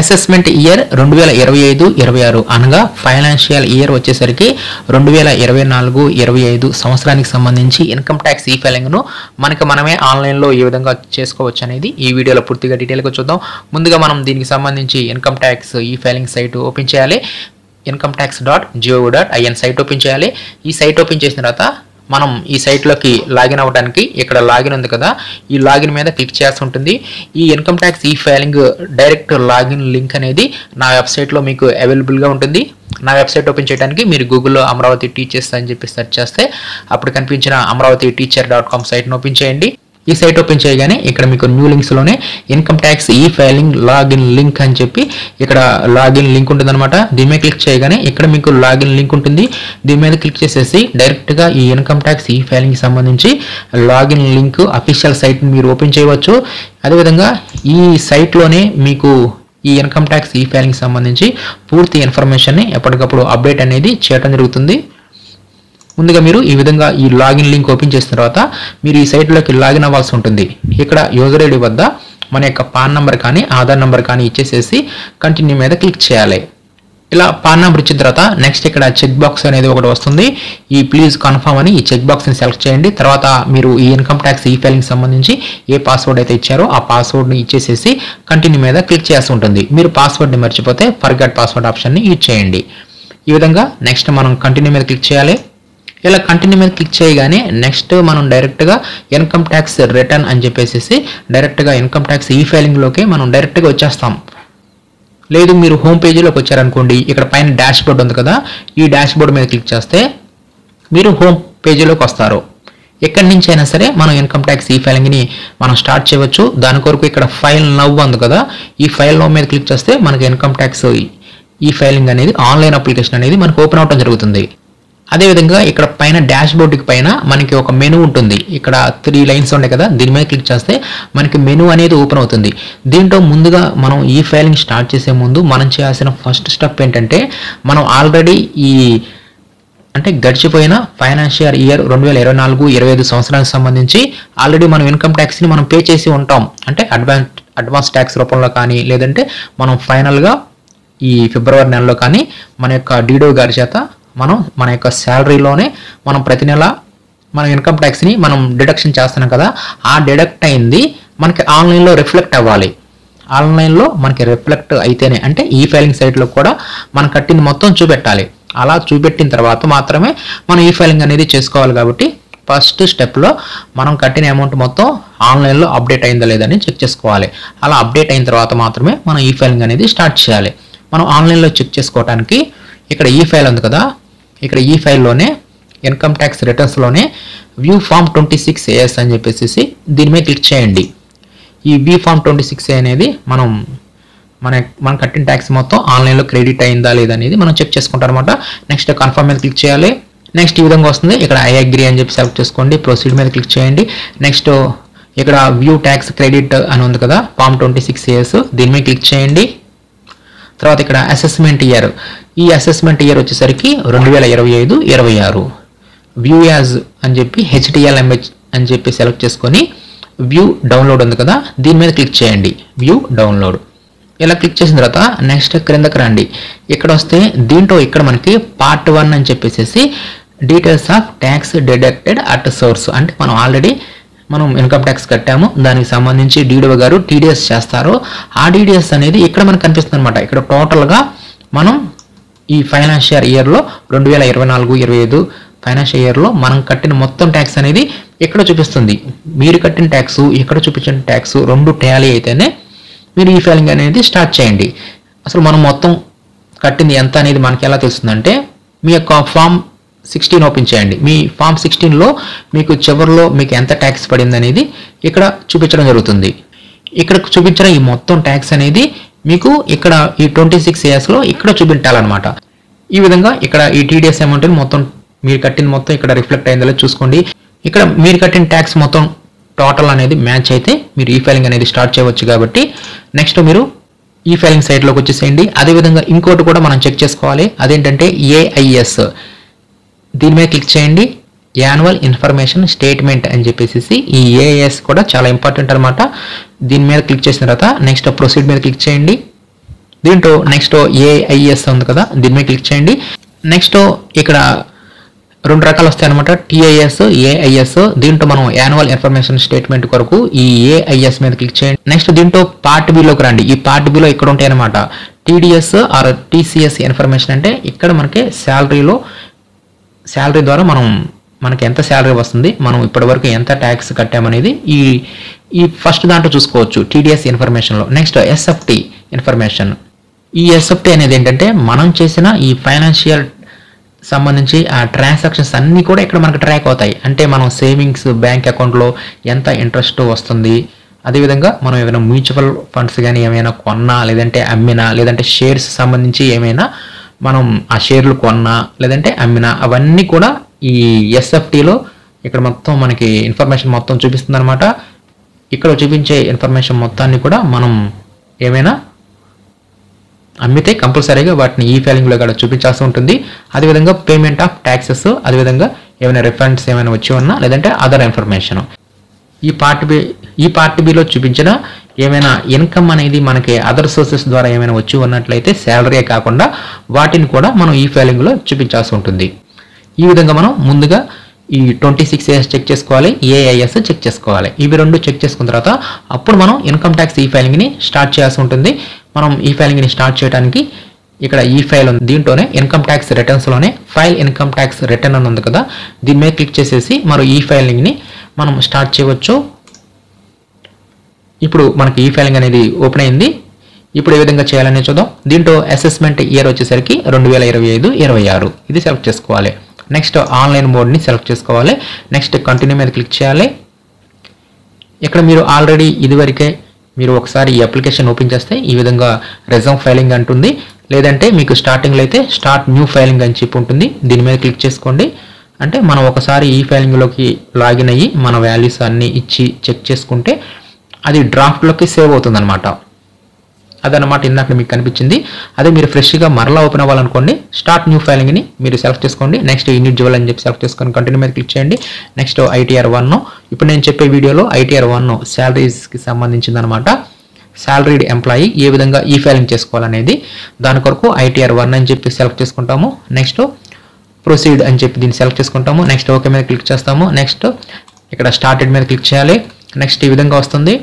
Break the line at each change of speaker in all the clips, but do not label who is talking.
Assessment year 2025-26 అనగా financial year వచ్చేసరికి 2024-25 సంవత్సరానికి సంబంధించి ఇన్కమ్ ట్యాక్స్ ఈ ఫైలింగ్ను మనమే ఆన్లైన్లో ఏ విధంగా చేసుకోవచ్చు అనేది ఈ వీడియోలో పూర్తిగా డీటెయిల్గా చూద్దాం. ముందుగా మనం దీనికి సంబంధించి income tax e filing site open చేయాలి. incometax.gov.in సైట్ ఓపెన్ చేయాలి. ఈ సైట్ ఓపెన్ చేసిన తర్వాత మనం ఈ సైట్లోకి లాగిన్ అవ్వడానికి ఇక్కడ లాగిన్ ఉంది కదా, ఈ లాగిన్ మీద క్లిక్ చేయాల్సి ఉంటుంది. ఈ income tax e filing direct login link అనేది నా వెబ్సైట్లో మీకు అవైలబుల్గా ఉంటుంది. నా వెబ్సైట్ ఓపెన్ చేయడానికి మీరు గూగుల్లో అమరావతి టీచర్స్ అని చెప్పి సెర్చ్ చేస్తే అప్పుడు కనిపించిన amravati.teacher.com సైట్ను ఓపెన్ చేయండి. ఈ సైట్ ఓపెన్ చేయగానే ఇక్కడ మీకు new లింక్స్లోనే income tax e filing login link అని చెప్పి ఇక్కడ లాగిన్ లింక్ ఉంటుంది అనమాట. దీని మీద క్లిక్ చేయగానే ఇక్కడ మీకు లాగిన్ లింక్ ఉంటుంది. దీని మీద క్లిక్ చేసేసి డైరెక్ట్గా ఈ ఇన్కమ్ ట్యాక్స్ ఈ ఫైలింగ్ సంబంధించి లాగిన్ లింక్ అఫీషియల్ సైట్ని మీరు ఓపెన్ చేయవచ్చు. అదేవిధంగా ఈ సైట్లోనే మీకు ఈ ఇన్కమ్ ట్యాక్స్ ఈ ఫైలింగ్ సంబంధించి పూర్తి ఇన్ఫర్మేషన్ని ఎప్పటికప్పుడు అప్డేట్ అనేది చేయడం జరుగుతుంది. ముందుగా మీరు ఈ విధంగా ఈ లాగిన్ లింక్ ఓపెన్ చేసిన తర్వాత మీరు ఈ సైట్లోకి లాగిన్ అవ్వాల్సి ఉంటుంది. ఇక్కడ యూజర్ ఐడి వద్ద మన యొక్క పాన్ నెంబర్ కానీ ఆధార్ నెంబర్ కానీ ఇచ్చేసేసి కంటిన్యూ మీద క్లిక్ చేయాలి. ఇలా పాన్ నెంబర్ ఇచ్చిన తర్వాత నెక్స్ట్ ఇక్కడ చెక్ బాక్స్ అనేది ఒకటి వస్తుంది. ఈ ప్లీజ్ కన్ఫర్మ్ అని ఈ చెక్ బాక్స్ని సెలెక్ట్ చేయండి. తర్వాత మీరు ఈ ఇన్కమ్ ట్యాక్స్ ఈ ఫైలింగ్ సంబంధించి ఏ పాస్వర్డ్ అయితే ఇచ్చారో ఆ పాస్వర్డ్ని ఇచ్చేసేసి కంటిన్యూ మీద క్లిక్ చేయాల్సి ఉంటుంది. మీరు పాస్వర్డ్ని మర్చిపోతే ఫర్గెట్ పాస్వర్డ్ ఆప్షన్ని యూజ్ చేయండి. ఈ విధంగా నెక్స్ట్ మనం కంటిన్యూ మీద క్లిక్ చేయాలి. ఇలా కంటిన్యూ మీద క్లిక్ చేయగానే నెక్స్ట్ మనం డైరెక్ట్గా ఇన్కమ్ ట్యాక్స్ రిటర్న్ అని చెప్పేసి డైరెక్ట్గా ఇన్కమ్ ట్యాక్స్ ఈ ఫైలింగ్లోకి మనం డైరెక్ట్గా వచ్చేస్తాం. లేదు మీరు హోమ్ పేజీలోకి వచ్చారనుకోండి, ఇక్కడ పైన డాష్ బోర్డ్ ఉంది కదా, ఈ డాష్ బోర్డ్ మీద క్లిక్ చేస్తే మీరు హోమ్ పేజీలోకి వస్తారు. ఎక్కడి నుంచి అయినా సరే మనం ఇన్కమ్ ట్యాక్స్ ఈ ఫైలింగ్ని మనం స్టార్ట్ చేయవచ్చు. దాని కొరకు ఇక్కడ ఫైల్ నవ్ ఉంది కదా, ఈ ఫైల్ నవ్ మీద క్లిక్ చేస్తే మనకి ఇన్కమ్ ట్యాక్స్ ఈ ఫైలింగ్ అనేది ఆన్లైన్ అప్లికేషన్ అనేది మనకు ఓపెన్ అవడం జరుగుతుంది. అదేవిధంగా ఇక్కడ పైన డాష్ బోర్డుకి పైన మనకి ఒక మెనూ ఉంటుంది. ఇక్కడ 3 లైన్స్ ఉన్నాయి కదా, దీని మీద క్లిక్ చేస్తే మనకి మెనూ అనేది ఓపెన్ అవుతుంది. దీంట్లో ముందుగా మనం ఈ ఫైలింగ్ స్టార్ట్ చేసే ముందు మనం చేయాల్సిన ఫస్ట్ స్టెప్ ఏంటంటే, మనం ఆల్రెడీ అంటే గడిచిపోయిన ఫైనాన్షియల్ ఇయర్ 2024-25 సంవత్సరానికి సంబంధించి ఆల్రెడీ మనం ఇన్కమ్ ట్యాక్స్ని మనం పే చేసి ఉంటాం. అంటే అడ్వాన్స్ ట్యాక్స్ రూపంలో కానీ, లేదంటే మనం ఫైనల్గా ఈ ఫిబ్రవరి నెలలో కానీ మన యొక్క డీడో గారి చేత మన యొక్క శాలరీలోనే మనం ప్రతి నెల మన ఇన్కమ్ ట్యాక్స్ని మనం డిడక్షన్ చేస్తున్నాం కదా, ఆ డిడక్ట్ అయింది మనకి ఆన్లైన్లో రిఫ్లెక్ట్ అవ్వాలి. ఆన్లైన్లో మనకి రిఫ్లెక్ట్ అయితేనే, అంటే ఈ ఫైలింగ్ సైట్లో కూడా మనం కట్టింది మొత్తం చూపెట్టాలి. అలా చూపెట్టిన తర్వాత మాత్రమే మనం ఈ ఫైలింగ్ అనేది చేసుకోవాలి. కాబట్టి ఫస్ట్ స్టెప్లో మనం కట్టిన అమౌంట్ మొత్తం ఆన్లైన్లో అప్డేట్ అయిందా లేదని చెక్ చేసుకోవాలి. అలా అప్డేట్ అయిన తర్వాత మాత్రమే మనం ఈ ఫైలింగ్ అనేది స్టార్ట్ చేయాలి. మనం ఆన్లైన్లో చెక్ చేసుకోవడానికి ఇక్కడ ఈ ఫైల్ ఉంది కదా, ఇక్కడ ఈ ఫైల్లోనే ఇన్కమ్ ట్యాక్స్ రిటర్న్స్లోనే వ్యూ ఫామ్ 26AS అని చెప్పేసి దీని మీద క్లిక్ చేయండి. ఈ వ్యూ ఫామ్ 26A అనేది మనం కట్టిన ట్యాక్స్ మొత్తం ఆన్లైన్లో క్రెడిట్ అయిందా లేదా అనేది మనం చెక్ చేసుకుంటాం అనమాట. నెక్స్ట్ కన్ఫర్మ్ మీద క్లిక్ చేయాలి. నెక్స్ట్ ఈ విధంగా వస్తుంది. ఇక్కడ ఐ అగ్రీ అని చెప్పి సెలెక్ట్ చేసుకోండి. ప్రొసీడ్ మీద క్లిక్ చేయండి. నెక్స్ట్ ఇక్కడ వ్యూ ట్యాక్స్ క్రెడిట్ అని ఉంది కదా, ఫామ్ 26AS, దీని మీద క్లిక్ చేయండి. తర్వాత ఇక్కడ అసెస్మెంట్ ఇయర్, ఈ అసెస్మెంట్ ఇయర్ వచ్చేసరికి 2025-26 వ్యూ యాజ్ అని చెప్పి HTML అని చెప్పి సెలెక్ట్ చేసుకొని వ్యూ డౌన్లోడ్ ఉంది కదా, దీని మీద క్లిక్ చేయండి. వ్యూ డౌన్లోడ్ ఇలా క్లిక్ చేసిన తర్వాత నెక్స్ట్ క్రిందకి రండి. ఇక్కడ వస్తే దీంట్లో ఇక్కడ మనకి పార్ట్ 1 అని చెప్పేసి details of tax deducted at source, అంటే మనం ఇన్కమ్ ట్యాక్స్ కట్టాము, దానికి సంబంధించి డీడో గారు TDS చేస్తారు. ఆ DDS అనేది ఇక్కడ మనకు కనిపిస్తుంది అనమాట. ఇక్కడ టోటల్గా మనం ఈ ఫైనాన్షియల్ ఇయర్లో 2024-25 ఫైనాన్షియల్ ఇయర్లో మనం కట్టిన మొత్తం ట్యాక్స్ అనేది ఇక్కడ చూపిస్తుంది. మీరు కట్టిన ట్యాక్స్, ఇక్కడ చూపించిన ట్యాక్స్ రెండు టాలీ అయితేనే మీరు ఈ ఫైలింగ్ అనేది స్టార్ట్ చేయండి. అసలు మనం మొత్తం కట్టింది ఎంత అనేది మనకి ఎలా తెలుస్తుందంటే, మీ యొక్క ఫామ్ 16 ఓపెన్ చేయండి. మీ ఫామ్ 16లో మీకు చివరిలో మీకు ఎంత ట్యాక్స్ పడింది అనేది ఇక్కడ చూపించడం జరుగుతుంది. ఇక్కడ చూపించిన ఈ మొత్తం ట్యాక్స్ అనేది మీకు ఇక్కడ ఈ 26ASలో ఇక్కడ చూపించాలన్నమాట. ఈ విధంగా ఇక్కడ ఈ TDS అమౌంట్ మొత్తం మీరు కట్టిన మొత్తం ఇక్కడ రిఫ్లెక్ట్ అయిందో చూసుకోండి. ఇక్కడ మీరు కట్టిన ట్యాక్స్ మొత్తం టోటల్ అనేది మ్యాచ్ అయితే మీరు ఈ ఫైలింగ్ అనేది స్టార్ట్ చేయవచ్చు. కాబట్టి నెక్స్ట్ మీరు ఈ ఫైలింగ్ సైట్లోకి వచ్చేసేయండి. అదేవిధంగా ఇంకోటి కూడా మనం చెక్ చేసుకోవాలి. అదేంటంటే AIS, దీని మీద క్లిక్ చేయండి. యాన్యువల్ ఇన్ఫర్మేషన్ స్టేట్మెంట్ అని చెప్పేసి ఈ AIS కూడా చాలా ఇంపార్టెంట్ అనమాట. దీని మీద క్లిక్ చేసిన తర్వాత నెక్స్ట్ ప్రొసీడ్ మీద క్లిక్ చేయండి. దీంట్లో నెక్స్ట్ ఏఐఎస్ ఉంది కదా, దీని మీద క్లిక్ చేయండి. నెక్స్ట్ ఇక్కడ 2 రకాలు వస్తాయి అనమాట, టిఐఎస్, ఏఐఎస్. దీంట్లో మనం యాన్యువల్ ఇన్ఫర్మేషన్ స్టేట్మెంట్ కొరకు ఈ ఏఐఎస్ మీద క్లిక్ చేయండి. నెక్స్ట్ దీంట్లో పార్ట్ బిలోకి రండి. ఈ పార్ట్ బిలో ఇక్కడ ఉంటాయి అనమాట టీడీఎస్ ఆర్ టీసీఎస్ ఇన్ఫర్మేషన్. అంటే ఇక్కడ మనకి శాలరీ ద్వారా మనకి ఎంత శాలరీ వస్తుంది, మనం ఇప్పటివరకు ఎంత ట్యాక్స్ కట్టామనేది ఈ ఫస్ట్ దాంట్లో చూసుకోవచ్చు టీడీఎస్ ఇన్ఫర్మేషన్లో. Next SFT information. ఈ ఎస్ఎఫ్టీ అనేది ఏంటంటే మనం చేసిన ఈ ఫైనాన్షియల్ సంబంధించి ఆ ట్రాన్సాక్షన్స్ అన్నీ కూడా ఇక్కడ మనకు ట్రాక్ అవుతాయి. అంటే మనం సేవింగ్స్ బ్యాంక్ అకౌంట్లో ఎంత ఇంట్రెస్ట్ వస్తుంది, అదేవిధంగా మనం ఏమైనా మ్యూచువల్ ఫండ్స్ కానీ ఏమైనా కొన్నా, లేదంటే అమ్మినా, లేదంటే షేర్స్ సంబంధించి ఏమైనా మనం ఆ షేర్లు కొన్నా లేదంటే అమ్మినా, అవన్నీ కూడా ఈ ఎస్ఎఫ్టీలో ఇక్కడ మొత్తం మనకి ఇన్ఫర్మేషన్ మొత్తం చూపిస్తుంది అనమాట. ఇక్కడ చూపించే ఇన్ఫర్మేషన్ మొత్తాన్ని కూడా మనం ఏమైనా అమ్మితే కంపల్సరీగా వాటిని ఈ ఫైలింగ్లో కూడా చూపించాల్సి ఉంటుంది. అదేవిధంగా పేమెంట్ ఆఫ్ ట్యాక్సెస్, అదేవిధంగా ఏమైనా రిఫండ్స్ ఏమైనా వచ్చి ఉన్నా, లేదంటే అదర్ ఇన్ఫర్మేషన్. ఈ పార్ట్ బిలో చూపించిన ఏమైనా ఇన్కమ్ అనేది మనకి అదర్ సోర్సెస్ ద్వారా ఏమైనా వచ్చి ఉన్నట్లయితే శాలరీ కాకుండా వాటిని కూడా మనం ఈ ఫైలింగ్లో చూపించాల్సి ఉంటుంది. ఈ విధంగా మనం ముందుగా ఈ 26AS చెక్ చేసుకోవాలి, ఏఐఎస్ చెక్ చేసుకోవాలి. ఇవి 2 చెక్ చేసుకున్న తర్వాత అప్పుడు మనం ఇన్కమ్ ట్యాక్స్ ఈ ఫైలింగ్ని స్టార్ట్ చేయాల్సి ఉంటుంది. మనం ఈ ఫైలింగ్ని స్టార్ట్ చేయడానికి ఇక్కడ ఈ ఫైల్ ఉంది, దీంట్లోనే ఇన్కమ్ ట్యాక్స్ రిటర్న్స్లోనే ఫైల్ ఇన్కమ్ ట్యాక్స్ రిటర్న్ అని ఉంది కదా, దీని మీద క్లిక్ చేసేసి మరి ఈ ఫైలింగ్ని మనం స్టార్ట్ చేయవచ్చు. ఇప్పుడు మనకి ఈ ఫైలింగ్ అనేది ఓపెన్ అయింది. ఇప్పుడు ఏ విధంగా చేయాలని చూద్దాం. దీంట్లో అసెస్మెంట్ ఇయర్ వచ్చేసరికి 2025-26 ఇది సెలెక్ట్ చేసుకోవాలి. నెక్స్ట్ ఆన్లైన్ మోడ్ని సెలెక్ట్ చేసుకోవాలి. నెక్స్ట్ కంటిన్యూ మీద క్లిక్ చేయాలి. ఇక్కడ మీరు ఆల్రెడీ ఇదివరకే మీరు ఒకసారి ఈ అప్లికేషన్ ఓపెన్ చేస్తే ఈ విధంగా రెజ్యూమ్ ఫైలింగ్ అంటుంది, లేదంటే మీకు స్టార్టింగ్లో అయితే స్టార్ట్ న్యూ ఫైలింగ్ అని చెప్పి ఉంటుంది. దీని మీద క్లిక్ చేసుకోండి. అంటే మనం ఒకసారి ఈ ఫైలింగ్లోకి లాగిన్ అయ్యి మన వాల్యూస్ అన్నీ ఇచ్చి చెక్ చేసుకుంటే అది డ్రాఫ్ట్లోకి సేవ్ అవుతుంది అనమాట. అదనమాట ఇందాక మీకు కనిపించింది. అదే మీరు ఫ్రెష్గా మరలా ఓపెన్ అవ్వాలనుకోండి, స్టార్ట్ న్యూ ఫైలింగ్ని మీరు సెలెక్ట్ చేసుకోండి. నెక్స్ట్ ఇండివిజువల్ అని చెప్పి సెలెక్ట్ చేసుకొని కంటిన్యూ మీద క్లిక్ చేయండి. Next ITR 1. ఇప్పుడు నేను చెప్పే వీడియోలో ITR 1 శాలరీస్కి సంబంధించింది అనమాట. శాలరీడ్ ఎంప్లాయీ ఏ విధంగా ఈ ఫైలింగ్ చేసుకోవాలనేది, దాని కొరకు ITR 1 అని చెప్పి సెలెక్ట్ చేసుకుంటాము. నెక్స్ట్ ప్రొసీడ్ అని చెప్పి దీన్ని సెలెక్ట్ చేసుకుంటాము. నెక్స్ట్ ఓకే మీద క్లిక్ చేస్తాము. నెక్స్ట్ ఇక్కడ స్టార్టెడ్ మీద క్లిక్ చేయాలి. నెక్స్ట్ ఈ విధంగా వస్తుంది.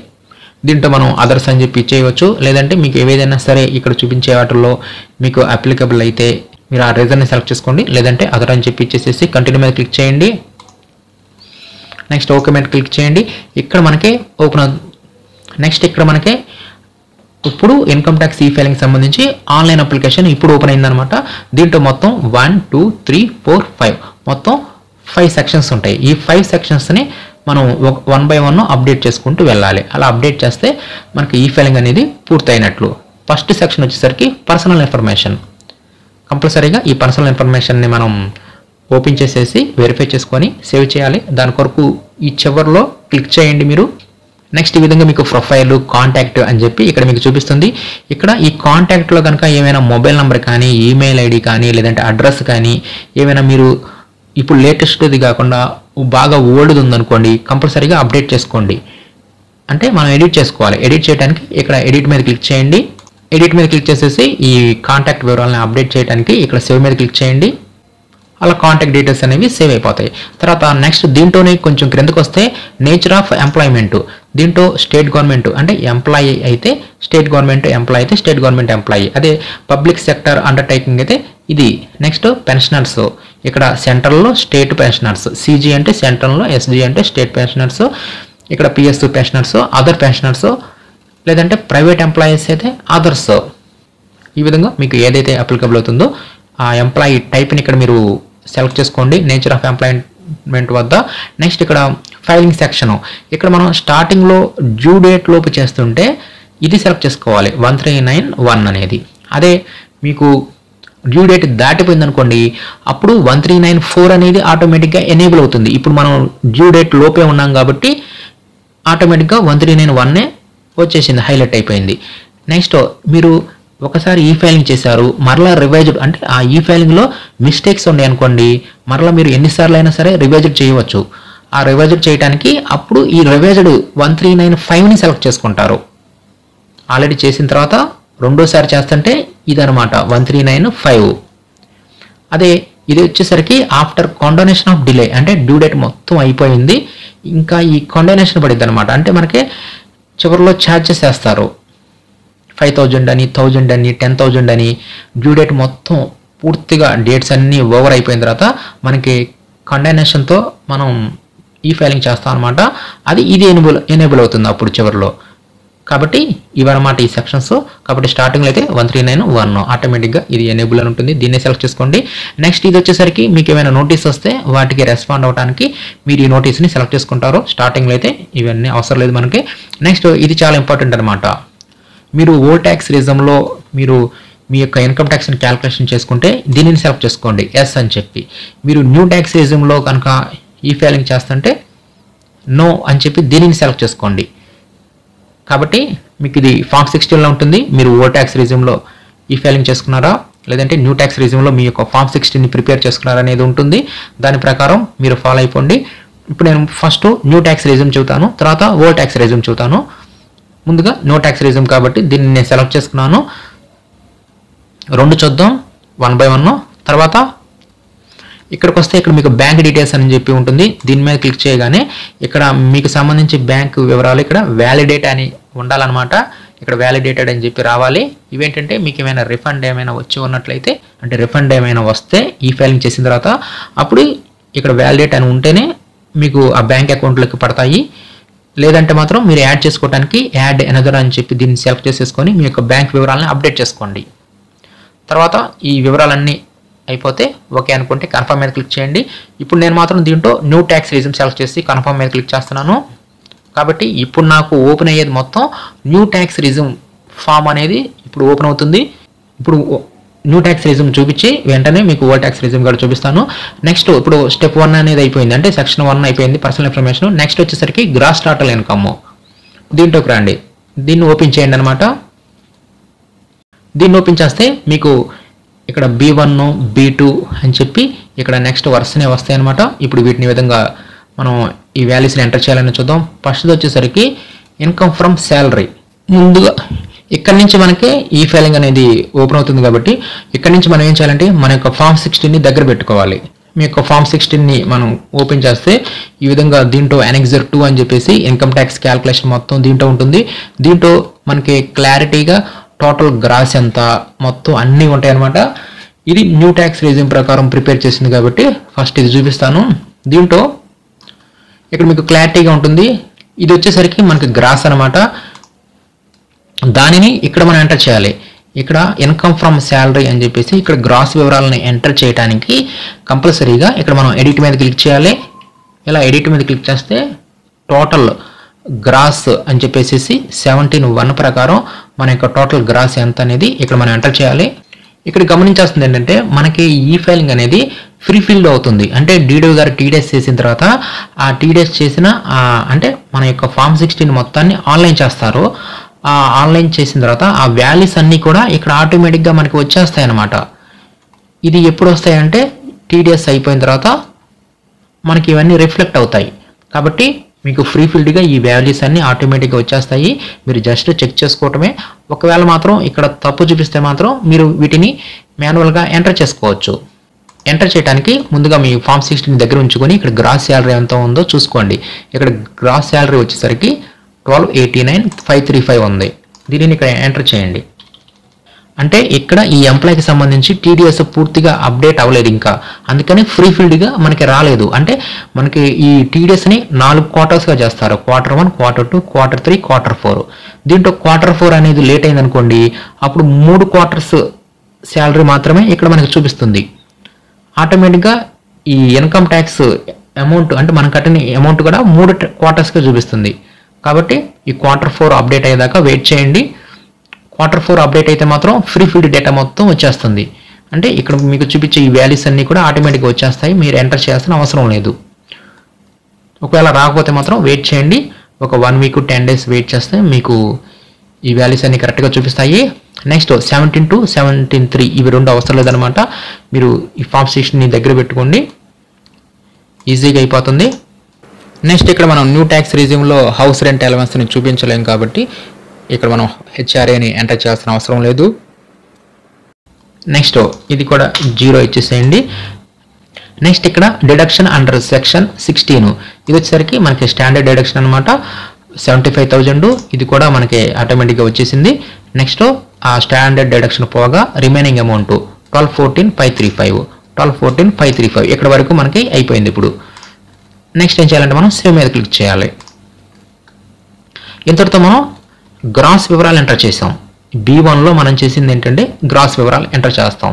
దీంట్లో మనం అదర్స్ అని చెప్పి చేయవచ్చు, లేదంటే మీకు ఏదైనా సరే ఇక్కడ చూపించే వాటిల్లో మీకు అప్లికబుల్ అయితే మీరు ఆ రీజన్ని సెలెక్ట్ చేసుకోండి, లేదంటే అదర్ అని చెప్పి ఇచ్చేసేసి కంటిన్యూ మీద క్లిక్ చేయండి. నెక్స్ట్ ఓకే మీద క్లిక్ చేయండి. ఇక్కడ మనకి ఓపెన్. నెక్స్ట్ ఇక్కడ మనకి ఇప్పుడు ఇన్కమ్ ట్యాక్స్ ఈ ఫైలింగ్ సంబంధించి ఆన్లైన్ అప్లికేషన్ ఇప్పుడు ఓపెన్ అయిందనమాట. దీంట్లో మొత్తం 1 2 3 4 5 మొత్తం 5 సెక్షన్స్ ఉంటాయి. ఈ 5 సెక్షన్స్ని మనం 1 by 1 అప్డేట్ చేసుకుంటూ వెళ్ళాలి. అలా అప్డేట్ చేస్తే మనకి ఈ ఫైలింగ్ అనేది పూర్తయినట్లు. ఫస్ట్ సెక్షన్ వచ్చేసరికి పర్సనల్ ఇన్ఫర్మేషన్. కంపల్సరీగా ఈ పర్సనల్ ఇన్ఫర్మేషన్ని మనం ఓపెన్ చేసేసి వెరిఫై చేసుకొని సేవ్ చేయాలి. దాని కొరకు ఈ చివర్లో క్లిక్ చేయండి మీరు. నెక్స్ట్ ఈ విధంగా మీకు ప్రొఫైల్, కాంటాక్ట్ అని చెప్పి ఇక్కడ మీకు చూపిస్తుంది. ఇక్కడ ఈ కాంటాక్ట్లో కనుక ఏమైనా మొబైల్ నెంబర్ కానీ, ఈమెయిల్ ఐడి కానీ, లేదంటే అడ్రస్ కానీ ఏమైనా మీరు ఇప్పుడు లేటెస్ట్ది కాకుండా బాగా ఓల్డ్ది ఉందనుకోండి, కంపల్సరీగా అప్డేట్ చేసుకోండి. అంటే మనం ఎడిట్ చేసుకోవాలి. ఎడిట్ చేయడానికి ఇక్కడ ఎడిట్ మీద క్లిక్ చేయండి. ఎడిట్ మీద క్లిక్ చేసేసి ఈ కాంటాక్ట్ వివరాలను అప్డేట్ చేయడానికి ఇక్కడ సేవ్ మీద క్లిక్ చేయండి. అలా కాంటాక్ట్ డీటెయిల్స్ అనేవి సేవ్ అయిపోతాయి. తర్వాత నెక్స్ట్ దీంట్లోనే కొంచెం క్రిందకు వస్తే నేచర్ ఆఫ్ ఎంప్లాయ్మెంట్. దీంట్లో స్టేట్ గవర్నమెంట్ అంటే ఎంప్లాయీ అయితే స్టేట్ గవర్నమెంట్, ఎంప్లాయీ అయితే స్టేట్ గవర్నమెంట్ ఎంప్లాయీ. అదే పబ్లిక్ సెక్టర్ అండర్టేకింగ్ అయితే ఇది. నెక్స్ట్ పెన్షనర్స్, ఇక్కడ సెంట్రల్లో స్టేట్ పెన్షనర్స్, CG అంటే సెంట్రల్లో, SG అంటే స్టేట్ పెన్షనర్స్, ఇక్కడ PSU పెన్షనర్స్, అదర్ పెన్షనర్స్, లేదంటే ప్రైవేట్ ఎంప్లాయీస్ అయితే అదర్స్. ఈ విధంగా మీకు ఏదైతే అప్లికబుల్ అవుతుందో ఆ ఎంప్లాయీ టైప్ని ఇక్కడ మీరు సెలెక్ట్ చేసుకోండి నేచర్ ఆఫ్ ఎంప్లాయ్మెంట్ వద్ద. నెక్స్ట్ ఇక్కడ ఫైలింగ్ సెక్షన్. ఇక్కడ మనం స్టార్టింగ్లో డ్యూ డేట్ లోపు చేస్తుంటే ఇది సెలెక్ట్ చేసుకోవాలి 1391 అనేది. అదే మీకు డ్యూ డేట్ దాటిపోయింది అనుకోండి, అప్పుడు 1394 అనేది ఆటోమేటిక్గా ఎనేబుల్ అవుతుంది. ఇప్పుడు మనం డ్యూ డేట్ లోపే ఉన్నాం కాబట్టి ఆటోమేటిక్గా 1391 వచ్చేసింది, హైలైట్ అయిపోయింది. నెక్స్ట్ మీరు ఒకసారి ఈ ఫైలింగ్ చేశారు, మరలా రివైజ్డ్ అంటే ఆ ఈ ఫైలింగ్లో మిస్టేక్స్ ఉన్నాయి అనుకోండి, మరలా మీరు ఎన్నిసార్లు అయినా సరే రివైజ్డ్ చేయవచ్చు. ఆ రివైజ్డ్ చేయడానికి అప్పుడు ఈ రివైజ్డ్ 1395ని సెలెక్ట్ చేసుకుంటారు. ఆల్రెడీ చేసిన తర్వాత రెండోసారి చేస్తుంటే ఇదనమాట 1395. అదే ఇది వచ్చేసరికి ఆఫ్టర్ కాండోనేషన్ ఆఫ్ డిలే, అంటే డ్యూ డేట్ మొత్తం అయిపోయింది, ఇంకా ఈ కాండోనేషన్ పడిద్ది అనమాట. అంటే మనకి చివరిలో ఛార్జెస్ వేస్తారు 5000 అని, 1000 అని, 10,000 అని. డ్యూ డేట్ మొత్తం పూర్తిగా డేట్స్ అన్నీ ఓవర్ అయిపోయిన తర్వాత మనకి కాండోనేషన్తో మనం ఈ ఫైలింగ్ చేస్తాం అనమాట. ఇది ఎనేబుల్ అవుతుంది అప్పుడు చివరిలో. కాబట్టి ఇవన్నమాట ఈ సెక్షన్స్. కాబట్టి స్టార్టింగ్లో అయితే 1391 ఆటోమేటిక్గా ఇది ఎనేబుల్ అని ఉంటుంది, దీన్నే సెలెక్ట్ చేసుకోండి. నెక్స్ట్ ఇది వచ్చేసరికి మీకు ఏమైనా నోటీస్ వస్తే వాటికి రెస్పాండ్ అవడానికి మీరు ఈ నోటీస్ని సెలెక్ట్ చేసుకుంటారు. స్టార్టింగ్లో అయితే ఇవన్నీ అవసరం లేదు మనకి. నెక్స్ట్ ఇది చాలా ఇంపార్టెంట్ అనమాట. మీరు ఓల్డ్ ట్యాక్స్ రీజన్లో మీరు మీ యొక్క ఇన్కమ్ ట్యాక్స్ని క్యాల్కులేషన్ చేసుకుంటే దీనిని సెలెక్ట్ చేసుకోండి ఎస్ అని చెప్పి. మీరు న్యూ ట్యాక్స్ రీజన్లో కనుక ఈ ఫైలింగ్ చేస్తుంటే నో అని చెప్పి దీనిని సెలెక్ట్ చేసుకోండి. కాబట్టి మీకు ఇది ఫామ్ 16లో ఉంటుంది. మీరు ఓల్డ్ ట్యాక్స్ రీజియంలో ఈ ఫైలింగ్ చేసుకున్నారా లేదంటే న్యూ ట్యాక్స్ రీజియంలో మీ యొక్క ఫామ్ 16ని ప్రిపేర్ చేసుకున్నారా అనేది ఉంటుంది. దాని ప్రకారం మీరు ఫాలో అయిపోండి. ఇప్పుడు నేను ఫస్ట్ న్యూ ట్యాక్స్ రీజియం చెబుతాను, తర్వాత ఓల్డ్ ట్యాక్స్ రీజియం చెబుతాను. ముందుగా న్యూ ట్యాక్స్ రీజియం కాబట్టి దీన్ని నేను సెలెక్ట్ చేసుకున్నాను. 2 చూద్దాం 1 by 1. తర్వాత ఇక్కడికి వస్తే ఇక్కడ మీకు బ్యాంక్ డీటెయిల్స్ అని చెప్పి ఉంటుంది. దీని మీద క్లిక్ చేయగానే ఇక్కడ మీకు సంబంధించి బ్యాంక్ వివరాలు ఇక్కడ వ్యాలిడేట్ అని ఉండాలన్నమాట. ఇక్కడ వ్యాలిడేటెడ్ అని చెప్పి రావాలి. ఇవేంటంటే మీకు ఏమైనా రిఫండ్ ఏమైనా వచ్చి ఉన్నట్లయితే, అంటే రిఫండ్ ఏమైనా వస్తే ఈ ఫైలింగ్ చేసిన తర్వాత అప్పుడు ఇక్కడ వ్యాలిడేట్ అని ఉంటేనే మీకు ఆ బ్యాంక్ అకౌంట్లోకి పడతాయి. లేదంటే మాత్రం మీరు యాడ్ చేసుకోవడానికి యాడ్ ఎనదర్ అని చెప్పి దీన్ని సెలెక్ట్ చేసేసుకొని మీ యొక్క బ్యాంక్ వివరాలను అప్డేట్ చేసుకోండి. తర్వాత ఈ వివరాలన్నీ అయిపోతే ఓకే అనుకుంటే కన్ఫర్మ్ మీద క్లిక్ చేయండి. ఇప్పుడు నేను మాత్రం దీంట్లో న్యూ ట్యాక్స్ రీజియం సెలెక్ట్ చేసి కన్ఫర్మ్ మీద క్లిక్ చేస్తున్నాను. కాబట్టి ఇప్పుడు నాకు ఓపెన్ అయ్యేది మొత్తం న్యూ ట్యాక్స్ రీజియం ఫామ్ అనేది ఇప్పుడు ఓపెన్ అవుతుంది. ఇప్పుడు న్యూ ట్యాక్స్ రీజియం చూపించి వెంటనే మీకు ఓల్డ్ ట్యాక్స్ రీజియం కూడా చూపిస్తాను. నెక్స్ట్ ఇప్పుడు స్టెప్ 1 అనేది అయిపోయింది, అంటే సెక్షన్ 1 అయిపోయింది పర్సనల్ ఇన్ఫర్మేషన్. నెక్స్ట్ వచ్చేసరికి గ్రాస్ టోటల్ ఇన్కమ్. దీంట్లోకి రండి, దీన్ని ఓపెన్ చేయండి అనమాట. దీన్ని ఓపెన్ చేస్తే మీకు ఇక్కడ B1 B2 అని చెప్పి ఇక్కడ నెక్స్ట్ వరుసనే వస్తాయి అనమాట. ఇప్పుడు వీటిని విధంగా మనం ఈ వాల్యూస్ని ఎంటర్ చేయాలని చూద్దాం. ఫస్ట్ వచ్చేసరికి ఇన్కమ్ ఫ్రమ్ శాలరీ. ముందుగా ఇక్కడ నుంచి మనకి ఈ ఫైలింగ్ అనేది ఓపెన్ అవుతుంది కాబట్టి ఇక్కడ నుంచి మనం ఏం చేయాలంటే మన యొక్క ఫామ్ 16ని దగ్గర పెట్టుకోవాలి. మీ యొక్క ఫామ్ 16ని మనం ఓపెన్ చేస్తే ఈ విధంగా దీంట్లో అనెక్సర్ 2 అని చెప్పేసి ఇన్కమ్ ట్యాక్స్ క్యాల్కులేషన్ మొత్తం దీంట్లో ఉంటుంది. దీంట్లో మనకి క్లారిటీగా టోటల్ గ్రాస్ ఎంత మొత్తం అన్నీ ఉంటాయి అనమాట. ఇది న్యూ ట్యాక్స్ రీజియం ప్రకారం ప్రిపేర్ చేసింది కాబట్టి ఫస్ట్ ఇది చూపిస్తాను. దీంట్లో ఇక్కడ మీకు క్లారిటీగా ఉంటుంది. ఇది వచ్చేసరికి మనకి గ్రాస్ అనమాట. దానిని ఇక్కడ మనం ఎంటర్ చేయాలి. ఇక్కడ ఇన్కమ్ ఫ్రమ్ శాలరీ అని చెప్పేసి ఇక్కడ గ్రాస్ వివరాలను ఎంటర్ చేయడానికి కంపల్సరీగా ఇక్కడ మనం ఎడిట్ మీద క్లిక్ చేయాలి. ఇలా ఎడిట్ మీద క్లిక్ చేస్తే టోటల్ గ్రాస్ అని చెప్పేసి 17(1) ప్రకారం మన యొక్క టోటల్ గ్రాస్ ఎంత అనేది ఇక్కడ మనం ఎంటర్ చేయాలి. ఇక్కడ గమనించాల్సింది ఏంటంటే మనకి ఈ ఫైలింగ్ అనేది ఫ్రీ ఫీల్డ్ అవుతుంది. అంటే డీడీఓ గారు టీడీఎస్ చేసిన తర్వాత ఆ టీడీఎస్ చేసిన అంటే మన యొక్క ఫామ్ 16 మొత్తాన్ని ఆన్లైన్ చేస్తారు. ఆ ఆన్లైన్ చేసిన తర్వాత ఆ వాల్యూస్ అన్నీ కూడా ఇక్కడ ఆటోమేటిక్గా మనకి వచ్చేస్తాయి అన్నమాట. ఇది ఎప్పుడు వస్తాయంటే టీడీఎస్ అయిపోయిన తర్వాత మనకి ఇవన్నీ రిఫ్లెక్ట్ అవుతాయి. కాబట్టి మీకు ఫ్రీ ఫీల్డ్గా ఈ వాల్యూస్ అన్నీ ఆటోమేటిక్గా వచ్చేస్తాయి. మీరు జస్ట్ చెక్ చేసుకోవటమే. ఒకవేళ మాత్రం ఇక్కడ తప్పు చూపిస్తే మాత్రం మీరు వీటిని మాన్యువల్గా ఎంటర్ చేసుకోవచ్చు. ఎంటర్ చేయడానికి ముందుగా మీ ఫామ్ 16 దగ్గర ఉంచుకొని ఇక్కడ గ్రాస్ శాలరీ ఎంత ఉందో చూసుకోండి. ఇక్కడ గ్రాస్ శాలరీ వచ్చేసరికి 1289,535 ఉంది. దీనిని ఇక్కడ ఎంటర్ చేయండి. అంటే ఇక్కడ ఈ ఎంప్లాయ్కి సంబంధించి టీడీఎస్ పూర్తిగా అప్డేట్ అవ్వలేదు ఇంకా, అందుకని ఫ్రీ ఫీల్డ్గా మనకి రాలేదు. అంటే మనకి ఈ టీడీఎస్ని 4 క్వార్టర్స్గా చేస్తారు. Q1, Q2, Q3, Q4. దీంట్లో Q4 అనేది లేట్ అయింది అనుకోండి, అప్పుడు 3 క్వార్టర్స్ శాలరీ మాత్రమే ఇక్కడ మనకి చూపిస్తుంది. ఆటోమేటిక్గా ఈ ఇన్కమ్ ట్యాక్స్ అమౌంట్ అంటే మనం కట్టిన అమౌంట్ కూడా 3 క్వార్టర్స్గా చూపిస్తుంది. కాబట్టి ఈ Q4 అప్డేట్ అయ్యేదాకా వెయిట్ చేయండి. Q4 అప్డేట్ అయితే మాత్రం ఫ్రీ ఫీల్డ్ డేటా మొత్తం వచ్చేస్తుంది. అంటే ఇక్కడ మీకు చూపించే ఈ వాల్యూస్ అన్నీ కూడా ఆటోమేటిక్గా వచ్చేస్తాయి, మీరు ఎంటర్ చేయాల్సిన అవసరం లేదు. ఒకవేళ రాకపోతే మాత్రం వెయిట్ చేయండి. ఒక 1 week 10 days వెయిట్ చేస్తే మీకు ఈ వాల్యూస్ అన్నీ కరెక్ట్గా చూపిస్తాయి. నెక్స్ట్ 17 to 17(3) ఇవి 2 అవసరం లేదనమాట. మీరు ఈ ఫామ్ 16ని దగ్గర పెట్టుకోండి, ఈజీగా అయిపోతుంది. నెక్స్ట్ ఇక్కడ మనం న్యూ ట్యాక్స్ రీజియంలో హౌస్ రెంట్ అలవెన్స్ని చూపించలేం కాబట్టి ఇక్కడ మనం హెచ్ఆర్ఏని ఎంటర్ చేయాల్సిన అవసరం లేదు. నెక్స్ట్ ఇది కూడా 0 ఇచ్చేసేయండి. నెక్స్ట్ ఇక్కడ డిడక్షన్ అండర్ సెక్షన్ 16 ఇది వచ్చేసరికి మనకి స్టాండర్డ్ డిడక్షన్ అనమాట. 75,000 ఇది కూడా మనకి ఆటోమేటిక్గా వచ్చేసింది. నెక్స్ట్ ఆ స్టాండర్డ్ డిడక్షన్ పోగా రిమైనింగ్ అమౌంట్ 1214,535 ఇక్కడ వరకు మనకి అయిపోయింది. ఇప్పుడు నెక్స్ట్ ఏం చేయాలంటే మనం సేవ్ మీద క్లిక్ చేయాలి. ఇంతటితో మనం గ్రాస్ వివరాలు ఎంటర్ చేసాం. B1లో మనం చేసింది ఏంటంటే గ్రాస్ వివరాలు ఎంటర్ చేస్తాం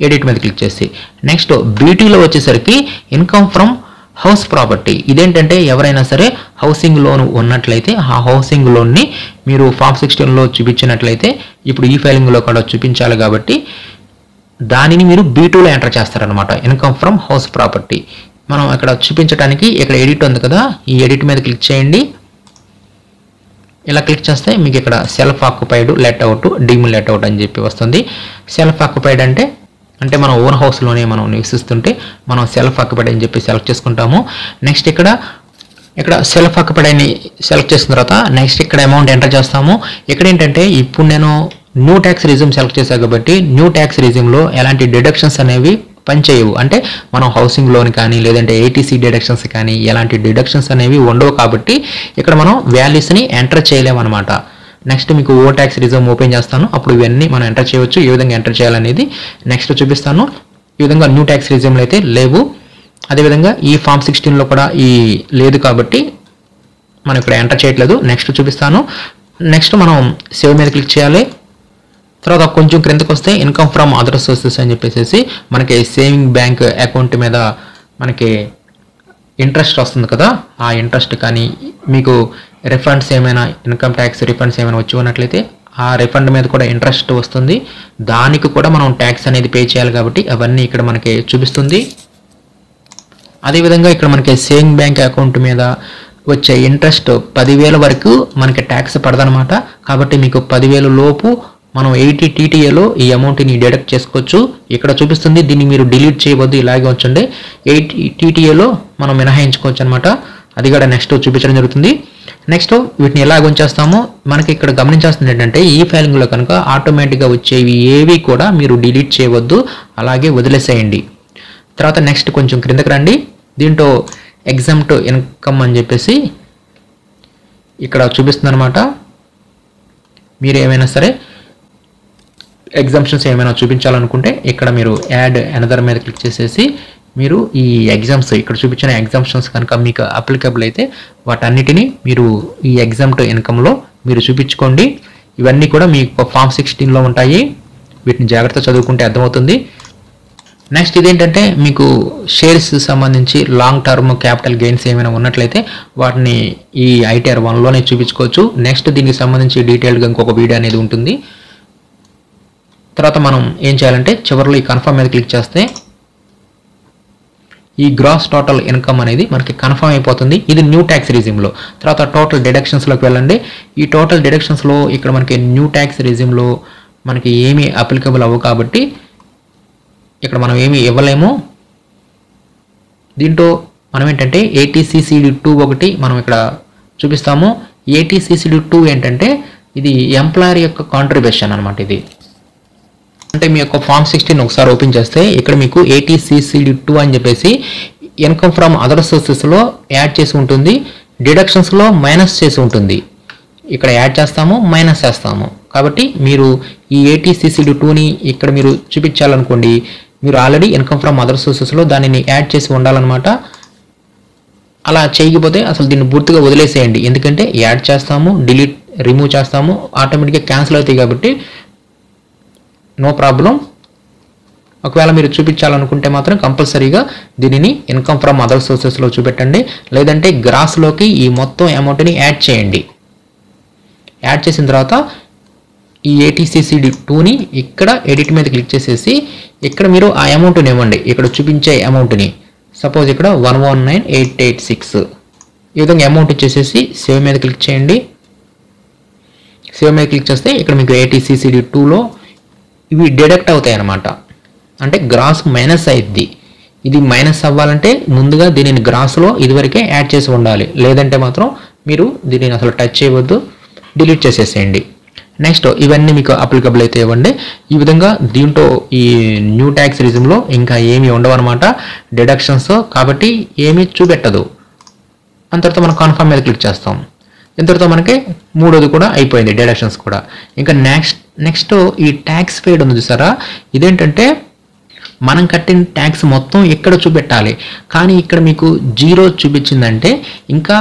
ఎడిట్ మీద క్లిక్ చేసి. నెక్స్ట్ B2లో వచ్చేసరికి ఇన్కమ్ ఫ్రమ్ హౌస్ ప్రాపర్టీ. ఇదేంటంటే ఎవరైనా సరే హౌసింగ్ లోన్ ఉన్నట్లయితే ఆ హౌసింగ్ లోన్ని మీరు ఫామ్ 16లో చూపించినట్లయితే ఇప్పుడు ఈ ఫైలింగ్లో కూడా చూపించాలి కాబట్టి దానిని మీరు B2లో ఎంటర్ చేస్తారనమాట. ఇన్కమ్ ఫ్రమ్ హౌస్ ప్రాపర్టీ మనం ఇక్కడ చూపించడానికి ఇక్కడ ఎడిట్ ఉంది కదా, ఈ ఎడిట్ మీద క్లిక్ చేయండి. ఇలా క్లిక్ చేస్తే మీకు ఇక్కడ self occupied let out deem let out అని చెప్పి వస్తుంది. సెల్ఫ్ ఆక్యుపైడ్ అంటే మనం ఓన్ హౌస్లోనే మనం నివసిస్తుంటే మనం సెల్ఫ్ ఆక్యుపైడ్ అని చెప్పి సెలెక్ట్ చేసుకుంటాము. నెక్స్ట్ ఇక్కడ సెల్ఫ్ ఆక్యుపైడ్ అని సెలెక్ట్ చేసిన తర్వాత నెక్స్ట్ ఇక్కడ అమౌంట్ ఎంటర్ చేస్తాము. ఇక్కడ ఏంటంటే ఇప్పుడు నేను న్యూ ట్యాక్స్ రిజ్యూమ్ సెలెక్ట్ చేశాను కాబట్టి న్యూ ట్యాక్స్ రిజ్యూమ్లో ఎలాంటి డిడక్షన్స్ అనేవి పనిచేయవు. అంటే మనం హౌసింగ్ లోన్ కానీ లేదంటే ఏటీసీ డిడక్షన్స్ కానీ ఎలాంటి డిడక్షన్స్ అనేవి ఉండవు కాబట్టి ఇక్కడ మనం వాల్యూస్ని ఎంటర్ చేయలేము అనమాట. నెక్స్ట్ మీకు ఓ ట్యాక్స్ రిజ్యూమ్ ఓపెన్ చేస్తాను, అప్పుడు ఇవన్నీ మనం ఎంటర్ చేయవచ్చు. ఏ విధంగా ఎంటర్ చేయాలనేది నెక్స్ట్ చూపిస్తాను. ఈ విధంగా న్యూ ట్యాక్స్ రిజ్యూమ్లు అయితే లేవు. అదేవిధంగా ఈ ఫామ్ 16లో కూడా ఈ లేదు కాబట్టి మనం ఇక్కడ ఎంటర్ చేయట్లేదు. నెక్స్ట్ చూపిస్తాను. నెక్స్ట్ మనం సేవ్ మీద క్లిక్ చేయాలి. తర్వాత కొంచెం క్రిందకు వస్తే ఇన్కమ్ ఫ్రమ్ అదర్ సోర్సెస్ అని చెప్పేసి మనకి సేవింగ్ బ్యాంక్ అకౌంట్ మీద మనకి ఇంట్రెస్ట్ వస్తుంది కదా, ఆ ఇంట్రెస్ట్ కానీ మీకు రిఫండ్స్ ఏమైనా ఇన్కమ్ ట్యాక్స్ రిఫండ్స్ ఏమైనా వచ్చి ఉన్నట్లయితే ఆ రిఫండ్ మీద కూడా ఇంట్రెస్ట్ వస్తుంది. దానికి కూడా మనం ట్యాక్స్ అనేది పే చేయాలి కాబట్టి అవన్నీ ఇక్కడ మనకి చూపిస్తుంది. అదేవిధంగా ఇక్కడ మనకి సేవింగ్ బ్యాంక్ అకౌంట్ మీద వచ్చే ఇంట్రెస్ట్ 10,000 వరకు మనకి ట్యాక్స్ పడదనమాట. కాబట్టి మీకు 10,000 లోపు మనం 80 TTAలో ఈ అమౌంట్ని డిడక్ట్ చేసుకోవచ్చు. ఇక్కడ చూపిస్తుంది, దీన్ని మీరు డిలీట్ చేయవద్దు, ఇలాగే ఉంచండి. 80 TTAలో మనం మినహాయించుకోవచ్చు అనమాట. అది కూడా నెక్స్ట్ చూపించడం జరుగుతుంది. నెక్స్ట్ వీటిని ఎలాగ ఉంచేస్తామో మనకి ఇక్కడ గమనించాల్సింది ఏంటంటే ఈ ఫైలింగ్లో కనుక ఆటోమేటిక్గా వచ్చేవి ఏవి కూడా మీరు డిలీట్ చేయవద్దు, అలాగే వదిలేసేయండి. తర్వాత నెక్స్ట్ కొంచెం క్రిందకి రండి. దీంట్లో ఎగ్జామ్ట్ ఇన్కమ్ అని చెప్పేసి ఇక్కడ చూపిస్తుంది అనమాట. మీరు ఏమైనా సరే ఎగ్జామ్షన్స్ ఏమైనా చూపించాలనుకుంటే ఇక్కడ మీరు యాడ్ అనదర్ మీద క్లిక్ చేసేసి మీరు ఈ ఎగ్జామ్స్ ఇక్కడ చూపించిన ఎగ్జామ్షన్స్ కనుక మీకు అప్లికబుల్ అయితే వాటన్నిటిని మీరు ఈ ఎగ్జామ్ట్ ఇన్కమ్లో మీరు చూపించుకోండి. ఇవన్నీ కూడా మీకు ఫామ్ 16లో ఉంటాయి. వీటిని జాగ్రత్తగా చదువుకుంటే అర్థమవుతుంది. నెక్స్ట్ ఇదేంటంటే మీకు షేర్స్ సంబంధించి లాంగ్ టర్మ్ క్యాపిటల్ గెయిన్స్ ఏమైనా ఉన్నట్లయితే వాటిని ఈ ITR 1లోనే చూపించుకోవచ్చు. నెక్స్ట్ దీనికి సంబంధించి డీటెయిల్గా ఇంకొక వీడియో అనేది ఉంటుంది. తర్వాత మనం ఏం చేయాలంటే చివరిలో ఈ కన్ఫర్మ్ మీద క్లిక్ చేస్తే ఈ గ్రాస్ టోటల్ ఇన్కమ్ అనేది మనకి కన్ఫర్మ్ అయిపోతుంది. ఇది న్యూ ట్యాక్స్ రిజ్యూమ్లో. తర్వాత టోటల్ డిడక్షన్స్లోకి వెళ్ళండి. ఈ టోటల్ డిడక్షన్స్లో ఇక్కడ మనకి న్యూ ట్యాక్స్ రిజ్యూమ్లో మనకి ఏమీ అప్లికబుల్ అవ్వవు కాబట్టి ఇక్కడ మనం ఏమీ ఇవ్వలేము. దీంట్లో మనం ఏంటంటే ATCCD2 ఒకటి మనం ఇక్కడ చూపిస్తాము. ATCCD2 ఏంటంటే ఇది ఎంప్లాయర్ యొక్క కాంట్రిబ్యూషన్ అనమాట. ఇది అంటే మీ యొక్క ఫామ్ 16 ఒకసారి ఓపెన్ చేస్తే ఇక్కడ మీకు ATCCD2 అని చెప్పేసి ఇన్కమ్ ఫ్రమ్ అదర్ సోర్సెస్లో యాడ్ చేసి ఉంటుంది, డిడక్షన్స్లో మైనస్ చేసి ఉంటుంది. ఇక్కడ యాడ్ చేస్తాము, మైనస్ చేస్తాము. కాబట్టి మీరు ఈ ATCCD2ని ఇక్కడ మీరు చూపించాలనుకోండి, మీరు ఆల్రెడీ ఇన్కమ్ ఫ్రమ్ అదర్ సోర్సెస్లో దానిని యాడ్ చేసి ఉండాలన్నమాట. అలా చేయకపోతే అసలు దీన్ని పూర్తిగా వదిలేసేయండి. ఎందుకంటే యాడ్ చేస్తాము, డిలీట్ రిమూవ్ చేస్తాము, ఆటోమేటిక్గా క్యాన్సిల్ అవుతాయి కాబట్టి నో ప్రాబ్లం. ఒకవేళ మీరు చూపించాలనుకుంటే మాత్రం కంపల్సరీగా దీనిని ఇన్కమ్ ఫ్రమ్ అదర్ సోర్సెస్లో చూపెట్టండి, లేదంటే గ్రాస్లోకి ఈ మొత్తం అమౌంట్ని యాడ్ చేయండి. యాడ్ చేసిన తర్వాత ఈ ATCCD2ని ఇక్కడ ఎడిట్ మీద క్లిక్ చేసేసి ఇక్కడ మీరు ఆ అమౌంట్ని ఇవ్వండి. ఇక్కడ చూపించే అమౌంట్ని సపోజ్ ఇక్కడ 119,886 ఈ విధంగా అమౌంట్ ఇచ్చేసేసి సేవ్ మీద క్లిక్ చేయండి. సేవ్ మీద క్లిక్ చేస్తే ఇక్కడ మీకు ATCCD2లో ఇవి డిడక్ట్ అవుతాయి అన్నమాట. అంటే గ్రాస్ మైనస్ అయింది. ఇది మైనస్ అవ్వాలంటే ముందుగా దీనిని గ్రాస్లో ఇదివరకే యాడ్ చేసి ఉండాలి, లేదంటే మాత్రం మీరు దీనిని అసలు టచ్ చేయవద్దు, డిలీట్ చేసేసేయండి. నెక్స్ట్ ఇవన్నీ మీకు అప్లికబుల్ అయితే ఇవ్వండి. ఈ విధంగా దీంట్లో ఈ న్యూ ట్యాక్స్ రిజిమ్లో ఇంకా ఏమీ ఉండవు అనమాట డిడక్షన్స్, కాబట్టి ఏమీ చూపెట్టదు. అంతటితో మనం కన్ఫర్మ్ మీద క్లిక్ చేస్తాం. ఇంతటితో మనకి మూడోది కూడా అయిపోయింది, డిడక్షన్స్ కూడా. ఇంకా నెక్స్ట్ ఈ ట్యాక్స్ పెయిడ్ ఉంది చూసారా, ఇదేంటంటే మనం కట్టిన ట్యాక్స్ మొత్తం ఇక్కడ చూపెట్టాలి, కానీ ఇక్కడ మీకు 0 చూపించిందంటే ఇంకా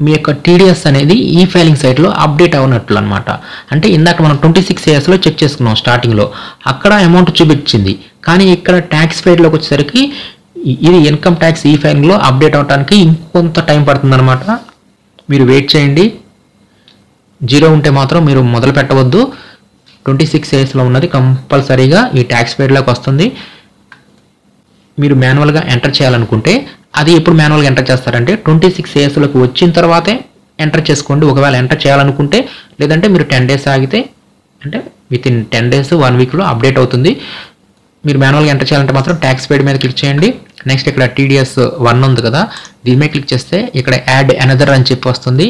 మీ యొక్క టీడీఎస్ అనేది ఈ ఫైలింగ్ సైట్లో అప్డేట్ అవునట్లు అనమాట. అంటే ఇందాక మనం 26 ASలో చెక్ చేసుకున్నాం స్టార్టింగ్లో, అక్కడ అమౌంట్ చూపించింది, కానీ ఇక్కడ ట్యాక్స్ పెయిడ్లోకి వచ్చేసరికి ఇది ఇన్కమ్ ట్యాక్స్ ఈ ఫైలింగ్లో అప్డేట్ అవడానికి ఇంకొంత టైం పడుతుంది అనమాట. మీరు వెయిట్ చేయండి. 0 ఉంటే మాత్రం మీరు మొదలు పెట్టవద్దు. 26 ASలో ఉన్నది కంపల్సరీగా ఈ ట్యాక్స్ పెయిడ్లోకి వస్తుంది. మీరు మాన్యువల్గా ఎంటర్ చేయాలనుకుంటే అది ఎప్పుడు మాన్యువల్గా ఎంటర్ చేస్తారంటే 26 ASలోకి వచ్చిన తర్వాతే ఎంటర్ చేసుకోండి ఒకవేళ ఎంటర్ చేయాలనుకుంటే. లేదంటే మీరు 10 days ఆగితే, అంటే విత్ ఇన్ 10 days 1 weekలో అప్డేట్ అవుతుంది. మీరు మాన్యువల్గా ఎంటర్ చేయాలంటే మాత్రం ట్యాక్స్ పెయిడ్ మీద క్లిక్ చేయండి. నెక్స్ట్ ఇక్కడ TDS 1 ఉంది కదా, దీని మీద క్లిక్ చేస్తే ఇక్కడ యాడ్ అనదర్ అని చెప్పి వస్తుంది.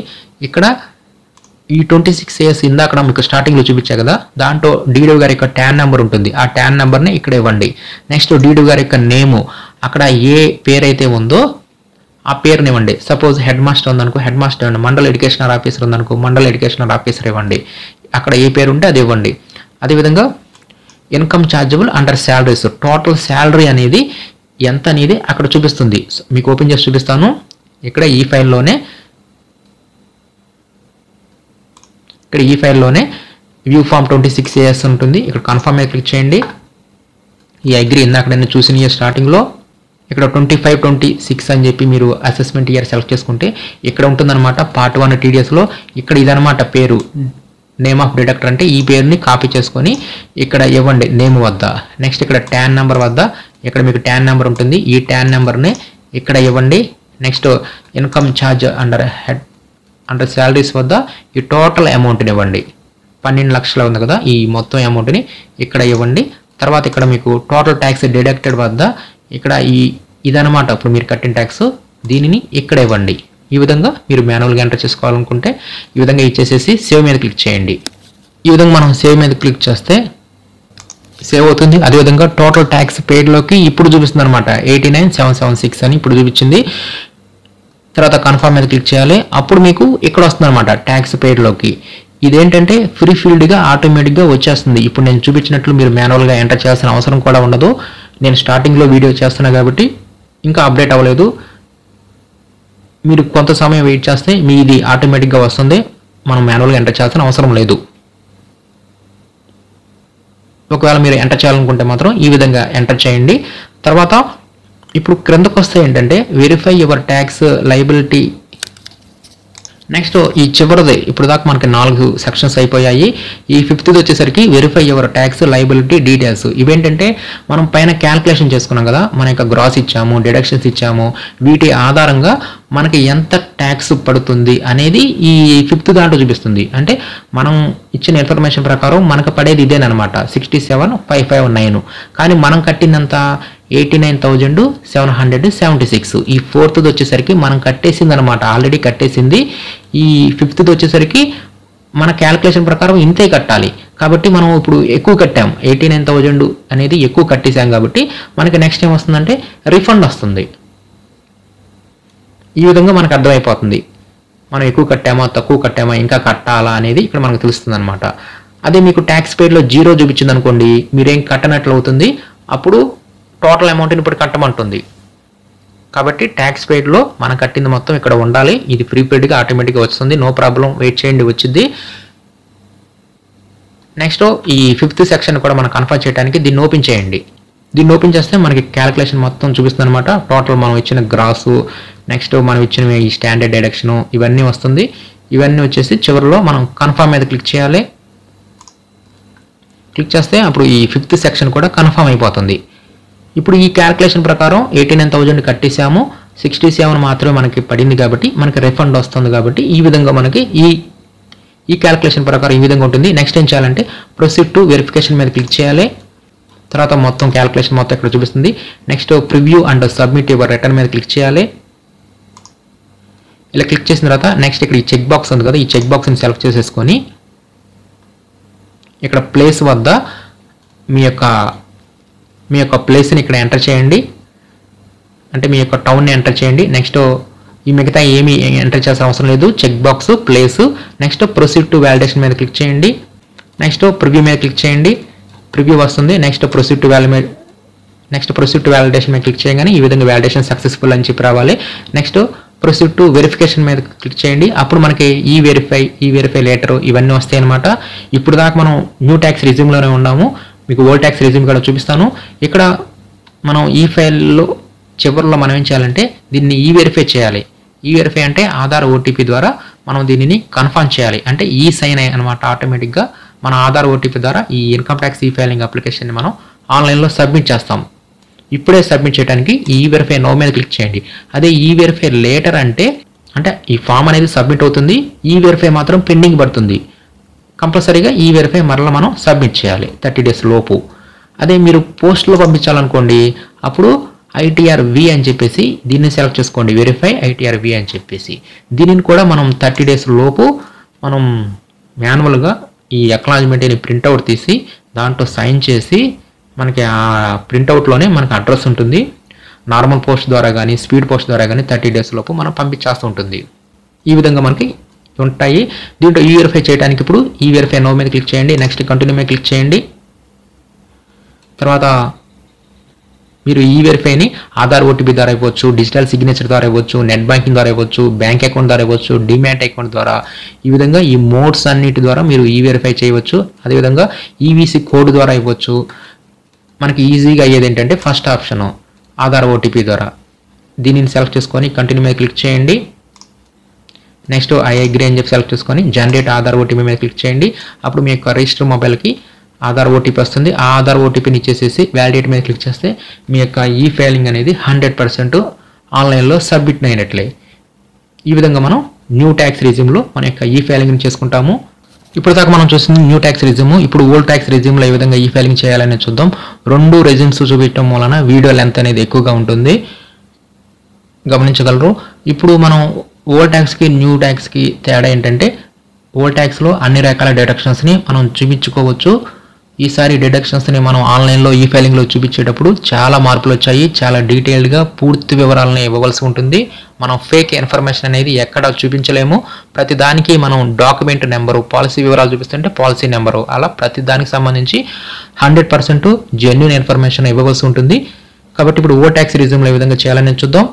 ఇక్కడ ఈ 26 AS ఇందాక మీకు స్టార్టింగ్లో చూపించా కదా, దాంట్లో డీడీ గారి యొక్క ట్యాన్ నెంబర్ ఉంటుంది, ఆ ట్యాన్ నెంబర్ని ఇక్కడ ఇవ్వండి. నెక్స్ట్ డీడీ గారి యొక్క నేము, అక్కడ ఏ పేరు అయితే ఉందో ఆ పేరుని ఇవ్వండి. సపోజ్ హెడ్ మాస్టర్ ఉందనుకో హెడ్ మాస్టర్ ఇవ్వండి, మండల్ ఎడ్యుకేషనల్ ఆఫీసర్ ఉందనుకో మండల్ ఎడ్యుకేషనల్ ఆఫీసర్ ఇవ్వండి. అక్కడ ఏ పేరు ఉంటే అది ఇవ్వండి. అదేవిధంగా income chargeable under salaries, total salary అనేది ఎంత అనేది అక్కడ చూపిస్తుంది. మీకు ఓపెన్ చేసి చూపిస్తాను. ఇక్కడ ఈ ఫైల్లోనే వ్యూ ఫామ్ 26 AS ఉంటుంది. ఇక్కడ కన్ఫర్మ్ మీద క్లిక్ చేయండి. ఈ అగ్రి ఇందాక నేను చూసిన స్టార్టింగ్లో ఇక్కడ 25-26 అని చెప్పి మీరు అసెస్మెంట్ ఇయర్ సెలెక్ట్ చేసుకుంటే ఇక్కడ ఉంటుందన్నమాట. పార్ట్ 1 TDSలో ఇక్కడ ఇదనమాట పేరు, నేమ్ ఆఫ్ డిడక్టర్ అంటే ఈ పేరుని కాపీ చేసుకొని ఇక్కడ ఇవ్వండి నేమ్ వద్ద. నెక్స్ట్ ఇక్కడ ట్యాన్ నెంబర్ వద్ద ఇక్కడ మీకు ట్యాన్ నెంబర్ ఉంటుంది, ఈ ట్యాన్ నెంబర్ని ఇక్కడ ఇవ్వండి. Next income charge under salaries వద్ద ఈ టోటల్ అమౌంట్ని ఇవ్వండి. 12 లక్షలు ఉంది కదా, ఈ మొత్తం అమౌంట్ని ఇక్కడ ఇవ్వండి. తర్వాత ఇక్కడ మీకు టోటల్ ట్యాక్స్ డిడక్టెడ్ వద్ద ఇక్కడ ఇదనమాట ఇప్పుడు మీరు కట్టిన ట్యాక్స్, దీనిని ఇక్కడ ఇవ్వండి. ఈ విధంగా మీరు మాన్యువల్గా ఎంటర్ చేసుకోవాలనుకుంటే ఈ విధంగా ఇచ్చేసేసి సేవ్ మీద క్లిక్ చేయండి. ఈ విధంగా మనం సేవ్ మీద క్లిక్ చేస్తే సేవ్ అవుతుంది. అదేవిధంగా టోటల్ ట్యాక్స్ పెయిడ్లోకి ఇప్పుడు చూపిస్తుంది అనమాట 89,776 అని ఇప్పుడు చూపించింది. తర్వాత కన్ఫర్మ్ మీద క్లిక్ చేయాలి. అప్పుడు మీకు ఇక్కడ వస్తుంది అనమాట ట్యాక్స్ పెయిడ్లోకి. ఇదేంటంటే ఫ్రీ ఫీల్డ్గా ఆటోమేటిక్గా వచ్చేస్తుంది. ఇప్పుడు నేను చూపించినట్లు మీరు మాన్యువల్గా ఎంటర్ చేయాల్సిన అవసరం కూడా ఉండదు. నేను స్టార్టింగ్లో వీడియో చేస్తున్నా కాబట్టి ఇంకా అప్డేట్ అవ్వలేదు. మీరు కొంత సమయం వెయిట్ చేస్తే మీది ఆటోమేటిక్గా వస్తుంది, మనం మాన్యువల్గా ఎంటర్ చేయాల్సిన అవసరం లేదు. ఒకవేళ మీరు ఎంటర్ చేయాలనుకుంటే మాత్రం ఈ విధంగా ఎంటర్ చేయండి. తర్వాత ఇప్పుడు క్రిందకు వస్తే ఏంటంటే verify your tax liability. Next ఈ చివరిది ఇప్పుడు దాకా మనకి 4 సెక్షన్స్ అయిపోయాయి. ఈ 5th వచ్చేసరికి verify your tax liability details. ఇవేంటంటే మనం పైన క్యాల్కులేషన్ చేసుకున్నాం కదా, మన యొక్క గ్రాస్ ఇచ్చాము, డిడక్షన్స్ ఇచ్చాము, వీటి ఆధారంగా మనకి ఎంత ట్యాక్స్ పడుతుంది అనేది ఈ 5th దాంట్లో చూపిస్తుంది. అంటే మనం ఇచ్చిన ఇన్ఫర్మేషన్ ప్రకారం మనకు పడేది ఇదేనమాట 67,559. కానీ మనం కట్టిందంత 89,776. ఈ 4th వచ్చేసరికి మనం కట్టేసింది అనమాట, ఆల్రెడీ కట్టేసింది. ఈ 5th వచ్చేసరికి మన క్యాల్కులేషన్ ప్రకారం ఇంతే కట్టాలి. కాబట్టి మనం ఇప్పుడు ఎక్కువ కట్టాం, 89,000 అనేది ఎక్కువ కట్టేసాం కాబట్టి మనకి నెక్స్ట్ ఏం వస్తుందంటే రిఫండ్ వస్తుంది. ఈ విధంగా మనకు అర్థమైపోతుంది మనం ఎక్కువ కట్టామా తక్కువ కట్టామా ఇంకా కట్టాలా అనేది ఇక్కడ మనకు తెలుస్తుంది అనమాట. అదే మీకు ట్యాక్స్ పెయిడ్లో 0 చూపించింది అనుకోండి, మీరేం కట్టనట్లు అవుతుంది. అప్పుడు టోటల్ అమౌంట్ని ఇప్పుడు కట్టమంటుంది. కాబట్టి ట్యాక్స్ పెయిడ్లో మనం కట్టింది మొత్తం ఇక్కడ ఉండాలి. ఇది ప్రీపెయిడ్గా ఆటోమేటిక్గా వస్తుంది, నో ప్రాబ్లం, వెయిట్ చేయండి వచ్చింది. నెక్స్ట్ ఈ 5th సెక్షన్ కూడా మనం కన్ఫర్మ్ చేయడానికి దీన్ని ఓపెన్ చేయండి. దీన్ని ఓపెన్ చేస్తే మనకి క్యాలిక్యులేషన్ మొత్తం చూపిస్తుంది అనమాట. టోటల్ మనం ఇచ్చిన గ్రాసు, నెక్స్ట్ మనం ఇచ్చిన ఈ స్టాండర్డ్ డిడక్షన్ ఇవన్నీ వస్తుంది. ఇవన్నీ వచ్చేసి చివరిలో మనం కన్ఫర్మ్ మీద క్లిక్ చేయాలి. క్లిక్ చేస్తే అప్పుడు ఈ 5th సెక్షన్ కూడా కన్ఫర్మ్ అయిపోతుంది. ఇప్పుడు ఈ క్యాలిక్యులేషన్ ప్రకారం 89,000 కట్టేసాము, 67 మాత్రమే మనకి పడింది కాబట్టి మనకి రిఫండ్ వస్తుంది. కాబట్టి ఈ విధంగా మనకి ఈ క్యాలిక్యులేషన్ ప్రకారం ఈ విధంగా ఉంటుంది. నెక్స్ట్ ఏం చేయాలంటే ప్రొసీడ్ టు వెరిఫికేషన్ మీద క్లిక్ చేయాలి. తర్వాత మొత్తం క్యాలిక్యులేషన్ మొత్తం ఇక్కడ చూపిస్తుంది. Next preview and submit your return మీద క్లిక్ చేయాలి. ఇలా క్లిక్ చేసిన తర్వాత నెక్స్ట్ ఇక్కడ ఈ చెక్ బాక్స్ ఉంది కదా, ఈ చెక్ బాక్స్ని సెలెక్ట్ చేసేసుకొని ఇక్కడ ప్లేస్ వద్ద మీ యొక్క ప్లేస్ని ఇక్కడ ఎంటర్ చేయండి, అంటే మీ యొక్క టౌన్ని ఎంటర్ చేయండి. నెక్స్ట్ ఈ మిగతా ఏమీ ఎంటర్ చేయాల్సిన అవసరం లేదు. Check box, place, next proceed to validation మీద క్లిక్ చేయండి. నెక్స్ట్ ప్రివ్యూ మీద క్లిక్ చేయండి, ప్రివ్యూ వస్తుంది. నెక్స్ట్ ప్రొసీడ్ టు వ్యాలిడేషన్ మీద క్లిక్ చేయగానే ఈ విధంగా వ్యాలిడేషన్ సక్సెస్ఫుల్ అని చెప్పి రావాలి. నెక్స్ట్ ప్రొసీడ్ టు వెరిఫికేషన్ మీద క్లిక్ చేయండి. అప్పుడు మనకి ఈ వెరిఫై లెటర్ ఇవన్నీ వస్తాయి అనమాట. ఇప్పుడు దాకా మనం న్యూ ట్యాక్స్ రిజ్యూమ్లోనే ఉన్నాము. మీకు ఓల్డ్ ట్యాక్స్ రిజ్యూమ్ కూడా చూపిస్తాను. ఇక్కడ మనం ఈ ఫైల్లో చివరిలో మనం ఏం చేయాలంటే దీన్ని ఈ వెరిఫై చేయాలి. ఈ వెరిఫై అంటే ఆధార్ ఓటీపీ ద్వారా మనం దీనిని కన్ఫర్మ్ చేయాలి. అంటే ఈ సైన్ అనమాట. ఆటోమేటిక్గా మన ఆధార్ ఓటీపీ ద్వారా ఈ ఇన్కమ్ ట్యాక్స్ ఈ ఫైలింగ్ అప్లికేషన్ని మనం ఆన్లైన్లో సబ్మిట్ చేస్తాం. ఇప్పుడే సబ్మిట్ చేయడానికి ఈ వెరిఫై నో మీద క్లిక్ చేయండి. అదే ఈ వెరిఫై లేటర్ అంటే ఈ ఫామ్ అనేది సబ్మిట్ అవుతుంది, ఈ వెరిఫై మాత్రం పెండింగ్ పడుతుంది. కంపల్సరీగా ఈ వెరిఫై మరలా మనం సబ్మిట్ చేయాలి 30 days లోపు. అదే మీరు పోస్ట్లో పంపించాలనుకోండి, అప్పుడు ITR-V అని చెప్పేసి దీన్ని సెలెక్ట్ చేసుకోండి. వెరిఫై ITR-V అని చెప్పేసి దీనిని కూడా మనం 30 days లోపు మనం మాన్యువల్గా ఈ అక్నాలజ్మెంట్ని ప్రింట్అవుట్ తీసి దాంట్లో సైన్ చేసి మనకి ఆ ప్రింట్అవుట్లోనే మనకి అడ్రస్ ఉంటుంది. నార్మల్ పోస్ట్ ద్వారా కానీ స్పీడ్ పోస్ట్ ద్వారా కానీ 30 days లోపు మనం పంపించేస్తూ ఉంటుంది. ఈ విధంగా మనకి ఉంటాయి. దీంట్లో ఈ వెరిఫై చేయడానికి ఇప్పుడు ఈ వెరిఫై నో మీద క్లిక్ చేయండి. నెక్స్ట్ కంటిన్యూ మీద క్లిక్ చేయండి. తర్వాత మీరు ఈ వెరిఫైని ఆధార్ ఓటీపీ ద్వారా ఇవ్వచ్చు, డిజిటల్ సిగ్నేచర్ ద్వారా ఇవ్వచ్చు, నెట్ బ్యాంకింగ్ ద్వారా ఇవ్వచ్చు, బ్యాంక్ అకౌంట్ ద్వారా ఇవ్వచ్చు, డిమాట్ అకౌంట్ ద్వారా, ఈ విధంగా ఈ మోడ్స్ అన్నిటి ద్వారా మీరు ఈ వెరిఫై చేయవచ్చు. అదేవిధంగా ఈవీసీ కోడ్ ద్వారా ఇవ్వచ్చు. మనకి ఈజీగా అయ్యేది ఏంటంటే ఫస్ట్ ఆప్షన్ ఆధార్ ఓటీపీ ద్వారా. దీనిని సెలెక్ట్ చేసుకొని కంటిన్యూ మీద క్లిక్ చేయండి. నెక్స్ట్ ఐ అగ్రీ అని చెప్పి సెలెక్ట్ చేసుకొని జనరేట్ ఆధార్ ఓటీపీ మీద క్లిక్ చేయండి. అప్పుడు మీ యొక్క రిజిస్టర్ మొబైల్కి ఆధార్ ఓటీపీ వస్తుంది. ఆ ఆధార్ ఓటీపీని ఇచ్చేసేసి వ్యాలిడేట్ మీద క్లిక్ చేస్తే మీ యొక్క ఈ ఫైలింగ్ అనేది 100% ఆన్లైన్లో సబ్మిట్ అయినట్లే. ఈ విధంగా మనం న్యూ ట్యాక్స్ రిజ్యూమ్లో మన యొక్క ఈ ఫైలింగ్ని చేసుకుంటాము. ఇప్పుడు దాకా మనం చూసింది న్యూ ట్యాక్స్ రిజ్యూమ్. ఇప్పుడు ఓల్డ్ ట్యాక్స్ రిజ్యూమ్లో ఏ విధంగా ఈ ఫైలింగ్ చేయాలని చూద్దాం. 2 రెజ్యూమ్స్ చూపించడం వలన వీడియో లెంత్ అనేది ఎక్కువగా ఉంటుంది, గమనించగలరు. ఇప్పుడు మనం ఓల్డ్ ట్యాక్స్కి న్యూ ట్యాక్స్కి తేడా ఏంటంటే ఓల్డ్ ట్యాక్స్లో అన్ని రకాల డిడక్షన్స్ని మనం చూపించుకోవచ్చు. ఈసారి డిడక్షన్స్ని మనం ఆన్లైన్లో ఈ ఫైలింగ్లో చూపించేటప్పుడు చాలా మార్పులు వచ్చాయి. చాలా డీటెయిల్డ్గా పూర్తి వివరాలను ఇవ్వవలసి ఉంటుంది. మనం ఫేక్ ఇన్ఫర్మేషన్ అనేది ఎక్కడ చూపించలేము. ప్రతి దానికి మనం డాక్యుమెంట్ నెంబరు, పాలసీ వివరాలు చూపిస్తుంటే పాలసీ నెంబరు, అలా ప్రతి దానికి సంబంధించి 100% జెన్యూన్ ఇన్ఫర్మేషన్ ఇవ్వవలసి ఉంటుంది. కాబట్టి ఇప్పుడు ఓల్డ్ ట్యాక్స్ రిజ్యూమ్లో ఏ విధంగా చేయాలని చూద్దాం.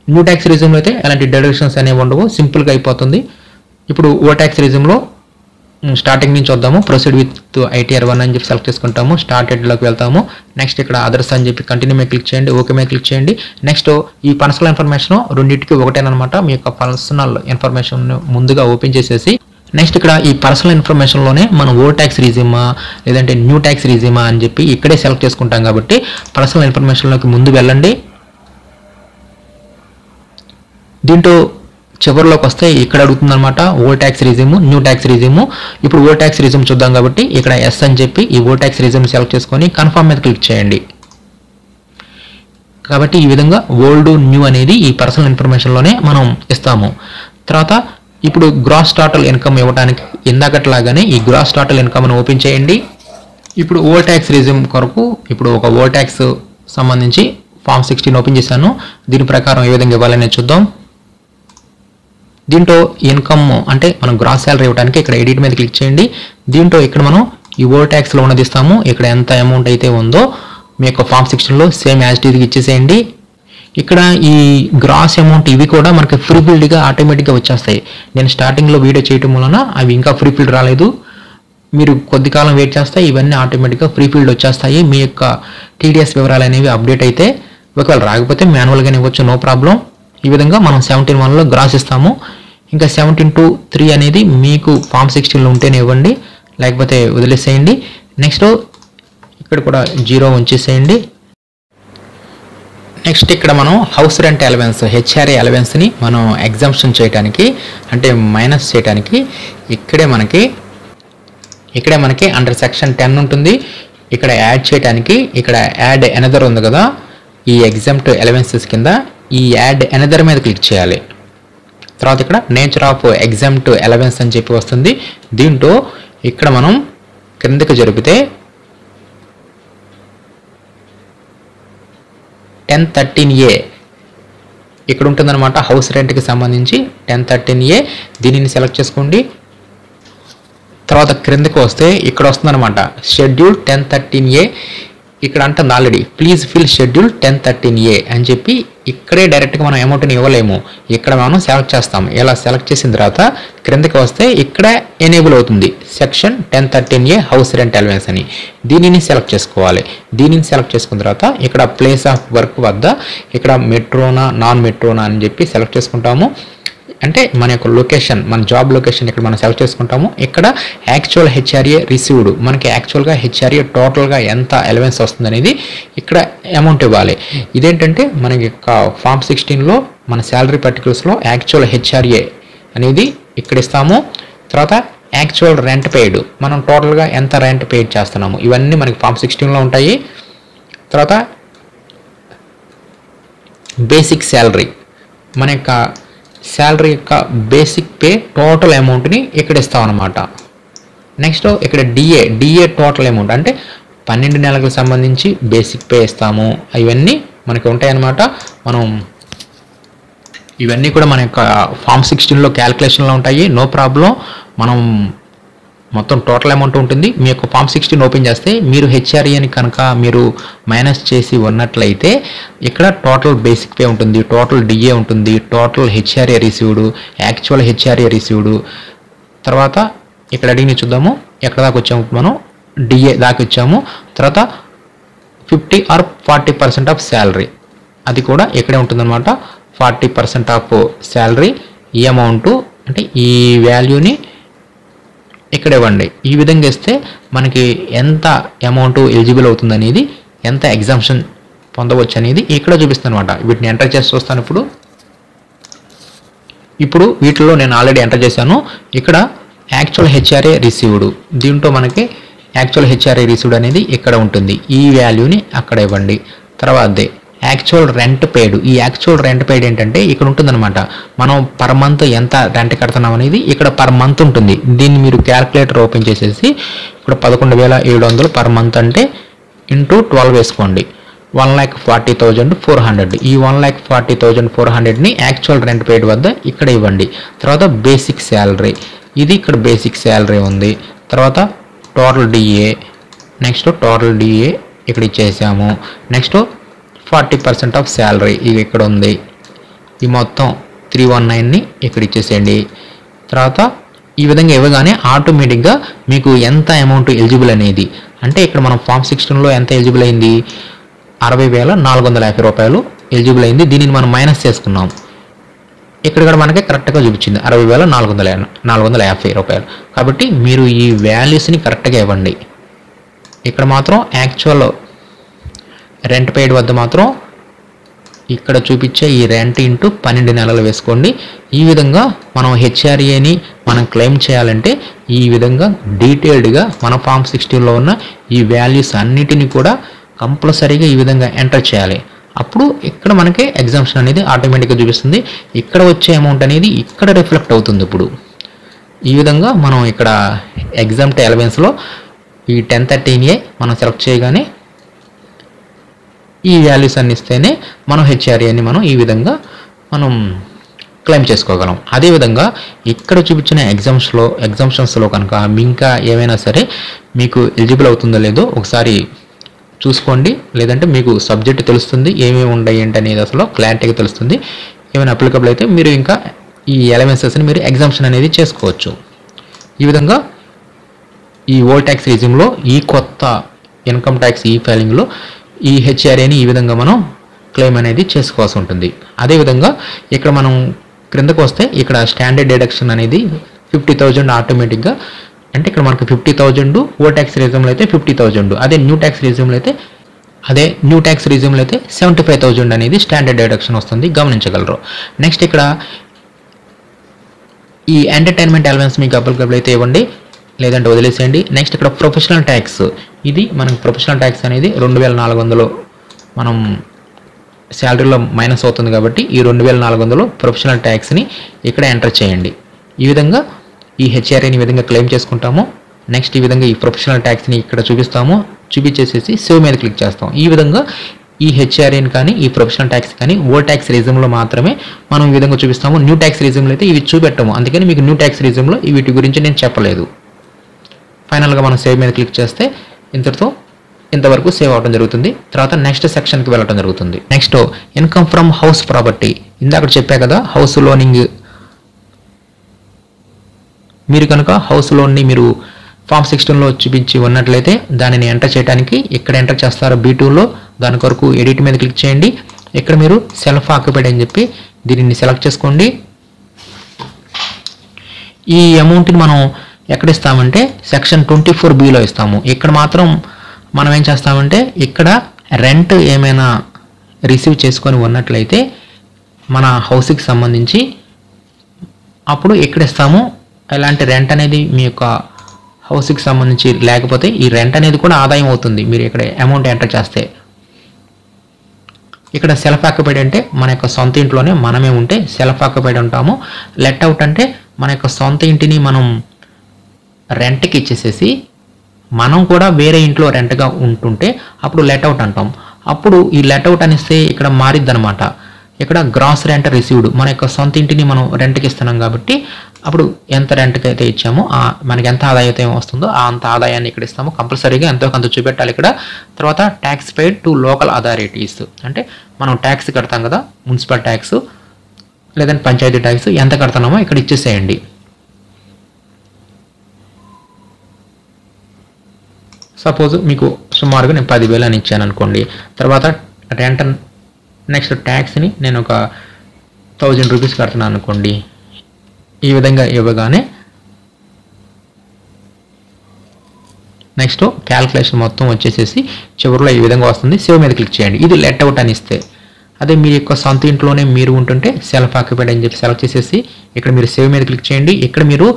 న్యూ ట్యాక్స్ రిజ్యూమ్లో అయితే ఎలాంటి డిడక్షన్స్ అనేవి ఉండవు, సింపుల్గా అయిపోతుంది. ఇప్పుడు ఓల్డ్ ట్యాక్స్ రిజ్యూమ్లో స్టార్టింగ్ నుంచి వద్దాము. ప్రొసీడ్ విత్ ITR-1 అని చెప్పి సెలెక్ట్ చేసుకుంటాము. స్టార్టెడ్లోకి వెళ్తాము. నెక్స్ట్ ఇక్కడ అదర్స్ అని చెప్పి కంటిన్యూ మీద క్లిక్ చేయండి, ఓకే మీద క్లిక్ చేయండి. నెక్స్ట్ ఈ పర్సనల్ ఇన్ఫర్మేషన్ రెండింటికి ఒకటేనమాట. మీ యొక్క పర్సనల్ ఇన్ఫర్మేషన్ ముందుగా ఓపెన్ చేసేసి నెక్స్ట్ ఇక్కడ ఈ పర్సనల్ ఇన్ఫర్మేషన్లోనే మనం ఓల్డ్ ట్యాక్స్ రిజ్యూమా లేదంటే న్యూ ట్యాక్స్ రిజ్యూమా అని చెప్పి ఇక్కడే సెలెక్ట్ చేసుకుంటాం. కాబట్టి పర్సనల్ ఇన్ఫర్మేషన్లోకి ముందు వెళ్ళండి. దీంట్లో చివరిలోకి వస్తే ఇక్కడ అడుగుతుంది అనమాట old tax resume, new tax resume. ఇప్పుడు ఓల్డ్ ట్యాక్స్ రిజ్యూమ్ చూద్దాం. కాబట్టి ఇక్కడ ఎస్ అని చెప్పి ఈ ఓల్డ్ ట్యాక్స్ రిజ్యూమ్ సెలెక్ట్ చేసుకొని కన్ఫర్మ్ మీద క్లిక్ చేయండి. కాబట్టి ఈ విధంగా ఓల్డ్ న్యూ అనేది ఈ పర్సనల్ ఇన్ఫర్మేషన్లోనే మనం ఇస్తాము. తర్వాత ఇప్పుడు గ్రాస్ టోటల్ ఇన్కమ్ ఇవ్వడానికి ఇందాకట్లాగానే ఈ గ్రాస్ టోటల్ ఇన్కమ్ను ఓపెన్ చేయండి. ఇప్పుడు ఓల్డ్ ట్యాక్స్ రిజ్యూమ్ కొరకు ఇప్పుడు ఒక ఓల్డ్ ట్యాక్స్ సంబంధించి ఫామ్ 16 ఓపెన్ చేశాను. దీని ప్రకారం ఏ విధంగా ఇవ్వాలని చూద్దాం. దీంట్లో ఇన్కమ్ అంటే మనం గ్రాస్ శాలరీ ఇవ్వడానికి ఇక్కడ ఎడిట్ మీద క్లిక్ చేయండి. దీంట్లో ఇక్కడ మనం ఈ ఓల్డ్ ట్యాక్స్లో ఉన్నది ఇస్తాము. ఇక్కడ ఎంత అమౌంట్ అయితే ఉందో మీ యొక్క ఫామ్ 16లో సేమ్ యాజ్ ఇట్ ఈజ్ ఇచ్చేసేయండి. ఇక్కడ ఈ గ్రాస్ అమౌంట్ ఇవి కూడా మనకి ఫ్రీ ఫీల్డ్గా ఆటోమేటిక్గా వచ్చేస్తాయి. నేను స్టార్టింగ్లో వీడియో చేయటం వలన అవి ఇంకా ఫ్రీ ఫీల్డ్ రాలేదు. మీరు కొద్ది కాలం వెయిట్ చేస్తే ఇవన్నీ ఆటోమేటిక్గా ఫ్రీ ఫీల్డ్ వచ్చేస్తాయి. మీ యొక్క TDS వివరాలు అనేవి అప్డేట్ అయితే, ఒకవేళ రాకపోతే మాన్యువల్గానే ఇవ్వచ్చు, నో ప్రాబ్లం. ఈ విధంగా మనం 17(1)లో గ్రాస్ ఇస్తాము. ఇంకా 17(2)(3) అనేది మీకు ఫామ్ 16లో ఉంటేనే ఇవ్వండి, లేకపోతే వదిలేసేయండి. నెక్స్ట్ ఇక్కడ కూడా 0 ఉంచేసేయండి. నెక్స్ట్ ఇక్కడ మనం హౌస్ రెంట్ అలవెన్స్ HRA అలవెన్స్ని మనం ఎగ్జామ్షన్ చేయడానికి అంటే మైనస్ చేయడానికి ఇక్కడే మనకి అండర్ సెక్షన్ 10 ఉంటుంది. ఇక్కడ యాడ్ చేయడానికి ఇక్కడ యాడ్ ఎనదర్ ఉంది కదా, ఈ ఎగ్జామ్ట్ అలవెన్సెస్ కింద ఈ యాడ్ ఎనదర్ మీద క్లిక్ చేయాలి. తర్వాత ఇక్కడ నేచర్ ఆఫ్ ఎగ్జామ్ట్ అలవెన్స్ అని చెప్పి వస్తుంది. దీంట్లో ఇక్కడ మనం క్రిందకి జరిపితే 1013A ఇక్కడ ఉంటుందన్నమాట. హౌస్ రెంట్కి సంబంధించి 1013A దీనిని సెలెక్ట్ చేసుకోండి. తర్వాత క్రిందకి వస్తే ఇక్కడ వస్తుందన్నమాట షెడ్యూల్ 1013A. ఇక్కడ అంటుంది already please fill schedule 1013A అని చెప్పి ఇక్కడే డైరెక్ట్గా మనం అమౌంట్ని ఇవ్వలేము. ఇక్కడ మనం సెలెక్ట్ చేస్తాం. ఇలా సెలెక్ట్ చేసిన తర్వాత క్రిందకి వస్తే ఇక్కడ ఎనేబుల్ అవుతుంది section 1013A house rent allowance అని. దీనిని సెలెక్ట్ చేసుకోవాలి. దీనిని సెలెక్ట్ చేసుకున్న తర్వాత ఇక్కడ ప్లేస్ ఆఫ్ వర్క్ వద్ద ఇక్కడ మెట్రోనా నాన్ మెట్రోనా అని చెప్పి సెలెక్ట్ చేసుకుంటాము. అంటే మన యొక్క లొకేషన్, మన జాబ్ లొకేషన్ ఇక్కడ మనం సెలెక్ట్ చేసుకుంటాము. ఇక్కడ యాక్చువల్ హెచ్ఆర్ఏ రిసీవ్డ్, మనకి యాక్చువల్గా హెచ్ఆర్ఏ టోటల్గా ఎంత అలవెన్స్ వస్తుంది అనేది ఇక్కడ అమౌంట్ ఇవ్వాలి. ఇదేంటంటే మనకి యొక్క ఫామ్ 16లో మన శాలరీ పర్టికులర్స్లో యాక్చువల్ హెచ్ఆర్ఏ అనేది ఇక్కడ ఇస్తాము. తర్వాత యాక్చువల్ రెంట్ పెయిడ్, మనం టోటల్గా ఎంత రెంట్ పెయిడ్ చేస్తున్నాము ఇవన్నీ మనకి ఫామ్ 16లో ఉంటాయి. తర్వాత బేసిక్ శాలరీ, మన యొక్క శాలరీ యొక్క బేసిక్ పే టోటల్ అమౌంట్ని ఇక్కడ ఇస్తాం అన్నమాట. నెక్స్ట్ ఇక్కడ డిఏ టోటల్ అమౌంట్ అంటే 12 నెలలకు సంబంధించి బేసిక్ పే ఇస్తాము. ఇవన్నీ మనకి ఉంటాయన్నమాట. మనం ఇవన్నీ కూడా మన యొక్క ఫామ్ 16లో క్యాల్కులేషన్లో ఉంటాయి. No problem. మనం మొత్తం టోటల్ అమౌంట్ ఉంటుంది. మీ యొక్క ఫామ్ 16 ఓపెన్ చేస్తే మీరు హెచ్ఆర్ఏని కనుక మీరు మైనస్ చేసి ఉన్నట్లయితే ఇక్కడ టోటల్ బేసిక్ పే ఉంటుంది, టోటల్ డిఏ ఉంటుంది, total HRA received, actual HRA received. తర్వాత ఇక్కడ అడిగిన చూద్దాము ఎక్కడ దాకా వచ్చాము. మనం డిఏ దాకా వచ్చాము. తర్వాత 50 or 40% ఆఫ్ శాలరీ అది కూడా ఇక్కడే ఉంటుందన్నమాట. 40% ఆఫ్ శాలరీ ఈ అమౌంట్ అంటే ఈ వాల్యూని ఇక్కడ ఇవ్వండి. ఈ విధంగా ఇస్తే మనకి ఎంత అమౌంట్ ఎలిజిబుల్ అవుతుంది అనేది, ఎంత ఎగ్జామ్షన్ పొందవచ్చు అనేది ఇక్కడ చూపిస్తాను అనమాట. వీటిని ఎంటర్ చేసి చూస్తాను. ఇప్పుడు వీటిలో నేను ఆల్రెడీ ఎంటర్ చేశాను. ఇక్కడ యాక్చువల్ హెచ్ఆర్ఏ రిసీవ్డ్, దీంట్లో మనకి యాక్చువల్ హెచ్ఆర్ఏ రిసీవ్డ్ అనేది ఇక్కడ ఉంటుంది. ఈ వాల్యూని అక్కడ ఇవ్వండి. తర్వాత యాక్చువల్ రెంట్ పెయిడ్, ఈ యాక్చువల్ రెంట్ పెయిడ్ ఏంటంటే ఇక్కడ ఉంటుందన్నమాట. మనం పర్ మంత్ ఎంత రెంట్ కడుతున్నాం అనేది ఇక్కడ పర్ మంత్ ఉంటుంది. దీన్ని మీరు క్యాల్కులేటర్ ఓపెన్ చేసేసి ఇక్కడ 11,700 పర్ మంత్ అంటే ఇంటూ 12 వేసుకోండి. 1,40,400. ఈ 1,40,400ని యాక్చువల్ రెంట్ పెయిడ్ వద్ద ఇక్కడ ఇవ్వండి. తర్వాత బేసిక్ శాలరీ, ఇది ఇక్కడ బేసిక్ శాలరీ ఉంది. తర్వాత total DA, next total DA ఇక్కడ ఇచ్చేసాము. నెక్స్ట్ 40% ఆఫ్ శాలరీ ఇది ఇక్కడ ఉంది. ఈ మొత్తం 319ని ఇక్కడ ఇచ్చేసేయండి. తర్వాత ఈ విధంగా ఇవ్వగానే ఆటోమేటిక్గా మీకు ఎంత అమౌంట్ ఎలిజిబుల్ అనేది, అంటే ఇక్కడ మనం ఫామ్ 16లో ఎంత ఎలిజిబుల్ అయింది 60,450 రూపాయలు ఎలిజిబుల్ అయింది. దీనిని మనం మైనస్ చేసుకున్నాం. ఇక్కడ కూడా మనకి కరెక్ట్గా చూపించింది 60,450 రూపాయలు. కాబట్టి మీరు ఈ వాల్యూస్ని కరెక్ట్గా ఇవ్వండి. ఇక్కడ మాత్రం యాక్చువల్ రెంట్ పెయిడ్ వద్ద మాత్రం ఇక్కడ చూపించే ఈ రెంట్ ఇంటూ 12 నెలలు వేసుకోండి. ఈ విధంగా మనం హెచ్ఆర్ఏని మనం క్లెయిమ్ చేయాలంటే ఈ విధంగా డీటెయిల్డ్గా మన ఫామ్ 16లో ఉన్న ఈ వాల్యూస్ అన్నిటిని కూడా కంపల్సరీగా ఈ విధంగా ఎంటర్ చేయాలి. అప్పుడు ఇక్కడ మనకి ఎగ్జామ్షన్ అనేది ఆటోమేటిక్గా చూపిస్తుంది. ఇక్కడ వచ్చే అమౌంట్ అనేది ఇక్కడ రిఫ్లెక్ట్ అవుతుంది. ఇప్పుడు ఈ విధంగా మనం ఇక్కడ ఎగ్జామ్ట్ అలవెన్స్లో ఈ 1013A మనం సెలెక్ట్ చేయగానే ఈ వాల్యూస్ అన్ని ఇస్తేనే మనం హెచ్ఆర్ఏని మనం ఈ విధంగా మనం క్లెయిమ్ చేసుకోగలం. అదేవిధంగా ఇక్కడ చూపించిన ఎగ్జామ్షన్స్లో కనుక ఇంకా ఏమైనా సరే మీకు ఎలిజిబుల్ అవుతుందో లేదో ఒకసారి చూసుకోండి. లేదంటే మీకు సబ్జెక్ట్ తెలుస్తుంది, ఏమేమి ఉన్నాయి ఏంటి అనేది అసలు క్లారిటీగా తెలుస్తుంది. ఏమైనా అప్లికబుల్ అయితే మీరు ఇంకా ఈ ఎలవెన్సెస్ని మీరు ఎగ్జామ్షన్ అనేది చేసుకోవచ్చు. ఈ విధంగా ఈ ఓల్డ్ ట్యాక్స్ రిజిమ్లో ఈ కొత్త ఇన్కమ్ ట్యాక్స్ ఈ ఫైలింగ్లో ఈ హెచ్ఆర్ఏని ఈ విధంగా మనం క్లెయిమ్ అనేది చేసుకోవాల్సి ఉంటుంది. అదేవిధంగా ఇక్కడ మనం క్రిందకు వస్తే ఇక్కడ స్టాండర్డ్ డిడక్షన్ అనేది 50,000 ఆటోమేటిక్గా, అంటే ఇక్కడ మనకు 50,000 ఓ ట్యాక్స్ రిజిమ్లో అయితే 50,000, అదే న్యూ ట్యాక్స్ రిజిమ్లో అయితే 75,000 అనేది స్టాండర్డ్ డిడక్షన్ వస్తుంది, గమనించగలరు. నెక్స్ట్ ఇక్కడ ఈ ఎంటర్టైన్మెంట్ అలవెన్స్ మీకు అప్లికబుల్ అయితే ఇవ్వండి, లేదంటే వదిలేసేయండి. నెక్స్ట్ ఇక్కడ ప్రొఫెషనల్ ట్యాక్స్, ఇది మనకు ప్రొఫెషనల్ ట్యాక్స్ అనేది 2,400 మనం శాలరీలో మైనస్ అవుతుంది కాబట్టి ఈ 2,400 ప్రొఫెషనల్ ట్యాక్స్ని ఇక్కడ ఎంటర్ చేయండి. ఈ విధంగా ఈ హెచ్ఆర్ఏని ఈ విధంగా క్లెయిమ్ చేసుకుంటాము. నెక్స్ట్ ఈ విధంగా ఈ ప్రొఫెషనల్ ట్యాక్స్ని ఇక్కడ చూపిస్తాము. చూపించేసేసి సేవ్ మీద క్లిక్ చేస్తాం. ఈ విధంగా ఈ హెచ్ఆర్ఏని కానీ ఈ ప్రొఫెషనల్ ట్యాక్స్ కానీ ఓల్డ్ ట్యాక్స్ రిజిమ్లో మాత్రమే మనం ఈ విధంగా చూపిస్తాము. న్యూ ట్యాక్స్ రిజిమ్లో అయితే ఇవి చూపెట్టము. అందుకని మీకు న్యూ ట్యాక్స్ రిజిమ్లో వీటి గురించి నేను చెప్పలేదు. ఫైనల్గా మనం సేవ్ మీద క్లిక్ చేస్తే ఇంతవరకు సేవ్ అవడం జరుగుతుంది. తర్వాత నెక్స్ట్ సెక్షన్కి వెళ్ళడం జరుగుతుంది. Next income from house property. ఇందాక చెప్పా కదా హౌస్ లోనింగ్. మీరు కనుక హౌస్ లోన్ని మీరు ఫామ్ 16లో చూపించి ఉన్నట్లయితే దానిని ఎంటర్ చేయడానికి ఇక్కడ ఎంటర్ చేస్తారు B2లో. దాని కొరకు ఎడిట్ మీద క్లిక్ చేయండి. ఇక్కడ మీరు సెల్ఫ్ ఆక్యుపైడ్ అని చెప్పి దీనిని సెలెక్ట్ చేసుకోండి. ఈ అమౌంట్ని మనం ఎక్కడ ఇస్తామంటే సెక్షన్ 24Bలో ఇస్తాము. ఇక్కడ మాత్రం మనం ఏం చేస్తామంటే ఇక్కడ రెంట్ ఏమైనా రిసీవ్ చేసుకొని ఉన్నట్లయితే మన హౌస్కి సంబంధించి అప్పుడు ఇక్కడ ఇస్తాము. ఎలాంటి రెంట్ అనేది మీ యొక్క హౌస్కి సంబంధించి లేకపోతే ఈ రెంట్ అనేది కూడా ఆదాయం అవుతుంది మీరు ఇక్కడ అమౌంట్ ఎంటర్ చేస్తే. ఇక్కడ సెల్ఫ్ ఆక్యుపైడ్ అంటే మన యొక్క సొంత ఇంట్లోనే మనమే ఉంటే సెల్ఫ్ ఆక్యుపైడ్ ఉంటాము. లెట్ అవుట్ అంటే మన యొక్క సొంత ఇంటిని మనం రెంట్కి ఇచ్చేసేసి మనం కూడా వేరే ఇంట్లో రెంట్గా ఉంటుంటే అప్పుడు లెట్ అవుట్ అంటాం. అప్పుడు ఈ లెట్ అవుట్ అనేస్తే ఇక్కడ మారిద్ది అనమాట. ఇక్కడ గ్రాస్ రెంట్ రిసీవ్డ్ మన యొక్క సొంత ఇంటిని మనం రెంట్కి ఇస్తున్నాం కాబట్టి అప్పుడు ఎంత రెంట్కి అయితే ఇచ్చామో మనకి ఎంత ఆదాయం వస్తుందో అంత ఆదాయాన్ని ఇక్కడ ఇస్తాము. కంపల్సరీగా ఎంతో కొంత చూపెట్టాలి ఇక్కడ. తర్వాత tax paid to local authorities అంటే మనం ట్యాక్స్ కడతాం కదా, మున్సిపల్ ట్యాక్స్ లేదంటే పంచాయతీ ట్యాక్స్ ఎంత కడుతున్నామో ఇక్కడ ఇచ్చేసేయండి. సపోజ్ మీకు సుమారుగా నేను 10,000 అని ఇచ్చాను అనుకోండి. తర్వాత రెంట్ నెక్స్ట్ ట్యాక్స్ని నేను ఒక 1000 రూపీస్ కడుతున్నాను అనుకోండి. ఈ విధంగా ఇవ్వగానే నెక్స్ట్ క్యాల్కులేషన్ మొత్తం వచ్చేసేసి చివరిలో ఈ విధంగా వస్తుంది. సేవ్ మీద క్లిక్ చేయండి. ఇది లెట్ అవుట్ అని ఇస్తే. అదే మీ యొక్క సొంత ఇంట్లోనే మీరు ఉంటుంటే సెల్ఫ్ ఆక్యుపైడ్ అని చెప్పి సెలెక్ట్ చేసేసి ఇక్కడ మీరు సేవ్ మీద క్లిక్ చేయండి. ఇక్కడ మీరు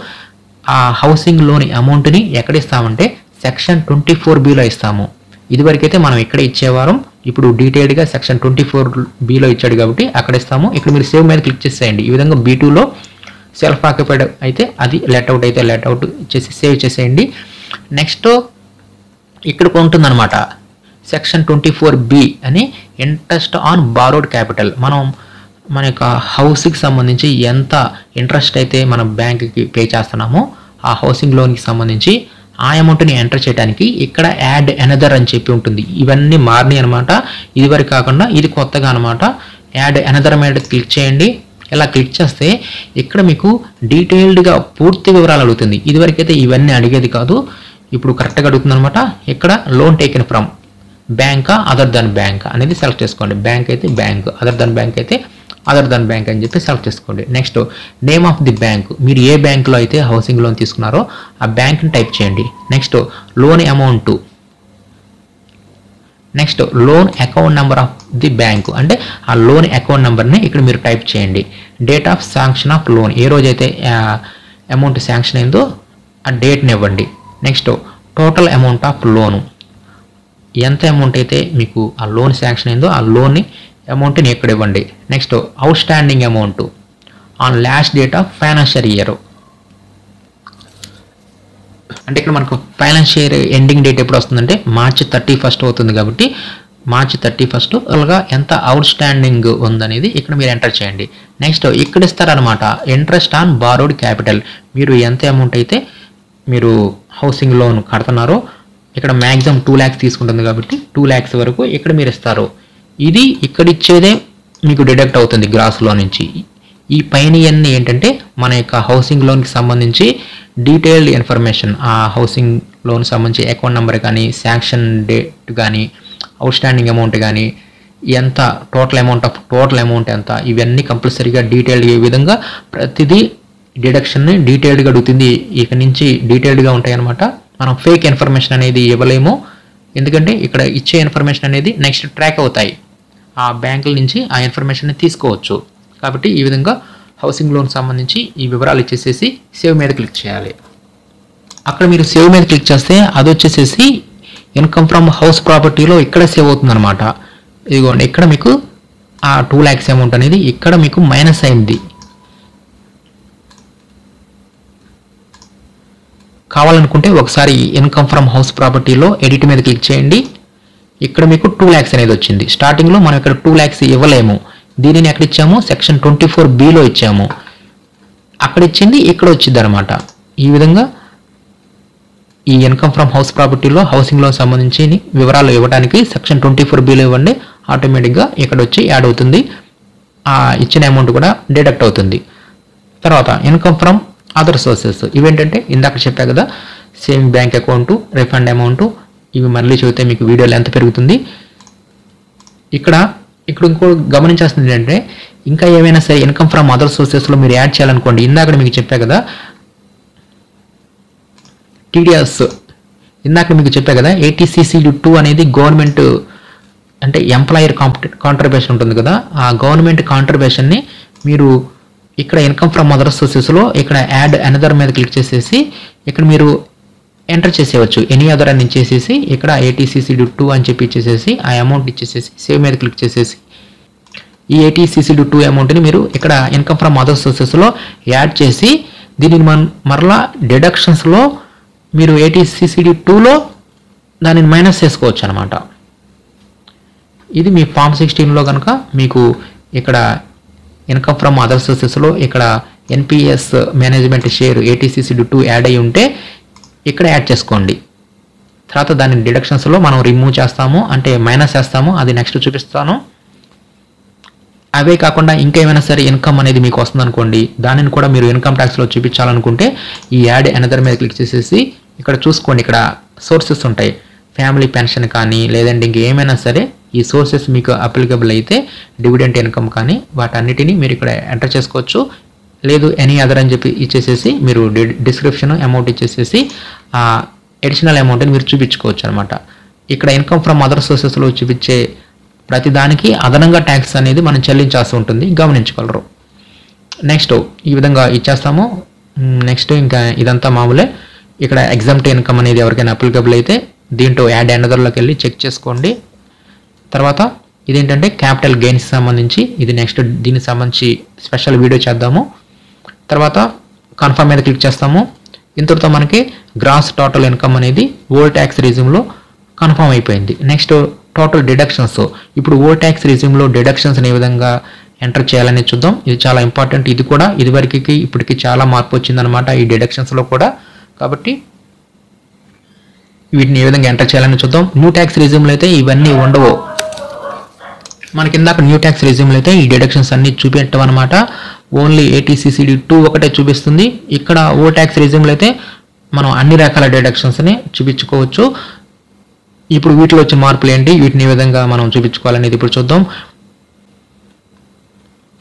ఆ హౌసింగ్ లోని అమౌంట్ని ఎక్కడ ఇస్తామంటే సెక్షన్ 24Bలో ఇస్తాము. ఇదివరకైతే మనం ఇక్కడ ఇచ్చేవారం, ఇప్పుడు డీటెయిల్డ్గా సెక్షన్ 24Bలో ఇచ్చాడు కాబట్టి అక్కడ ఇస్తాము. ఇక్కడ మీరు సేవ్ మీద క్లిక్ చేసేయండి. ఈ విధంగా B2లో సెల్ఫ్ ఆక్యుపైడ్ అయితే అది లెట్ అవుట్ అయితే లెట్ అవుట్ చేసి సేవ్ చేసేయండి. నెక్స్ట్ ఇక్కడ ఉంటుందన్నమాట సెక్షన్ 24B అని ఇంట్రెస్ట్ ఆన్ బారోడ్ క్యాపిటల్. మనం మన యొక్క హౌస్కి సంబంధించి ఎంత ఇంట్రెస్ట్ అయితే మన బ్యాంక్కి పే చేస్తున్నామో ఆ హౌసింగ్ లోన్కి సంబంధించి ఆ అమౌంట్ని ఎంటర్ చేయడానికి ఇక్కడ యాడ్ ఎనదర్ అని చెప్పి ఉంటుంది. ఇవన్నీ మారినాయి అనమాట. ఇదివరకు కాకుండా ఇది కొత్తగా అనమాట. యాడ్ ఎనదర్ మీద క్లిక్ చేయండి. ఇలా క్లిక్ చేస్తే ఇక్కడ మీకు డీటెయిల్డ్గా పూర్తి వివరాలు అడుగుతుంది. ఇదివరకైతే ఇవన్నీ అడిగేది కాదు, ఇప్పుడు కరెక్ట్గా అడుగుతుంది అనమాట. ఇక్కడ లోన్ టేకెన్ ఫ్రమ్ బ్యాంకా అదర్ దన్ బ్యాంక్ అనేది సెలెక్ట్ చేసుకోండి. బ్యాంక్ అయితే బ్యాంక్, అదర్ దన్ బ్యాంక్ అయితే అదర్ దన్ బ్యాంక్ అని చెప్పి సెలెక్ట్ చేసుకోండి. Next name of the bank, మీరు ఏ బ్యాంకులో అయితే హౌసింగ్ లోన్ తీసుకున్నారో ఆ బ్యాంక్ని టైప్ చేయండి. Next loan amount, next loan account number of the bank అంటే ఆ లోన్ అకౌంట్ నెంబర్ని ఇక్కడ మీరు టైప్ చేయండి. Date of sanction of loan, ఏ రోజైతే అమౌంట్ శాంక్షన్ అయిందో ఆ డేట్ని ఇవ్వండి. నెక్స్ట్ టోటల్ అమౌంట్ ఆఫ్ లోను, ఎంత అమౌంట్ అయితే మీకు ఆ లోన్ శాంక్షన్ అయిందో ఆ లోన్ని అమౌంట్ని ఇక్కడ ఇవ్వండి. Next out standing amount on last date of financial year, అంటే ఇక్కడ మనకు ఫైనాన్షియల్ ఎండింగ్ డేట్ ఎప్పుడు వస్తుందంటే మార్చి 31 అవుతుంది కాబట్టి మార్చి 31 అలాగా ఎంత అవుట్ స్టాండింగ్ ఉందనేది ఇక్కడ మీరు ఎంటర్ చేయండి. నెక్స్ట్ ఇక్కడ ఇస్తారనమాట ఇంట్రెస్ట్ ఆన్ బారోడ్ క్యాపిటల్, మీరు ఎంత అమౌంట్ అయితే మీరు హౌసింగ్ లోన్ కడుతున్నారో ఇక్కడ మ్యాక్సిమం 2 lakhs తీసుకుంటుంది కాబట్టి 2 lakhs వరకు ఇక్కడ మీరు ఇస్తారు. ఇది ఇక్కడ ఇచ్చేదే మీకు డిడక్ట్ అవుతుంది గ్రాస్లో నుంచి. ఈ పైన ఇవన్నీ ఏంటంటే మన యొక్క హౌసింగ్ లోన్కి సంబంధించి డీటెయిల్డ్ ఇన్ఫర్మేషన్, ఆ హౌసింగ్ లోన్ సంబంధించి అకౌంట్ నెంబర్ కానీ శాంక్షన్ డేట్ కానీ అవుట్ స్టాండింగ్ అమౌంట్ కానీ ఎంత టోటల్ అమౌంట్ ఎంత, ఇవన్నీ కంపల్సరీగా డీటెయిల్డ్గా ఈ విధంగా ప్రతిదీ డిడక్షన్ని డీటెయిల్డ్గా అడుగుతుంది. ఇక నుంచి డీటెయిల్డ్గా ఉంటాయి అన్నమాట. మనం ఫేక్ ఇన్ఫర్మేషన్ అనేది ఇవ్వలేము, ఎందుకంటే ఇక్కడ ఇచ్చే ఇన్ఫర్మేషన్ అనేది నెక్స్ట్ ట్రాక్ అవుతాయి, ఆ బ్యాంకుల నుంచి ఆ ఇన్ఫర్మేషన్ని తీసుకోవచ్చు. కాబట్టి ఈ విధంగా హౌసింగ్ లోన్ సంబంధించి ఈ వివరాలు ఇచ్చేసేసి సేవ్ మీద క్లిక్ చేయాలి. అక్కడ మీరు సేవ్ మీద క్లిక్ చేస్తే అది వచ్చేసేసి ఇన్కమ్ ఫ్రమ్ హౌస్ ప్రాపర్టీలో ఇక్కడ సేవ్ అవుతుంది అనమాట. ఇదిగోండి ఇక్కడ మీకు ఆ 2 lakhs అమౌంట్ అనేది ఇక్కడ మీకు మైనస్ అయింది. కావాలనుకుంటే ఒకసారి ఇన్కమ్ ఫ్రమ్ హౌస్ ప్రాపర్టీలో ఎడిట్ మీద క్లిక్ చేయండి. ఇక్కడ మీకు 2 lakhs అనేది వచ్చింది. స్టార్టింగ్లో మనం ఇక్కడ 2 lakhs ఇవ్వలేము. దీనిని ఎక్కడ ఇచ్చాము, సెక్షన్ 24Bలో ఇచ్చాము. అక్కడ ఇచ్చింది ఇక్కడ వచ్చింది అనమాట. ఈ విధంగా ఈ ఇన్కమ్ ఫ్రమ్ హౌస్ ప్రాపర్టీలో హౌసింగ్ లోన్ సంబంధించి వివరాలు ఇవ్వడానికి సెక్షన్ 24Bలో ఇవ్వండి. ఆటోమేటిక్గా ఇక్కడ వచ్చి యాడ్ అవుతుంది. ఆ ఇచ్చిన అమౌంట్ కూడా డిడక్ట్ అవుతుంది. తర్వాత ఇన్కమ్ ఫ్రమ్ అదర్ సోర్సెస్ ఇవేంటంటే ఇందాక చెప్పా కదా, saving bank account, refund amount, ఇవి మళ్ళీ చూస్తే మీకు వీడియో లెంత్ పెరుగుతుంది. ఇక్కడ ఇంకో గమనించాల్సింది ఏంటంటే, ఇంకా ఏమైనా సరే ఇన్కమ్ ఫ్రమ్ అదర్ సోర్సెస్లో మీరు యాడ్ చేయాలనుకోండి, ఇందాక మీకు చెప్పా కదా టీడీఎస్, ఇందాక మీకు చెప్పా కదా ATCCD2 అనేది గవర్నమెంట్ అంటే ఎంప్లాయర్ కాంట్రిబ్యూషన్ ఉంటుంది కదా, ఆ గవర్నమెంట్ కాంట్రిబ్యూషన్ని మీరు ఇక్కడ ఇన్కమ్ ఫ్రమ్ అదర్ సోర్సెస్లో ఇక్కడ యాడ్ అనదర్ మీద క్లిక్ చేసేసి ఇక్కడ మీరు ఎంటర్ చేసేయవచ్చు. ఎనీ అదర్ అని ఇచ్చేసేసి ఇక్కడ ATCCD2 అని చెప్పి ఇచ్చేసేసి ఆ అమౌంట్ ఇచ్చేసేసి సేవ్ మీద క్లిక్ చేసేసి ఈ ATCCD2 అమౌంట్ని మీరు ఇక్కడ ఇన్కమ్ ఫ్రమ్ అదర్ సోర్సెస్లో యాడ్ చేసి దీనిని మరలా డిడక్షన్స్లో మీరు ATCCD2లో దానిని మైనస్ చేసుకోవచ్చు అనమాట. ఇది మీ ఫామ్ 16లో కనుక మీకు ఇక్కడ ఇన్కమ్ ఫ్రమ్ అదర్ సోర్సెస్లో ఇక్కడ NPS management share ATCCD2 add అయ్యి ఉంటే ఇక్కడ యాడ్ చేసుకోండి. తర్వాత దాని డిడక్షన్స్లో మనం రిమూవ్ చేస్తాము, అంటే మైనస్ చేస్తాము. అది నెక్స్ట్ చూపిస్తాను. అవే కాకుండా ఇంకేమైనా సరే ఇన్కమ్ అనేది మీకు వస్తుంది అనుకోండి, దానిని కూడా మీరు ఇన్కమ్ ట్యాక్స్లో చూపించాలనుకుంటే ఈ యాడ్ అనదర్ మీద క్లిక్ చేసేసి ఇక్కడ చూసుకోండి. ఇక్కడ సోర్సెస్ ఉంటాయి, ఫ్యామిలీ పెన్షన్ కానీ లేదంటే ఇంకేమైనా సరే ఈ సోర్సెస్ మీకు అప్లికబుల్ అయితే డివిడెంట్ ఇన్కమ్ కానీ వాటన్నిటిని మీరు ఇక్కడ ఎంటర్ చేసుకోవచ్చు. లేదు ఎనీ అదర్ అని చెప్పి ఇచ్చేసేసి మీరు డిస్క్రిప్షన్ అమౌంట్ ఇచ్చేసేసి ఆ అడిషనల్ అమౌంట్ని మీరు చూపించుకోవచ్చు అనమాట. ఇక్కడ ఇన్కమ్ ఫ్రమ్ అదర్ సోర్సెస్లో చూపించే ప్రతి దానికి అదనంగా ట్యాక్స్ అనేది మనం చెల్లించాల్సి ఉంటుంది, గమనించగలరు. నెక్స్ట్ ఈ విధంగా ఇచ్చేస్తాము. నెక్స్ట్ ఇంకా ఇదంతా మామూలే. ఇక్కడ ఎగ్జామ్ట్ ఇన్కమ్ అనేది ఎవరికైనా అప్లికబుల్ అయితే దీంట్లో యాడ్ అనదర్లోకి వెళ్ళి చెక్ చేసుకోండి. తర్వాత ఇదేంటంటే క్యాపిటల్ గెయిన్స్ సంబంధించి ఇది నెక్స్ట్ దీనికి సంబంధించి స్పెషల్ వీడియో చేద్దాము. తర్వాత కన్ఫర్మ్ మీద క్లిక్ చేస్తాము. ఇంతటితో మనకి గ్రాస్ టోటల్ ఇన్కమ్ అనేది ఓల్డ్ ట్యాక్స్ రిజ్యూమ్లో కన్ఫర్మ్ అయిపోయింది. Next total deductions. ఇప్పుడు ఓల్డ్ ట్యాక్స్ రిజ్యూమ్లో డిడక్షన్స్ ఏ విధంగా ఎంటర్ చేయాలని చూద్దాం. ఇది చాలా ఇంపార్టెంట్. ఇది కూడా ఇదివరకు ఇప్పటికి చాలా మార్పు వచ్చిందనమాట ఈ డిడక్షన్స్లో కూడా. కాబట్టి వీటిని ఏ విధంగా ఎంటర్ చేయాలని చూద్దాం. న్యూ ట్యాక్స్ రిజ్యూమ్లో అయితే ఇవన్నీ ఉండవు. మనకి ఇందాక న్యూ ట్యాక్స్ రిజ్యూమ్లో అయితే ఈ డిడక్షన్స్ అన్ని చూపించడం అనమాట. ఓన్లీ ATCCD2 ఒకటే చూపిస్తుంది. ఇక్కడ ఓ ట్యాక్స్ రిజ్యూమ్లో అయితే మనం అన్ని రకాల డిడక్షన్స్ని చూపించుకోవచ్చు. ఇప్పుడు వీటిలో వచ్చిన మార్పులు ఏంటి, వీటిని ఏ విధంగా మనం చూపించుకోవాలనేది ఇప్పుడు చూద్దాం.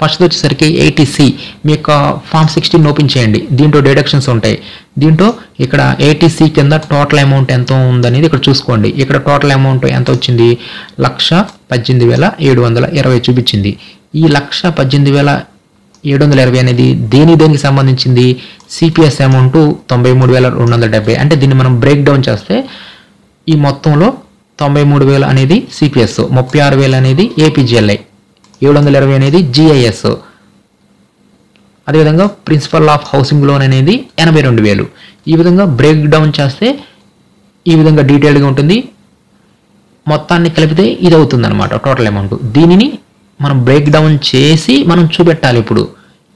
ఫస్ట్ వచ్చేసరికి 80C మీ యొక్క ఫామ్ 16 ఓపెన్ చేయండి. దీంట్లో డిడక్షన్స్ ఉంటాయి. దీంట్లో ఇక్కడ 80C కింద టోటల్ అమౌంట్ ఎంత ఉందనేది ఇక్కడ చూసుకోండి. ఇక్కడ టోటల్ అమౌంట్ ఎంత వచ్చింది, 1,18,720 చూపించింది. ఈ 1,18,720 అనేది దేనికి సంబంధించింది, CPS అమౌంట్ 93,270. అంటే దీన్ని మనం బ్రేక్ డౌన్ చేస్తే ఈ మొత్తంలో 93,000 అనేది CPS, 36,000 అనేది APGLI, 720 అనేది GIS, అదేవిధంగా ప్రిన్సిపల్ ఆఫ్ హౌసింగ్ లోన్ అనేది 82,000. ఈ విధంగా బ్రేక్ డౌన్ చేస్తే ఈ విధంగా డీటెయిల్గా ఉంటుంది. మొత్తాన్ని కలిపితే ఇది అవుతుంది అనమాట టోటల్ అమౌంట్. దీనిని మనం బ్రేక్ డౌన్ చేసి మనం చూపెట్టాలి. ఇప్పుడు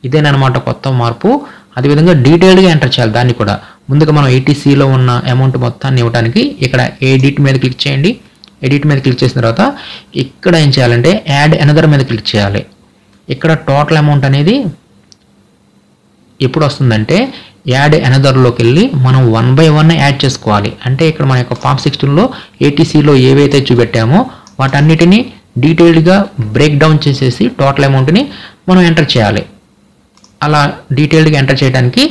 ఇదేనమాట కొత్త మార్పు. అదేవిధంగా డీటెయిల్గా ఎంటర్ చేయాలి. దాన్ని కూడా ముందుగా మనం ATCలో ఉన్న అమౌంట్ మొత్తాన్ని ఇవ్వడానికి ఇక్కడ ఎడిట్ మీద క్లిక్ చేయండి. ఎడిట్ మీద క్లిక్ చేసిన తర్వాత ఇక్కడ ఏం చేయాలంటే యాడ్ అనదర్ మీద క్లిక్ చేయాలి. ఇక్కడ టోటల్ అమౌంట్ అనేది ఎప్పుడు వస్తుందంటే యాడ్ అనదర్లోకి వెళ్ళి మనం 1 by 1 యాడ్ చేసుకోవాలి. అంటే ఇక్కడ మన యొక్క ఫామ్ 16లో ATCలో ఏవైతే చూపెట్టామో వాటన్నిటిని డీటెయిల్డ్గా బ్రేక్ డౌన్ చేసేసి టోటల్ అమౌంట్ని మనం ఎంటర్ చేయాలి. అలా డీటెయిల్డ్గా ఎంటర్ చేయడానికి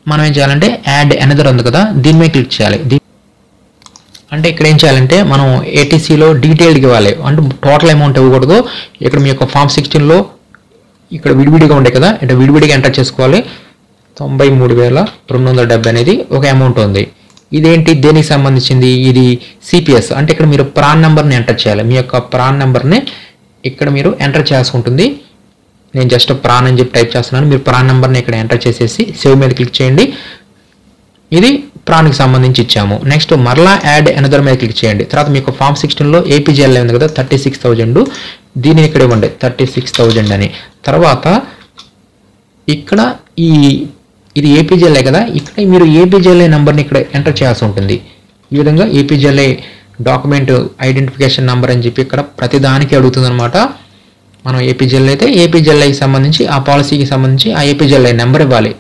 మనం ఏం చేయాలంటే యాడ్ అనదర్ ఉంది కదా, దీని మీద క్లిక్ చేయాలి. అంటే ఇక్కడ ఏం చేయాలంటే మనం ATCలో డీటెయిల్డ్గా ఇవ్వాలి. అంటే టోటల్ అమౌంట్ ఇవ్వకూడదు. ఇక్కడ మీ యొక్క ఫామ్ 16లో ఇక్కడ విడివిడిగా ఉండే కదా, ఇట్లా విడివిడిగా ఎంటర్ చేసుకోవాలి. 93,270 అనేది ఒక అమౌంట్ ఉంది. ఇదేంటి, దేనికి సంబంధించింది, ఇది CPS. అంటే ఇక్కడ మీరు ప్రాన్ నెంబర్ని ఎంటర్ చేయాలి. మీ యొక్క ప్రాన్ నెంబర్ని ఇక్కడ మీరు ఎంటర్ చేయాల్సి ఉంటుంది. నేను జస్ట్ ప్రాన్ అని చెప్పి టైప్ చేస్తున్నాను. మీరు ప్రాన్ నెంబర్ని ఇక్కడ ఎంటర్ చేసేసి సేవ్ మీద క్లిక్ చేయండి. ఇది ప్రాన్కి సంబంధించి ఇచ్చాము. నెక్స్ట్ మరలా యాడ్ అనదర్ మీద క్లిక్ చేయండి. తర్వాత మీకు ఫామ్ 16లో ఏపీజీఎల్ఐ ఉంది కదా 36,000, దీనిని ఇక్కడ ఇవ్వండి 36,000 అని. తర్వాత ఇక్కడ ఇది ఏపీజీఎల్ఐ కదా, ఇక్కడ మీరు ఏపీజీఎల్ఐ నెంబర్ని ఇక్కడ ఎంటర్ చేయాల్సి ఉంటుంది. ఈ విధంగా ఏపీజీఎల్ఐ డాక్యుమెంట్ ఐడెంటిఫికేషన్ నెంబర్ అని చెప్పి ఇక్కడ ప్రతిదానికి అడుగుతుంది అనమాట. మనం ఏపీజీఎల్ఐ అయితే ఏపీజీఎల్ఐకి సంబంధించి ఆ పాలసీకి సంబంధించి ఆ ఏపీజీఎల్ఐ నెంబర్ ఇవ్వాలి.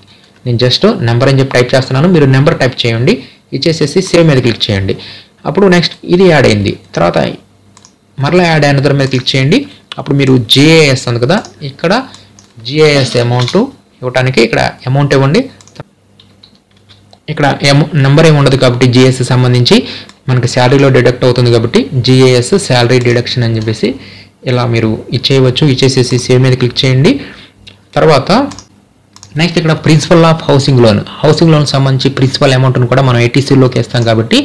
నేను జస్ట్ నెంబర్ అని చెప్పి టైప్ చేస్తున్నాను, మీరు నెంబర్ టైప్ చేయండి, ఇచ్చేసేసి సేవ్ మీద క్లిక్ చేయండి. అప్పుడు నెక్స్ట్ ఇది యాడ్ అయింది. తర్వాత మరలా యాడ్ అనదర్ మీద క్లిక్ చేయండి. అప్పుడు మీరు జిఏఎస్ ఉంది కదా, ఇక్కడ జిఏఎస్ అమౌంట్ ఇవ్వడానికి ఇక్కడ అమౌంట్ ఇవ్వండి. ఇక్కడ నెంబర్ ఏమి ఉండదు కాబట్టి జిఎస్ సంబంధించి మనకి శాలరీలో డిడక్ట్ అవుతుంది కాబట్టి జిఏఎస్ శాలరీ డిడక్షన్ అని చెప్పేసి ఇలా మీరు ఇచ్చేయవచ్చు. ఇచ్చేసేసి సేవ్ మీద క్లిక్ చేయండి. తర్వాత నెక్స్ట్ ఇక్కడ ప్రిన్సిపల్ ఆఫ్ హౌసింగ్ లోన్ సంబంధించి ప్రిన్సిపల్ అమౌంట్ను కూడా మనం ఏటీసీలోకి వేస్తాం కాబట్టి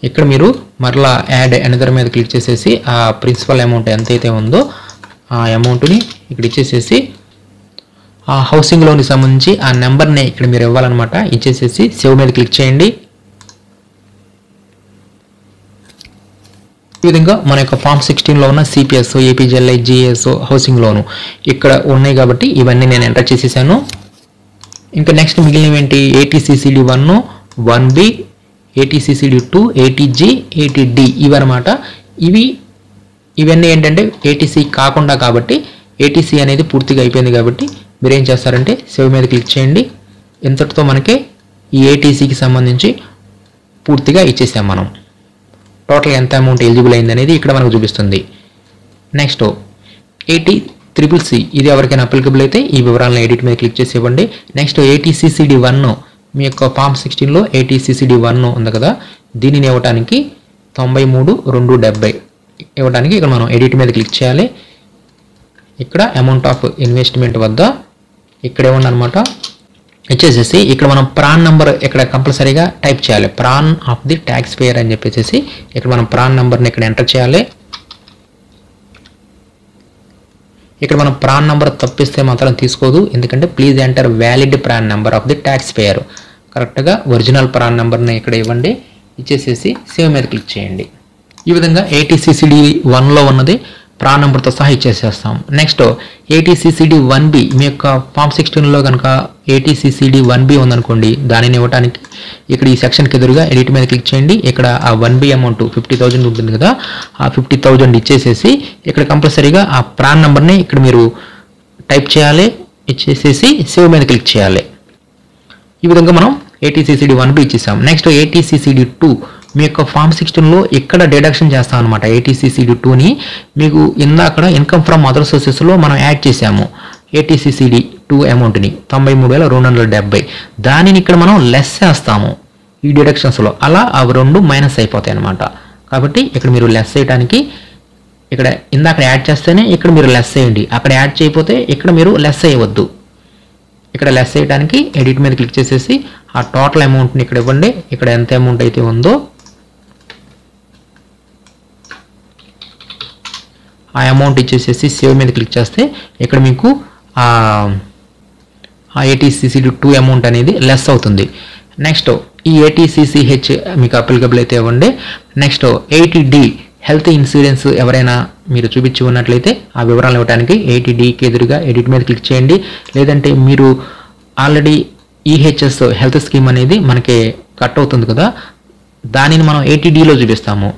ఇక్కడ మీరు మరలా యాడ్ అనదర్ మీద క్లిక్ చేసేసి ఆ ప్రిన్సిపల్ అమౌంట్ ఎంతైతే ఉందో ఆ అమౌంట్ని ఇక్కడ ఇచ్చేసేసి ఆ హౌసింగ్ లోన్కి సంబంధించి ఆ నెంబర్ని ఇక్కడ మీరు ఇవ్వాలన్నమాట. ఇచ్చేసేసి సేవ్ మీద క్లిక్ చేయండి. ఈ విధంగా మన యొక్క ఫామ్ 16లో ఉన్న CPS, APGLI, GS, housing loan ఇక్కడ ఉన్నాయి కాబట్టి ఇవన్నీ నేను ఎంటర్ చేసేసాను. ఇంకా నెక్స్ట్ మిగిలినవి ఏంటి, ఏటీసీసీడీ 1, 1B, ఏటీసీసీడీ 2, ఏటీజీ, ఏటీడి ఇవన్నమాట. ఇవన్నీ ఏంటంటే ఏటీసీ కాకుండా కాబట్టి ఏటీసీ అనేది పూర్తిగా అయిపోయింది కాబట్టి మీరు ఏం చేస్తారంటే సేవ్ మీద క్లిక్ చేయండి. ఇంతటితో మనకి ఈ ఏటీసీకి సంబంధించి పూర్తిగా ఇచ్చేసాం. మనం టోటల్ ఎంత అమౌంట్ ఎలిజిబుల్ అయింది అనేది ఇక్కడ మనకు చూపిస్తుంది. నెక్స్ట్ 80CCC ఇది ఎవరికైనా అప్లికబుల్ అయితే ఈ వివరాలను ఎడిట్ మీద క్లిక్ చేసి ఇవ్వండి. నెక్స్ట్ ఏటీసీసీడీ 1 మీ యొక్క ఫామ్ 16లో ఏటీసీసీడీ 1 ఉంది కదా, దీనిని ఇవ్వడానికి 93,270 ఇవ్వడానికి ఇక్కడ మనం ఎడిట్ మీద క్లిక్ చేయాలి. ఇక్కడ అమౌంట్ ఆఫ్ ఇన్వెస్ట్మెంట్ వద్ద ఇక్కడ ఇవ్వండి అనమాట. ఇచ్చేసేసి ఇక్కడ మనం ప్రాన్ నెంబర్ ఇక్కడ కంపల్సరీగా టైప్ చేయాలి. PRAN of the tax payer అని చెప్పేసి ఇక్కడ మనం ప్రాన్ నెంబర్ని ఇక్కడ ఎంటర్ చేయాలి. ఇక్కడ మనం ప్రాన్ నెంబర్ తప్పిస్తే మాత్రం తీసుకోదు, ఎందుకంటే please enter valid PRAN number of the tax payer. కరెక్ట్గా ఒరిజినల్ ప్రాన్ నెంబర్ని ఇక్కడ ఇవ్వండి. ఇచ్చేసేసి సేవ్ మీద క్లిక్ చేయండి. ఈ విధంగా ఏటీసీసీడీ 1లో ఉన్నది ప్రాన్ నెంబర్తో సహా ఇచ్చేసేస్తాం. నెక్స్ట్ ఏటీసీసీడీ 1B మీ యొక్క ఫామ్ 16లో కనుక ఏటీసీసీడీ 1B ఉందనుకోండి, దానిని ఇవ్వడానికి ఇక్కడ ఈ సెక్షన్కి ఎదురుగా ఎడిట్ మీద క్లిక్ చేయండి. ఇక్కడ ఆ 1B అమౌంట్ 50,000 ఉంటుంది కదా, ఆ 50,000 ఇచ్చేసేసి ఇక్కడ కంపల్సరీగా ఆ ప్రాన్ నెంబర్ని ఇక్కడ మీరు టైప్ చేయాలి. ఇచ్చేసేసి సేవ్ మీద క్లిక్ చేయాలి. ఈ విధంగా మనం ఏటీసీసీడీ 1B ఇచ్చేసాం. నెక్స్ట్ ఏటీసీసీడీ 2 మీ యొక్క ఫామ్ 16లో ఇక్కడ డిడక్షన్ చేస్తాం అనమాట. ఏటీసీసీడీ 2ని మీకు ఇందాక ఇన్కమ్ ఫ్రమ్ అదర్ సోర్సెస్లో మనం యాడ్ చేసాము. ఏటీసీసీడీ 2 అమౌంట్ని 93,270 దానిని ఇక్కడ మనం లెస్ చేస్తాము ఈ డిడక్షన్స్లో. అలా అవి రెండు మైనస్ అయిపోతాయి అనమాట. కాబట్టి ఇక్కడ మీరు లెస్ చేయడానికి ఇక్కడ ఇందాక యాడ్ చేస్తేనే ఇక్కడ మీరు లెస్ చేయండి, అక్కడ యాడ్ చేయకపోతే ఇక్కడ మీరు లెస్ చేయవద్దు. ఇక్కడ లెస్ చేయడానికి ఎడిట్ మీద క్లిక్ చేసేసి ఆ టోటల్ అమౌంట్ని ఇక్కడ ఇవ్వండి. ఇక్కడ ఎంత అమౌంట్ అయితే ఉందో ఆ అమౌంట్ ఇచ్చేసేసి సేవ్ మీద క్లిక్ చేస్తే ఇక్కడ మీకు ఆ ఏటీసీసీడీ 2 అమౌంట్ అనేది లెస్ అవుతుంది. నెక్స్ట్ ఈ ఏటీసీసీహెచ్ మీకు అప్లికబుల్ అయితే ఇవ్వండి. నెక్స్ట్ 80D హెల్త్ ఇన్సూరెన్స్ ఎవరైనా మీరు చూపించి ఉన్నట్లయితే ఆ వివరాలు ఇవ్వడానికి 80Dకి ఎదురుగా ఎడిట్ మీద క్లిక్ చేయండి. లేదంటే మీరు ఆల్రెడీ ఈహెచ్ఎస్ హెల్త్ స్కీమ్ అనేది మనకి కట్ అవుతుంది కదా, దానిని మనం 80Dలో చూపిస్తాము.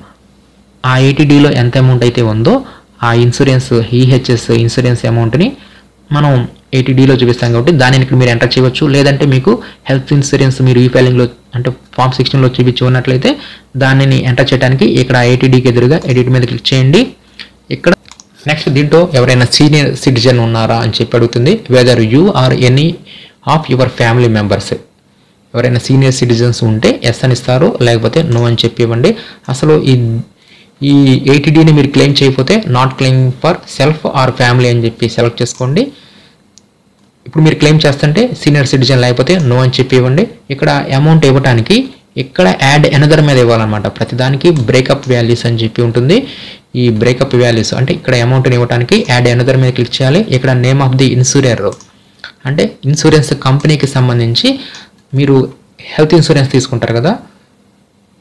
ఆ 80Dలో ఎంత అమౌంట్ అయితే ఉందో ఆ ఇన్సూరెన్స్ ఈహెచ్ఎస్ ఇన్సూరెన్స్ అమౌంట్ని మనం 80Dలో చూపిస్తాం కాబట్టి దానిని ఇక్కడ మీరు ఎంటర్ చేయవచ్చు. లేదంటే మీకు హెల్త్ ఇన్సూరెన్స్ మీరు ఈ ఫైలింగ్లో అంటే ఫామ్ 16లో చూపించి ఉన్నట్లయితే దానిని ఎంటర్ చేయడానికి ఇక్కడ 80Dకి ఎదురుగా ఎడిట్ మీద క్లిక్ చేయండి. ఇక్కడ నెక్స్ట్ దీంట్లో ఎవరైనా సీనియర్ సిటిజన్ ఉన్నారా అని చెప్పి అడుగుతుంది. Whether you or any of your family members, ఎవరైనా సీనియర్ సిటిజన్స్ ఉంటే ఎస్ అని ఇస్తారు, లేకపోతే నో అని చెప్పి ఇవ్వండి. అసలు ఈ 80Dని మీరు క్లెయిమ్ చేయకపోతే not claim for self or family అని చెప్పి సెలెక్ట్ చేసుకోండి. ఇప్పుడు మీరు క్లెయిమ్ చేస్తుంటే సీనియర్ సిటిజన్ లేకపోతే నో అని చెప్పి ఇవ్వండి. ఇక్కడ అమౌంట్ ఇవ్వడానికి ఇక్కడ యాడ్ ఎనదర్ మీద ఇవ్వాలన్నమాట. ప్రతిదానికి బ్రేకప్ వాల్యూస్ అని చెప్పి ఉంటుంది. ఈ బ్రేకప్ వాల్యూస్ అంటే ఇక్కడ అమౌంట్ని ఇవ్వడానికి యాడ్ ఎనదర్ మీద క్లిక్ చేయాలి. ఇక్కడ నేమ్ ఆఫ్ ది ఇన్సూరర్ అంటే ఇన్సూరెన్స్ కంపెనీకి సంబంధించి మీరు హెల్త్ ఇన్సూరెన్స్ తీసుకుంటారు కదా,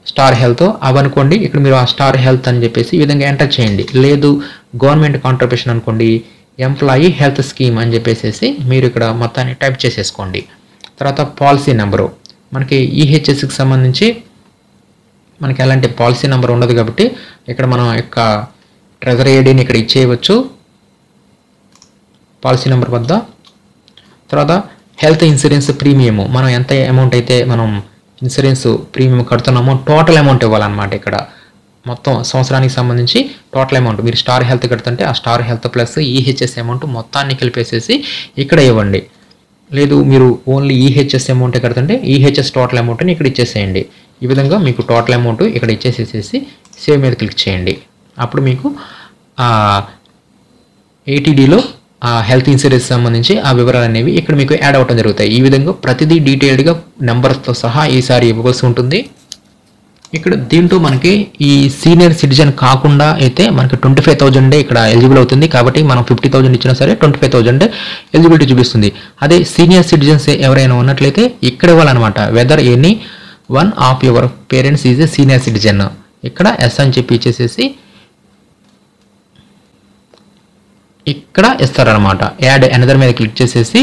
స్టార్ హెల్త్ అవనుకోండి, ఇక్కడ మీరు ఆ స్టార్ హెల్త్ అని చెప్పేసి ఈ విధంగా ఎంటర్ చేయండి. లేదు గవర్నమెంట్ కాంట్రిబ్యూషన్ అనుకోండి, ఎంప్లాయీ హెల్త్ స్కీమ్ అని చెప్పేసి మీరు ఇక్కడ మొత్తాన్ని టైప్ చేసేసుకోండి. తర్వాత పాలసీ నెంబరు, మనకి ఈహెచ్ఎస్కి సంబంధించి మనకి ఎలాంటి పాలసీ నెంబర్ ఉండదు కాబట్టి ఇక్కడ మనం యొక్క ట్రెజరీ ఐడిని ఇక్కడ ఇచ్చేయవచ్చు పాలసీ నెంబర్ వద్ద. తర్వాత హెల్త్ ఇన్సూరెన్స్ ప్రీమియము, మనం ఎంత అమౌంట్ అయితే మనం ఇన్సూరెన్స్ ప్రీమియం కడుతున్నామో టోటల్ అమౌంట్ ఇవ్వాలన్నమాట. ఇక్కడ మొత్తం సంవత్సరానికి సంబంధించి టోటల్ అమౌంట్ మీరు స్టార్ హెల్త్ కడుతుంటే ఆ Star Health plus EHS amount మొత్తాన్ని కలిపేసేసి ఇక్కడ ఇవ్వండి. లేదు మీరు ఓన్లీ ఈహెచ్ఎస్ అమౌంట్ కడుతుంటే ఈహెచ్ఎస్ టోటల్ అమౌంట్ని ఇక్కడ ఇచ్చేసేయండి. ఈ విధంగా మీకు టోటల్ అమౌంట్ ఇక్కడ ఇచ్చేసేసి సేవ్ మీద క్లిక్ చేయండి. అప్పుడు మీకు ఏటీడీలో హెల్త్ ఇన్సూరెన్స్ సంబంధించి ఆ వివరాలు అనేవి ఇక్కడ మీకు యాడ్ అవ్వడం జరుగుతాయి. ఈ విధంగా ప్రతిదీ డీటెయిల్డ్గా నెంబర్స్తో సహా ఈసారి ఇవ్వవలసి ఉంటుంది. ఇక్కడ దీంట్లో మనకి ఈ సీనియర్ సిటిజన్ కాకుండా అయితే మనకి 25,000 ఇక్కడ ఎలిజిబుల్ అవుతుంది. కాబట్టి మనం 50,000 ఇచ్చినా సరే 25,000 ఎలిజిబిలిటీ చూపిస్తుంది. అదే సీనియర్ సిటిజన్స్ ఎవరైనా ఉన్నట్లయితే ఇక్కడ ఇవ్వాలన్నమాట. Whether any one of your parents is a senior citizen, ఇక్కడ ఎస్ అని చెప్పి ఇచ్చేసేసి ఇక్కడ ఇస్తారనమాట. యాడ్ అనదర్ మీద క్లిక్ చేసేసి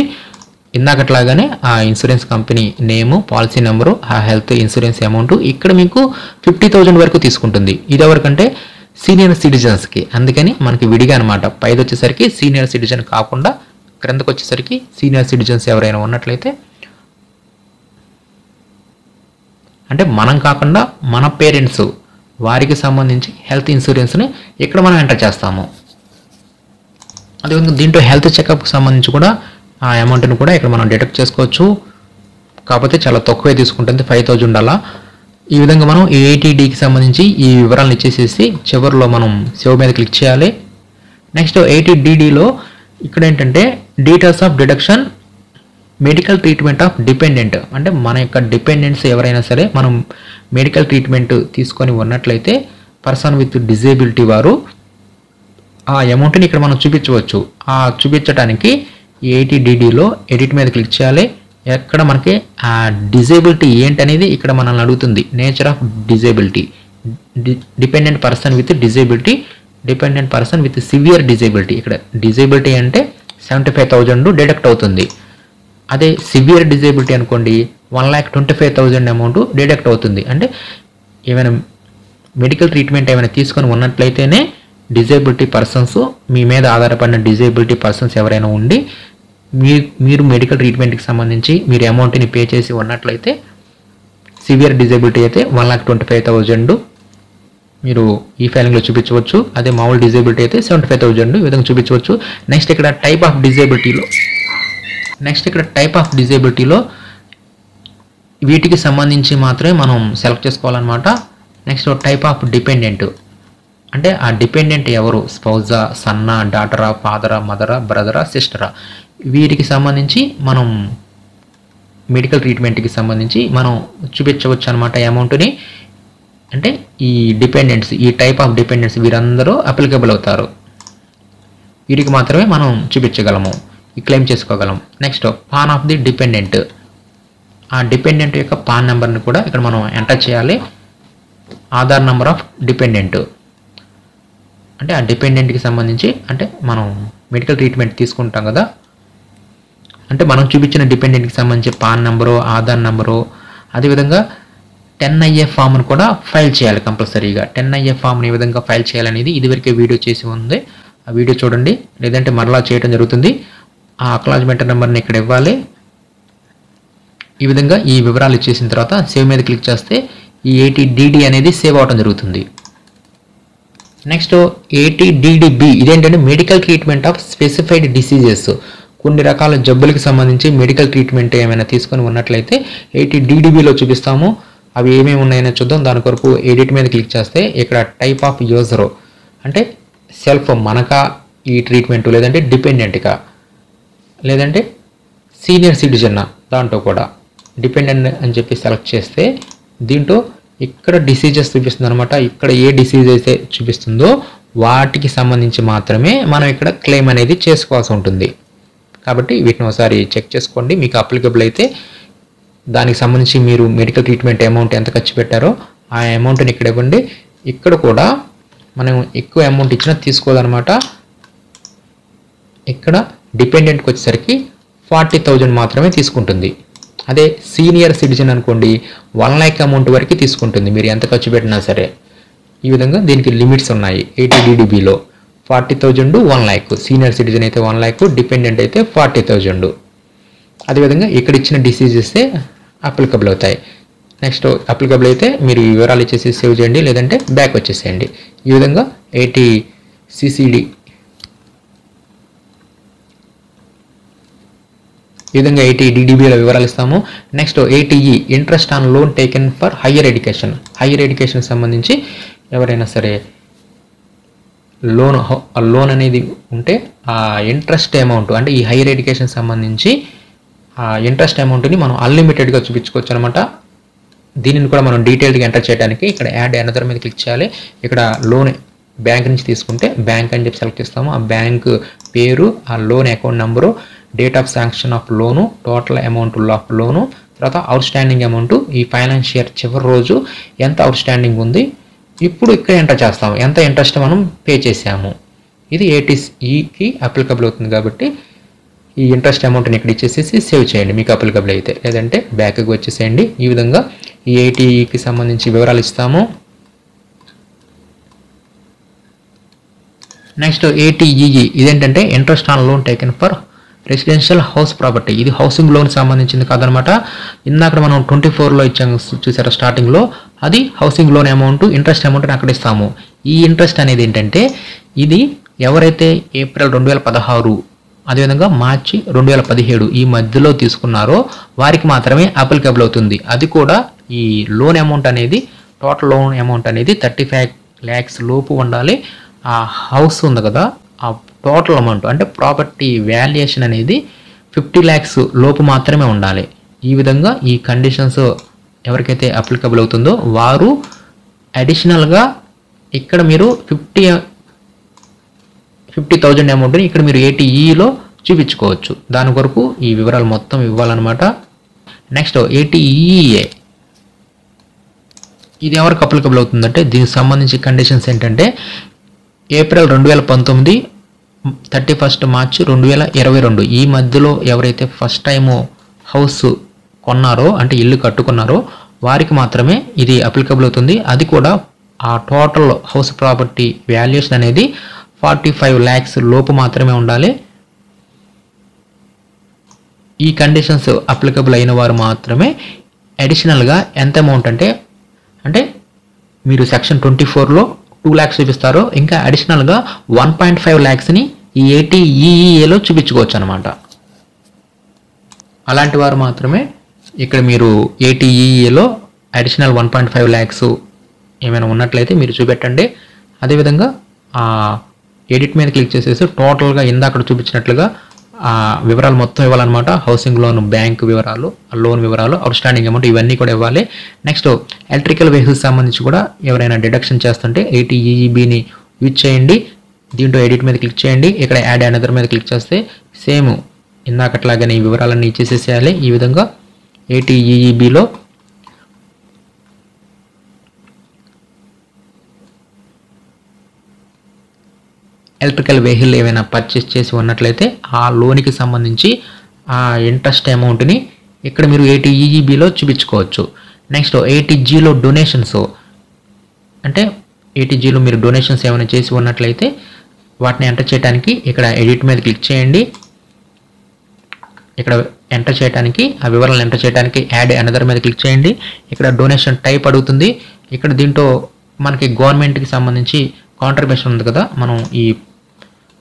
ఇందాకట్లాగానే ఆ ఇన్సూరెన్స్ కంపెనీ నేము, పాలసీ నెంబరు, ఆ హెల్త్ ఇన్సూరెన్స్ అమౌంట్ ఇక్కడ మీకు 50,000 వరకు తీసుకుంటుంది. ఇది ఎవరికంటే సీనియర్ సిటిజన్స్కి, అందుకని మనకి విడిగా అనమాట. పైది వచ్చేసరికి సీనియర్ సిటిజన్ కాకుండా క్రిందకు వచ్చేసరికి సీనియర్ సిటిజన్స్ ఎవరైనా ఉన్నట్లయితే, అంటే మనం కాకుండా మన పేరెంట్స్ వారికి సంబంధించి హెల్త్ ఇన్సూరెన్స్ని ఇక్కడ మనం ఎంటర్ చేస్తాము. అదేవిధంగా దీంట్లో హెల్త్ చెకప్కి సంబంధించి కూడా ఆ అమౌంట్ని కూడా ఇక్కడ మనం డిడక్ట్ చేసుకోవచ్చు. కాకపోతే చాలా తక్కువే తీసుకుంటుంది, 5,000 అలా. ఈ విధంగా మనం ఈ ఏటీడీకి సంబంధించి ఈ వివరాలను ఇచ్చేసేసి చివరిలో మనం సేవ్ మీద క్లిక్ చేయాలి. నెక్స్ట్ ఏటీడీడీలో ఇక్కడ ఏంటంటే details of deduction medical treatment of dependent, అంటే మన యొక్క డిపెండెంట్స్ ఎవరైనా సరే మనం మెడికల్ ట్రీట్మెంట్ తీసుకొని ఉన్నట్లయితే పర్సన్ విత్ డిజేబిలిటీ వారు ఆ అమౌంట్ని ఇక్కడ మనం చూపించవచ్చు. ఆ చూపించడానికి ఏటీడీడీలో ఎడిట్ మీద క్లిక్ చేయాలి. ఎక్కడ మనకి ఆ డిజేబిలిటీ ఏంటనేది ఇక్కడ మనల్ని అడుగుతుంది. Nature of disability, dependent person with disability, dependent person with severe disability. ఇక్కడ డిజేబిలిటీ అంటే 75,000 డిడక్ట్ అవుతుంది. అదే సివియర్ డిజేబిలిటీ అనుకోండి 1,25,000 అమౌంట్ డిడక్ట్ అవుతుంది. అంటే ఏమైనా మెడికల్ ట్రీట్మెంట్ ఏమైనా తీసుకొని ఉన్నట్లయితేనే డిజేబిలిటీ పర్సన్స్, మీ మీద ఆధారపడిన డిజేబిలిటీ పర్సన్స్ ఎవరైనా ఉండి మీరు మెడికల్ ట్రీట్మెంట్కి సంబంధించి మీరు అమౌంట్ని పే చేసి ఉన్నట్లయితే, సివియర్ డిజేబిలిటీ అయితే 1,25,000 మీరు ఈ ఫైలింగ్లో చూపించవచ్చు. అదే మామూలు డిజేబిలిటీ అయితే 75,000 ఈ విధంగా చూపించవచ్చు. నెక్స్ట్ ఇక్కడ టైప్ ఆఫ్ డిజేబిలిటీలో వీటికి సంబంధించి మాత్రమే మనం సెలెక్ట్ చేసుకోవాలన్నమాట. నెక్స్ట్ టైప్ ఆఫ్ డిపెండెంట్, అంటే ఆ డిపెండెంట్ ఎవరు, స్పౌజా, సన్నా, డాటరా, ఫాదరా, మదరా, బ్రదరా, సిస్టరా, వీరికి సంబంధించి మనం మెడికల్ ట్రీట్మెంట్కి సంబంధించి మనం చూపించవచ్చు అనమాట అమౌంట్ని. అంటే ఈ డిపెండెంట్స్, ఈ టైప్ ఆఫ్ డిపెండెంట్స్ వీరందరూ అప్లికబుల్ అవుతారు. వీరికి మాత్రమే మనం చూపించగలము, ఈ క్లెయిమ్ చేసుకోగలం. Next pan of the dependent, ఆ డిపెండెంట్ యొక్క పాన్ నెంబర్ని కూడా ఇక్కడ మనం ఎంటర్ చేయాలి. ఆధార్ నెంబర్ ఆఫ్ డిపెండెంట్, అంటే ఆ డిపెండెంట్కి సంబంధించి, అంటే మనం మెడికల్ ట్రీట్మెంట్ తీసుకుంటాం కదా, అంటే మనం చూపించిన డిపెండెంట్కి సంబంధించి పాన్ నెంబరు, ఆధార్ నెంబరు, అదేవిధంగా 10IA ఫామ్ను కూడా ఫైల్ చేయాలి కంపల్సరీగా. 10IA ఫామ్ని ఏ విధంగా ఫైల్ చేయాలనేది ఇదివరకే వీడియో చేసి ఉంది, ఆ వీడియో చూడండి. లేదంటే మరలా చేయడం జరుగుతుంది. ఆ అక్నాలెడ్జ్మెంట్ నెంబర్ని ఇక్కడ ఇవ్వాలి. ఈ విధంగా ఈ వివరాలు ఇచ్చేసిన తర్వాత సేవ్ మీద క్లిక్ చేస్తే ఈ ఏటీడీడీ అనేది సేవ్ అవడం జరుగుతుంది. నెక్స్ట్ ఏటీడీడీబీ, ఇదేంటంటే medical treatment of specified diseases. కొన్ని రకాల జబ్బులకు సంబంధించి మెడికల్ ట్రీట్మెంట్ ఏమైనా తీసుకొని ఉన్నట్లయితే ఏటీడీడీబీలో చూపిస్తాము. అవి ఏమేమి ఉన్నాయని చూద్దాం. దాని కొరకు ఎడిట్ మీద క్లిక్ చేస్తే ఇక్కడ టైప్ ఆఫ్ యూజరు, అంటే సెల్ఫ్ మనకా ఈ ట్రీట్మెంట్, లేదంటే డిపెండెంట్గా, లేదంటే సీనియర్ సిటిజన్, దాంట్లో కూడా డిపెండెంట్ అని చెప్పి సెలెక్ట్ చేస్తే దీంట్లో ఇక్కడ డిసీజెస్ చూపిస్తుంది అనమాట. ఇక్కడ ఏ డిసీజ్ అయితే చూపిస్తుందో వాటికి సంబంధించి మాత్రమే మనం ఇక్కడ క్లెయిమ్ అనేది చేసుకోవాల్సి ఉంటుంది. కాబట్టి వీటిని ఒకసారి చెక్ చేసుకోండి. మీకు అప్లికబుల్ అయితే దానికి సంబంధించి మీరు మెడికల్ ట్రీట్మెంట్ అమౌంట్ ఎంత ఖర్చు పెట్టారో ఆ అమౌంట్ని ఇక్కడ ఇవ్వండి. ఇక్కడ కూడా మనం ఎక్కువ అమౌంట్ ఇచ్చినా తీసుకోదనమాట. ఇక్కడ డిపెండెంట్కి వచ్చేసరికి 40,000 మాత్రమే తీసుకుంటుంది. అదే సీనియర్ సిటిజన్ అనుకోండి 1 lakh అమౌంట్ వరకు తీసుకుంటుంది, మీరు ఎంత ఖర్చు పెట్టినా సరే. ఈ విధంగా దీనికి లిమిట్స్ ఉన్నాయి. 80 DDBలో 40,000 1 lakh, సీనియర్ సిటిజన్ అయితే 1 lakh, డిపెండెంట్ అయితే 40,000. అదేవిధంగా ఇక్కడ ఇచ్చిన డిసీజెస్ అప్లికబుల్ అవుతాయి. నెక్స్ట్ అప్లికబుల్ అయితే మీరు ఈ వివరాలు ఇచ్చేసి సేవ్ చేయండి, లేదంటే బ్యాక్ వచ్చేసేయండి. ఈ విధంగా 80 CCD ఈ విధంగా 80 DDBలో వివరాలు ఇస్తాము. Next 80E interest on loan taken for higher education. Higher education సంబంధించి ఎవరైనా సరే లోన్ అనేది ఉంటే ఆ ఇంట్రెస్ట్ అమౌంట్, అంటే ఈ హయ్యర్ ఎడ్యుకేషన్ సంబంధించి ఆ ఇంట్రెస్ట్ అమౌంట్ని మనం అన్లిమిటెడ్గా చూపించుకోవచ్చు అనమాట. దీనిని కూడా మనం డీటెయిల్డ్గా ఎంటర్ చేయడానికి ఇక్కడ యాడ్ అనదర్ మీద క్లిక్ చేయాలి. ఇక్కడ లోన్ బ్యాంక్ నుంచి తీసుకుంటే బ్యాంక్ అని చెప్పి సెలెక్ట్ చేస్తాము. ఆ బ్యాంక్ పేరు, ఆ loan account number, date of sanction of loan, total amount of loan, తర్వాత అవుట్ స్టాండింగ్ అమౌంట్, ఈ ఫైనాన్షియర్ చివరి రోజు ఎంత అవుట్ స్టాండింగ్ ఉంది, ఇప్పుడు ఇక్కడ ఎంటర్ చేస్తాము ఎంత ఇంట్రెస్ట్ మనం పే చేసాము. ఇది 80Eకి అప్లికబుల్ అవుతుంది కాబట్టి ఈ ఇంట్రెస్ట్ అమౌంట్ని ఇక్కడ ఇచ్చేసేసి సేవ్ చేయండి మీకు అప్లికబుల్ అయితే, లేదంటే బ్యాక్కి వచ్చేసేయండి. ఈ విధంగా ఈ 80Eకి సంబంధించి వివరాలు ఇస్తాము. నెక్స్ట్ 80EE ఇదేంటంటే interest on loan taken for residential house property. ఇది హౌసింగ్ లోన్ సంబంధించింది కాదనమాట. ఇందాక మనం 24లో ఇచ్చాము చూసారా స్టార్టింగ్లో, అది హౌసింగ్ లోన్ అమౌంట్, ఇంట్రెస్ట్ అమౌంట్ని అక్కడ ఇస్తాము. ఈ ఇంట్రెస్ట్ అనేది ఏంటంటే ఇది ఎవరైతే ఏప్రిల్ 2016 అదేవిధంగా మార్చి 2017 ఈ మధ్యలో తీసుకున్నారో వారికి మాత్రమే అప్లికబుల్ అవుతుంది. అది కూడా ఈ లోన్ అమౌంట్ అనేది, టోటల్ లోన్ అమౌంట్ అనేది 35 lakhs లోపు ఉండాలి. ఆ హౌస్ ఉంది కదా, ఆ టోటల్ అమౌంట్ అంటే ప్రాపర్టీ వాల్యుయేషన్ అనేది 50 lakhs లోపు మాత్రమే ఉండాలి. ఈ విధంగా ఈ కండిషన్స్ ఎవరికైతే అప్లికబుల్ అవుతుందో వారు అడిషనల్గా ఇక్కడ మీరు 50,000 అమౌంట్ని ఇక్కడ మీరు 80Eలో చూపించుకోవచ్చు. దాని కొరకు ఈ వివరాలు మొత్తం ఇవ్వాలన్నమాట. నెక్స్ట్ 80EA ఇది ఎవరికి అప్లికబుల్ అవుతుందంటే దీనికి సంబంధించి కండిషన్స్ ఏంటంటే ఏప్రిల్ 2019 31 మార్చి 2022 ఈ మధ్యలో ఎవరైతే ఫస్ట్ టైము హౌస్ కొన్నారో అంటే ఇల్లు కట్టుకున్నారో వారికి మాత్రమే ఇది అప్లికబుల్ అవుతుంది. అది కూడా ఆ టోటల్ హౌస్ ప్రాపర్టీ వాల్యుయేషన్ అనేది 45 lakhs లోపు మాత్రమే ఉండాలి. ఈ కండిషన్స్ అప్లికబుల్ అయిన వారు మాత్రమే అడిషనల్గా ఎంత అమౌంట్ అంటే మీరు సెక్షన్ 24లో 2 lakhs చూపిస్తారో ఇంకా అడిషనల్గా 1.5 lakhsని ఈ 80EEAలో చూపించుకోవచ్చు అనమాట. అలాంటి వారు మాత్రమే ఇక్కడ మీరు 80EEAలో అడిషనల్ 1.5 lakhs ఏమైనా ఉన్నట్లయితే మీరు చూపెట్టండి. అదేవిధంగా ఎడిట్ మీద క్లిక్ చేసేసి టోటల్గా ఇందాక చూపించినట్లుగా వివరాలు మొత్తం ఇవ్వాలన్నమాట. హౌసింగ్ లోన్ బ్యాంక్ వివరాలు, లోన్ వివరాలు, అవుట్ స్టాండింగ్ అమౌంట్ ఇవన్నీ కూడా ఇవ్వాలి. నెక్స్ట్ ఎలక్ట్రికల్ వెహికల్స్ సంబంధించి కూడా ఎవరైనా డిడక్షన్ చేస్తుంటే 80EEBని యూజ్ చేయండి. దీంట్లో ఎడిట్ మీద క్లిక్ చేయండి. ఇక్కడ యాడ్ అనదర్ మీద క్లిక్ చేస్తే సేమ్ ఇందాకట్లాగానే ఈ వివరాలన్నీ ఇచ్చేసేయాలి. ఈ విధంగా 80EEBలో ఎలక్ట్రికల్ వెహికల్ ఏమైనా పర్చేస్ చేసి ఉన్నట్లయితే ఆ లోన్కి సంబంధించి ఆ ఇంట్రెస్ట్ అమౌంట్ని ఇక్కడ మీరు 80EEBలో చూపించుకోవచ్చు. నెక్స్ట్ 80Gలో డొనేషన్స్ అంటే 80Gలో మీరు డొనేషన్స్ ఏమైనా చేసి ఉన్నట్లయితే వాటిని ఎంటర్ చేయడానికి ఇక్కడ ఎడిట్ మీద క్లిక్ చేయండి. ఇక్కడ ఎంటర్ చేయడానికి ఆ వివరాలను ఎంటర్ చేయడానికి యాడ్ అనదర్ మీద క్లిక్ చేయండి. ఇక్కడ డొనేషన్ టైప్ అడుగుతుంది. ఇక్కడ దీంట్లో మనకి గవర్నమెంట్కి సంబంధించి కాంట్రిబ్యూషన్ ఉంది కదా, మనం ఈ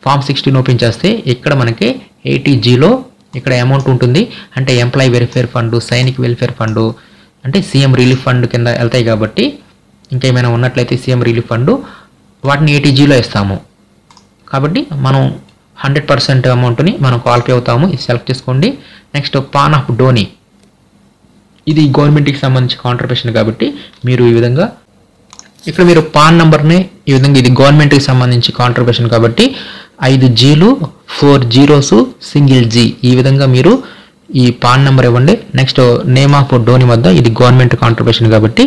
ఫామ్ 16 ఓపెన్ చేస్తే ఇక్కడ మనకి 80Gలో ఇక్కడ అమౌంట్ ఉంటుంది. అంటే employee welfare fund, Sainik welfare fund అంటే సీఎం రిలీఫ్ ఫండ్ కింద వెళ్తాయి కాబట్టి ఇంకేమైనా ఉన్నట్లయితే సీఎం రిలీఫ్ ఫండ్ వాటిని 80Gలో ఇస్తాము. కాబట్టి మనం 100% అమౌంట్ని మనం క్వాలిఫై అవుతాము. ఇది సెలెక్ట్ చేసుకోండి. నెక్స్ట్ పాన్ ఆఫ్ డోనీ, ఇది గవర్నమెంట్కి సంబంధించి కాంట్రిబ్యూషన్ కాబట్టి మీరు ఈ విధంగా ఇక్కడ మీరు పాన్ నెంబర్ని ఈ విధంగా, ఇది గవర్నమెంట్కి సంబంధించి కాంట్రిబ్యూషన్ కాబట్టి 5 Gలు 4 zeros సింగిల్ G ఈ విధంగా మీరు ఈ పాన్ నెంబర్ ఇవ్వండి. నెక్స్ట్ నేమ్ ఆఫ్ డోనీ వద్ద ఇది గవర్నమెంట్ కాంట్రిబ్యూషన్ కాబట్టి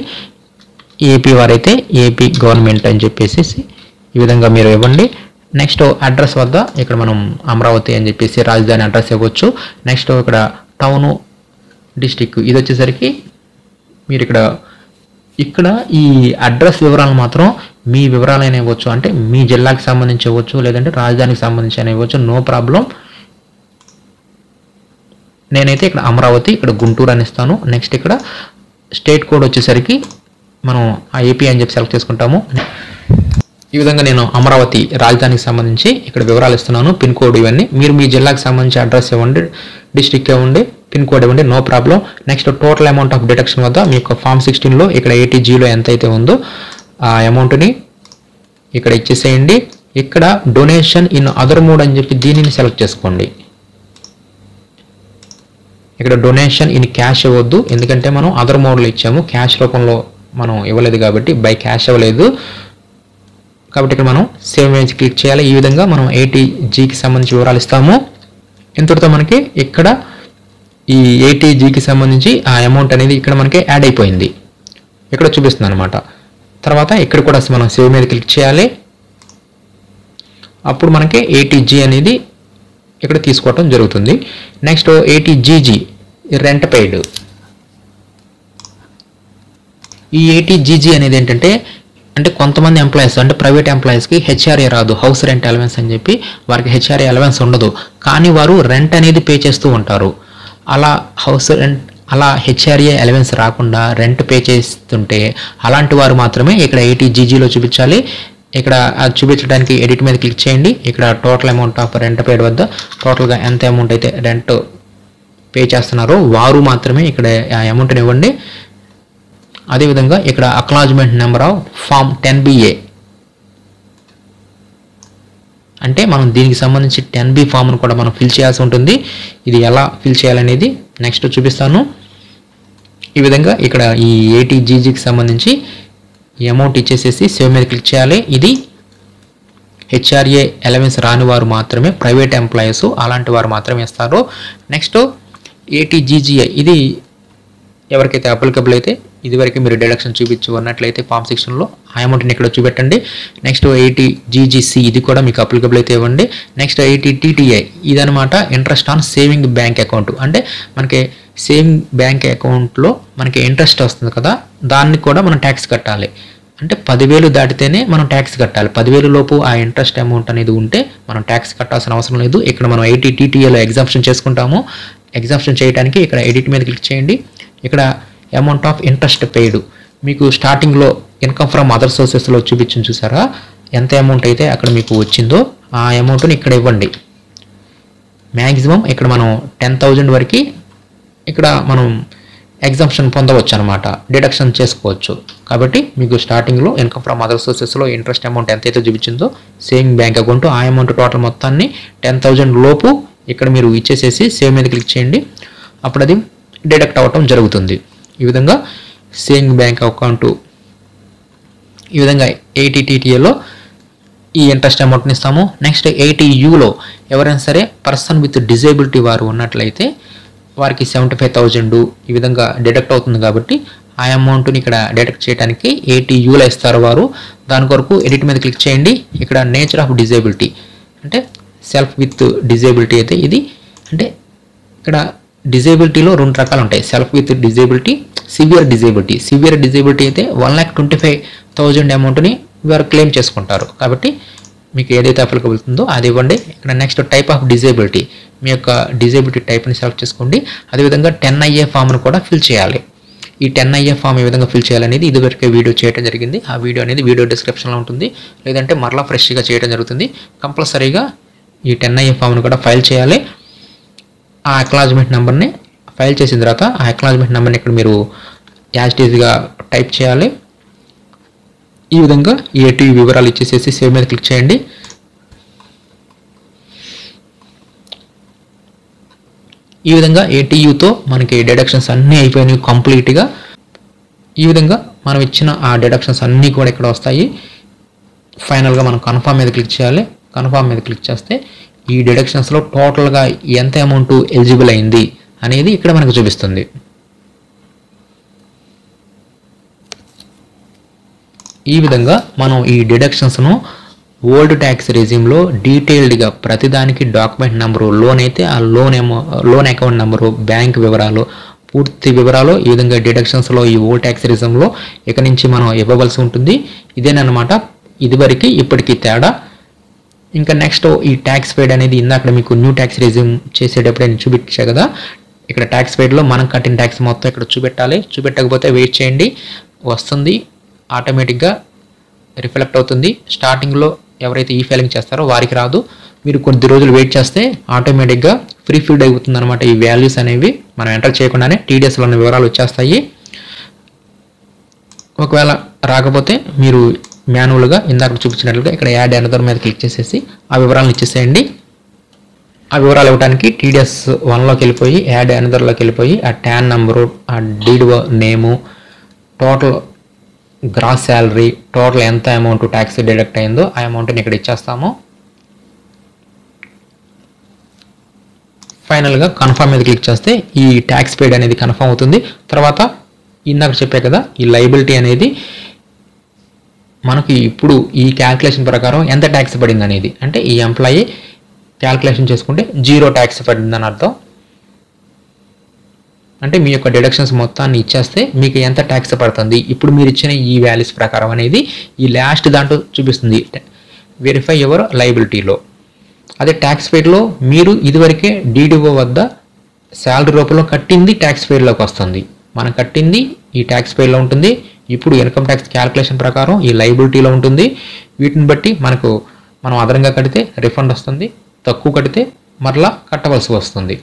ఏపీ వారైతే ఏపీ గవర్నమెంట్ అని చెప్పేసి ఈ విధంగా మీరు ఇవ్వండి. నెక్స్ట్ అడ్రస్ వద్ద ఇక్కడ మనం అమరావతి అని చెప్పేసి రాజధాని అడ్రస్ ఇవ్వచ్చు. నెక్స్ట్ ఇక్కడ టౌను డిస్టిక్ ఇది వచ్చేసరికి మీరు ఇక్కడ ఈ అడ్రస్ వివరాలు మాత్రం మీ వివరాలైనా ఇవ్వచ్చు, అంటే మీ జిల్లాకి సంబంధించి ఇవ్వచ్చు, లేదంటే రాజధానికి సంబంధించి అయినా ఇవ్వచ్చు, నో ప్రాబ్లం. నేనైతే ఇక్కడ అమరావతి, ఇక్కడ గుంటూరు అని ఇస్తాను. నెక్స్ట్ ఇక్కడ స్టేట్ కోడ్ వచ్చేసరికి మనం ఆ ఏపీ అని చెప్పి సెలెక్ట్ చేసుకుంటాము. ఈ విధంగా నేను అమరావతి రాజధానికి సంబంధించి ఇక్కడ వివరాలు ఇస్తున్నాను, పిన్ కోడ్ ఇవన్నీ. మీరు మీ జిల్లాకి సంబంధించి అడ్రస్ ఇవ్వండి, డిస్ట్రిక్ట్ ఇవ్వండి, పిన్ కోడ్ ఇవ్వండి, no problem. Next total amount of deduction వద్ద మీ యొక్క ఫామ్ 16లో ఇక్కడ ATGలో ఎంత అయితే ఉందో ఆ అమౌంట్ని ఇక్కడ ఇచ్చేసేయండి. ఇక్కడ డొనేషన్ ఇన్ అదర్ మోడ్ అని చెప్పి దీనిని సెలెక్ట్ చేసుకోండి. ఇక్కడ డొనేషన్ ఇన్ క్యాష్ ఇవ్వద్దు, ఎందుకంటే మనం అదర్ మోడ్లో ఇచ్చాము, క్యాష్ రూపంలో మనం ఇవ్వలేదు కాబట్టి, బై క్యాష్ ఇవ్వలేదు కాబట్టి ఇక్కడ మనం సేవ్ మీద క్లిక్ చేయాలి. ఈ విధంగా మనం ATGకి సంబంధించి వివరాలు ఇస్తాము. ఇంతటితో మనకి ఇక్కడ ఈ ATGకి సంబంధించి ఆ అమౌంట్ అనేది ఇక్కడ మనకి యాడ్ అయిపోయింది, ఇక్కడ చూపిస్తుంది అనమాట. తర్వాత ఇక్కడ కూడా మనం సేవ్ మీద క్లిక్ చేయాలి. అప్పుడు మనకి ATG అనేది ఇక్కడ తీసుకోవటం జరుగుతుంది. Next ATGG rent paid. ఈ ATGG అనేది ఏంటంటే అంటే కొంతమంది ఎంప్లాయీస్ అంటే ప్రైవేట్ ఎంప్లాయీస్కి HRA రాదు, హౌస్ రెంట్ అలవెన్స్ అని చెప్పి వారికి HRA అలవెన్స్ ఉండదు, కానీ వారు రెంట్ అనేది పే చేస్తూ ఉంటారు. అలా హౌస్ రెంట్ అలా HRA అలవెన్స్ రాకుండా రెంట్ పే చేస్తుంటే అలాంటి వారు మాత్రమే ఇక్కడ ATGGలో చూపించాలి. ఇక్కడ అది చూపించడానికి ఎడిట్ మీద క్లిక్ చేయండి. ఇక్కడ టోటల్ అమౌంట్ ఆఫ్ రెంట్ పేడ్ వద్ద టోటల్గా ఎంత అమౌంట్ అయితే రెంట్ పే చేస్తున్నారో వారు మాత్రమే ఇక్కడ ఆ అమౌంట్ని ఇవ్వండి. అదేవిధంగా ఇక్కడ acknowledgement number of form 10BA అంటే మనం దీనికి సంబంధించి 10B ఫామ్ను కూడా మనం ఫిల్ చేయాల్సి ఉంటుంది. ఇది ఎలా ఫిల్ చేయాలనేది నెక్స్ట్ చూపిస్తాను. ఈ విధంగా ఇక్కడ ఈ ATGGకి సంబంధించి ఈ అమౌంట్ ఇచ్చేసేసి సేవ్ మీద క్లిక్ చేయాలి. ఇది HRA అలవెన్స్ రాని వారు మాత్రమే, ప్రైవేట్ ఎంప్లాయీస్ అలాంటి వారు మాత్రమే ఇస్తారు. నెక్స్ట్ ATGGI ఇది ఎవరికైతే అప్లికబుల్ అయితే ఇదివరకు మీరు డిడక్షన్ చూపించుకున్నట్లయితే ఫామ్ 16లో ఆ అమౌంట్ని ఇక్కడ చూపెట్టండి. నెక్స్ట్ ATGGC ఇది కూడా మీకు అప్లికబుల్ అయితే ఇవ్వండి. నెక్స్ట్ ATTTI ఇదనమాట interest on saving bank account, అంటే మనకి సేవింగ్ బ్యాంక్ అకౌంట్లో మనకి ఇంట్రెస్ట్ వస్తుంది కదా, దాన్ని కూడా మనం ట్యాక్స్ కట్టాలి. అంటే 10,000 దాటితేనే మనం ట్యాక్స్ కట్టాలి. 10,000 లోపు ఆ ఇంట్రెస్ట్ అమౌంట్ అనేది ఉంటే మనం ట్యాక్స్ కట్టాల్సిన అవసరం లేదు. ఇక్కడ మనం ATTTIలో ఎగ్జామ్షన్ చేసుకుంటాము. ఎగ్జామ్షన్ చేయడానికి ఇక్కడ ఎడిట్ మీద క్లిక్ చేయండి. ఇక్కడ అమౌంట్ ఆఫ్ ఇంట్రెస్ట్ పెయిడ్ మీకు స్టార్టింగ్లో ఇన్కమ్ ఫ్రమ్ అదర్ సోర్సెస్లో చూపించింది చూసారా, ఎంత అమౌంట్ అయితే అక్కడ మీకు వచ్చిందో ఆ అమౌంట్ని ఇక్కడ ఇవ్వండి. మ్యాక్సిమం ఇక్కడ మనం 10,000 వరకు ఇక్కడ మనం ఎగ్జామ్షన్ పొందవచ్చు అనమాట, డిడక్షన్ చేసుకోవచ్చు. కాబట్టి మీకు స్టార్టింగ్లో ఇన్కమ్ ఫ్రమ్ అదర్ సోర్సెస్లో ఇంట్రెస్ట్ అమౌంట్ ఎంతైతే చూపించిందో సేవింగ్ బ్యాంక్ అకౌంట్ ఆ అమౌంట్ టోటల్ మొత్తాన్ని 10,000 లోపు ఇక్కడ మీరు ఇచ్చేసేసి సేవ్ మీద క్లిక్ చేయండి. అప్పుడు అది డిడక్ట్ అవ్వటం జరుగుతుంది. ఈ విధంగా సేవింగ్ బ్యాంక్ అకౌంట్ ఈ విధంగా ATTTAలో ఈ ఇంట్రెస్ట్ అమౌంట్ని ఇస్తాము. నెక్స్ట్ ATUలో ఎవరైనా సరే పర్సన్ విత్ డిజేబిలిటీ వారు ఉన్నట్లయితే వారికి 75,000 ఈ విధంగా డిడక్ట్ అవుతుంది. కాబట్టి ఆ అమౌంట్ని ఇక్కడ డిడక్ట్ చేయడానికి ATUలో ఇస్తారు వారు. దాని కొరకు ఎడిట్ మీద క్లిక్ చేయండి. ఇక్కడ నేచర్ ఆఫ్ డిజేబిలిటీ అంటే సెల్ఫ్ విత్ డిజేబిలిటీ అయితే ఇది, అంటే ఇక్కడ డిజేబిలిటీలో 2 రకాలు ఉంటాయి, self with disability, severe disability. Severe disability అయితే 1,25,000 అమౌంట్ని వారు క్లెయిమ్ చేసుకుంటారు. కాబట్టి మీకు ఏదైతే అప్లికబుల్ ఉందో అది ఇవ్వండి. ఇక్కడ నెక్స్ట్ టైప్ ఆఫ్ డిజేబిలిటీ మీ యొక్క డిజేబిలిటీ టైప్ని సెలెక్ట్ చేసుకోండి. అదేవిధంగా 10IA ఫామ్ను కూడా ఫిల్ చేయాలి. ఈ 10IA ఫామ్ ఏ విధంగా ఫిల్ చేయాలనేది ఇదివరకే వీడియో చేయడం జరిగింది. ఆ వీడియో అనేది వీడియో డిస్క్రిప్షన్లో ఉంటుంది, లేదంటే మరలా ఫ్రెష్గా చేయడం జరుగుతుంది. కంపల్సరీగా ఈ 10IA ఫామ్ను కూడా ఫైల్ చేయాలి. ఆ అక్నాలజ్మెంట్ నెంబర్ని ఫైల్ చేసిన తర్వాత ఆ అక్నాలజ్మెంట్ నెంబర్ని ఇక్కడ మీరు యాజ్ ఇట్ ఈజ్గా టైప్ చేయాలి. ఈ విధంగా ఈ ATU వివరాలు ఇచ్చేసేసి సేవ్ మీద క్లిక్ చేయండి. ఈ విధంగా ATUతో మనకి డిడక్షన్స్ అన్నీ అయిపోయినాయి కంప్లీట్గా. ఈ విధంగా మనం ఇచ్చిన ఆ డిడక్షన్స్ అన్నీ కూడా ఇక్కడ వస్తాయి. ఫైనల్గా మనం కన్ఫర్మ్ మీద క్లిక్ చేయాలి. కన్ఫర్మ్ మీద క్లిక్ చేస్తే ఈ డిడక్షన్స్లో టోటల్గా ఎంత అమౌంట్ ఎలిజిబుల్ అయింది అనేది ఇక్కడ మనకు చూపిస్తుంది. ఈ విధంగా మనం ఈ డిడక్షన్స్ను ఓల్డ్ ట్యాక్స్ రెజ్యూమ్లో డీటెయిల్డ్గా ప్రతిదానికి డాక్యుమెంట్ నెంబరు, లోన్ అయితే ఆ లోన్ అకౌంట్ నెంబరు, బ్యాంక్ వివరాలు, పూర్తి వివరాలు ఈ విధంగా డిడక్షన్స్లో ఈ ఓల్డ్ ట్యాక్స్ రెజ్యూమ్లో ఇక నుంచి మనం ఇవ్వవలసి ఉంటుంది. ఇదేనమాట ఇదివరకు ఇప్పటికి తేడా. ఇంకా నెక్స్ట్ ఈ ట్యాక్స్ పేడ్ అనేది ఇందాక మీకు న్యూ ట్యాక్స్ రెజ్యూమ్ చేసేటప్పుడు నేను చూపించా కదా, ఇక్కడ ట్యాక్స్ పేడ్లో మనం కట్టిన ట్యాక్స్ మొత్తం ఇక్కడ చూపెట్టాలి. చూపెట్టకపోతే వెయిట్ చేయండి, వస్తుంది, ఆటోమేటిక్గా రిఫ్లెక్ట్ అవుతుంది. స్టార్టింగ్లో ఎవరైతే ఈ ఫైలింగ్ చేస్తారో వారికి రాదు, మీరు కొద్ది రోజులు వెయిట్ చేస్తే ఆటోమేటిక్గా ఫ్రీ ఫీల్డ్ అయిపోతుంది అనమాట. ఈ వాల్యూస్ అనేవి మనం ఎంటర్ చేయకుండానే టీడీఎస్లో ఉన్న వివరాలు వచ్చేస్తాయి. ఒకవేళ రాకపోతే మీరు మాన్యువల్గా ఇందాక చూపించినట్లుగా ఇక్కడ యాడ్ అనదర్ మీద క్లిక్ చేసేసి ఆ వివరాలను ఇచ్చేసేయండి. ఆ వివరాలు ఇవ్వడానికి టీడీఎస్ 1లోకి వెళ్ళిపోయి యాడ్ అనదర్లోకి వెళ్ళిపోయి ఆ ట్యాన్ నెంబరు, ఆ డీడ్ నేము, టోటల్ గ్రాస్ శాలరీ, టోటల్ ఎంత అమౌంట్ ట్యాక్స్ డిడక్ట్ అయిందో ఆ అమౌంట్ని ఇక్కడ ఇచ్చేస్తాము. ఫైనల్గా కన్ఫర్మ్ మీద క్లిక్ చేస్తే ఈ ట్యాక్స్ పేడ్ అనేది కన్ఫర్మ్ అవుతుంది. తర్వాత ఇందాక చెప్పే కదా ఈ లయబిలిటీ అనేది మనకి ఇప్పుడు ఈ క్యాల్కులేషన్ ప్రకారం ఎంత ట్యాక్స్ పడింది అనేది, అంటే ఈ ఎంప్లాయీ క్యాల్కులేషన్ చేసుకుంటే 0 ట్యాక్స్ పడిందని అర్థం. అంటే మీ యొక్క డిడక్షన్స్ మొత్తాన్ని ఇచ్చేస్తే మీకు ఎంత ట్యాక్స్ పడుతుంది ఇప్పుడు మీరు ఇచ్చిన ఈ వాల్యూస్ ప్రకారం అనేది ఈ లాస్ట్ దాంట్లో చూపిస్తుంది వెరిఫై యువర్ లయబిలిటీలో. అదే ట్యాక్స్ పేడ్లో మీరు ఇదివరకే డీడీఓ వద్ద శాలరీ రూపంలో కట్టింది ట్యాక్స్ పేడ్లోకి వస్తుంది. మనం కట్టింది ఈ ట్యాక్స్ పేడ్లో ఉంటుంది. ఇప్పుడు ఇన్కమ్ ట్యాక్స్ క్యాల్కులేషన్ ప్రకారం ఈ లయబిలిటీలో ఉంటుంది. వీటిని బట్టి మనం అదనంగా కడితే రిఫండ్ వస్తుంది, తక్కువ కడితే మరలా కట్టవలసి వస్తుంది.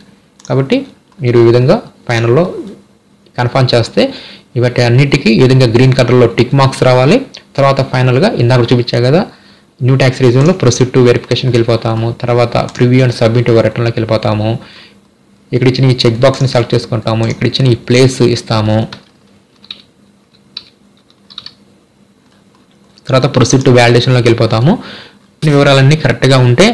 కాబట్టి మీరు ఈ విధంగా ఫైనల్లో కన్ఫర్మ్ చేస్తే ఇవటి అన్నిటికీ ఈ విధంగా గ్రీన్ కలర్లో టిక్ మార్క్స్ రావాలి. తర్వాత ఫైనల్గా ఇందాక చూపించా కదా న్యూ ట్యాక్స్ రీజన్లో ప్రొసీడ్ టు వెరిఫికేషన్కి వెళ్ళిపోతాము. తర్వాత ప్రివ్యూ అండ్ సబ్మిట్ రిటర్న్లోకి వెళ్ళిపోతాము. ఇక్కడ ఇచ్చిన ఈ చెక్ బాక్స్ని సెలెక్ట్ చేసుకుంటాము. ఇక్కడ ఇచ్చిన ఈ ప్లేస్ ఇస్తాము. తర్వాత ప్రొసీడ్ టు వ్యాలిడేషన్లోకి వెళ్ళిపోతాము. వివరాలన్నీ కరెక్ట్గా ఉంటే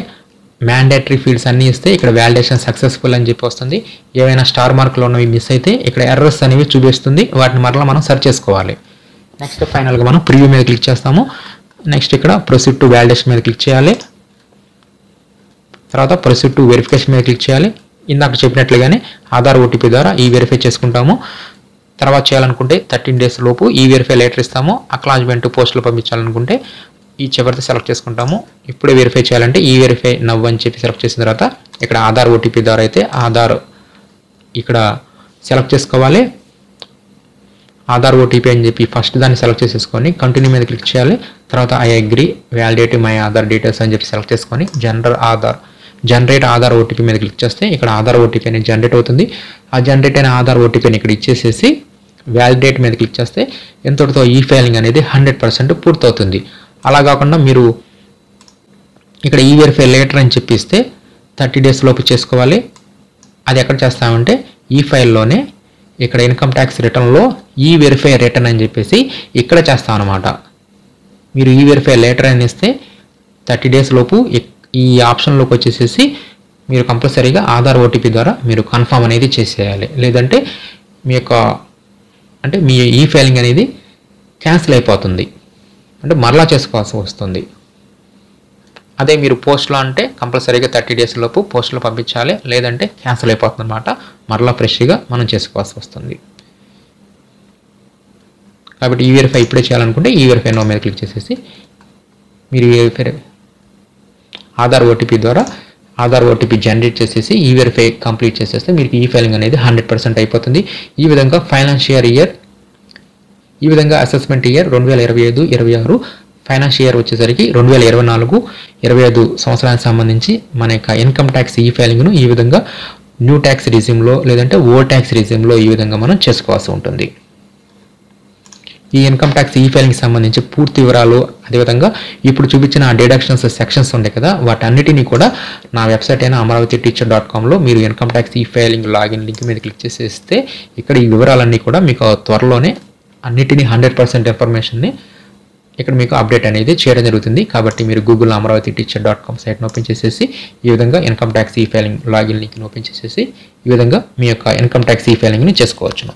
మ్యాండేటరీ ఫీల్డ్స్ అన్నీ ఇస్తే ఇక్కడ వ్యాలిడేషన్ సక్సెస్ఫుల్ అని చెప్పి వస్తుంది. ఏవైనా స్టార్ మార్కులు ఉన్నవి మిస్ అయితే ఇక్కడ ఎర్రర్స్ అనేవి చూపిస్తుంది. వాటిని మరలా మనం సెర్చ్ చేసుకోవాలి. నెక్స్ట్ ఫైనల్గా మనం ప్రివ్యూ మీద క్లిక్ చేస్తాము. నెక్స్ట్ ఇక్కడ ప్రొసీడ్ టు వ్యాలిడేషన్ మీద క్లిక్ చేయాలి. తర్వాత ప్రొసీడ్ టు వెరిఫికేషన్ మీద క్లిక్ చేయాలి. ఇందాక చెప్పినట్లుగానే ఆధార్ ఓటీపీ ద్వారా ఈ వెరిఫై చేసుకుంటాము. తర్వాత చేయాలనుకుంటే 13 days లోపు ఈ వెరిఫై లెటర్ ఇస్తాము. అక్నాలెడ్జ్‌మెంట్ పోస్టులో పంపించాలనుకుంటే ఈ చివరితో సెలెక్ట్ చేసుకుంటాము. ఇప్పుడే వెరిఫై చేయాలంటే ఈ వెరిఫై నవ్ అని చెప్పి సెలెక్ట్ చేసిన తర్వాత ఇక్కడ ఆధార్ ఓటీపీ ద్వారా అయితే ఆధార్ ఇక్కడ సెలెక్ట్ చేసుకోవాలి. ఆధార్ ఓటీపీ అని చెప్పి ఫస్ట్ దాన్ని సెలెక్ట్ చేసేసుకొని కంటిన్యూ మీద క్లిక్ చేయాలి. తర్వాత I agree validate my Aadhaar details అని చెప్పి సెలెక్ట్ చేసుకొని జనరేట్ ఆధార్ ఓటీపీ మీద క్లిక్ చేస్తే ఇక్కడ ఆధార్ ఓటీపీ అనేది జనరేట్ అవుతుంది. ఆ జనరేట్ అయిన ఆధార్ ఓటీపీని ఇక్కడ ఇచ్చేసేసి వ్యాలిడేట్ మీద క్లిక్ చేస్తే ఎంతటితో ఈ ఫైలింగ్ అనేది 100% పూర్తవుతుంది. అలా కాకుండా మీరు ఇక్కడ ఈ వెరిఫై లేటర్ అని చెప్పిస్తే 30 days లోపు చేసుకోవాలి. అది ఎక్కడ చేస్తామంటే ఈ ఫైల్లోనే ఇక్కడ ఇన్కమ్ ట్యాక్స్ రిటర్న్లో ఈ వెరిఫై రిటర్న్ అని చెప్పేసి ఇక్కడ చేస్తాం అనమాట. మీరు ఈ వెరిఫై లేటర్ అని ఇస్తే 30 days లోపు ఈ ఆప్షన్లోకి వచ్చేసేసి మీరు కంపల్సరీగా ఆధార్ ఓటీపీ ద్వారా మీరు కన్ఫర్మ్ అనేది చేసేయాలి. లేదంటే మీ ఈ ఫైలింగ్ అనేది క్యాన్సిల్ అయిపోతుంది, అంటే మరలా చేసుకోవాల్సి వస్తుంది. అదే మీరు పోస్ట్లో అంటే కంపల్సరీగా 30 days లోపు పోస్ట్లో పంపించాలి, లేదంటే క్యాన్సిల్ అయిపోతుంది అనమాట. మరలా ఫ్రెష్గా మనం చేసుకోవాల్సి వస్తుంది. కాబట్టి ఈ వెరిఫై ఇప్పుడే చేయాలనుకుంటే ఈ వెరిఫై నో మీద క్లిక్ చేసేసి మీరు ఈ వెరిఫై ఆధార్ ఓటీపీ ద్వారా ఆధార్ ఓటీపీ జనరేట్ చేసేసి ఈ వెరిఫై కంప్లీట్ చేసేస్తే మీకు ఈ ఫైలింగ్ అనేది 100% అయిపోతుంది. ఈ విధంగా ఫైనాన్షియల్ ఇయర్, ఈ విధంగా అసెస్మెంట్ ఇయర్ 2025-26, ఫైనాన్షియల్ ఇయర్ వచ్చేసరికి 2024-25 సంవత్సరానికి సంబంధించి మన యొక్క ఇన్కమ్ ట్యాక్స్ ఈ ఫైలింగ్ను ఈ విధంగా న్యూ ట్యాక్స్ రిజ్యూమ్లో లేదంటే ఓల్డ్ ట్యాక్స్ రిజ్యూమ్లో ఈ విధంగా మనం చేసుకోవాల్సి ఉంటుంది. ఈ ఇన్కమ్ ట్యాక్స్ ఈ ఫైలింగ్కి సంబంధించి పూర్తి వివరాలు, అదేవిధంగా ఇప్పుడు చూపించిన డిడక్షన్స్ సెక్షన్స్ ఉంటాయి కదా, వాటన్నిటినీ కూడా నా వెబ్సైట్ అయిన amravati-teacher.comలో మీరు income tax e filing login link మీద క్లిక్ చేసేస్తే ఇక్కడ ఈ వివరాలన్నీ కూడా మీకు త్వరలోనే అన్నిటినీ 100% ఇన్ఫర్మేషన్ని ఇక్కడ మీకు అప్డేట్ అనేది చేయడం జరుగుతుంది. కాబట్టి మీరు గూగుల్ amravati-teacher.com సైట్ని ఓపెన్ చేసేసి ఈ విధంగా income tax e filing login లింక్ని ఓపెన్ చేసేసి ఈ విధంగా మీ యొక్క ఇన్కమ్ ట్యాక్స్ ఈ ఫైలింగ్ని చేసుకోవచ్చు.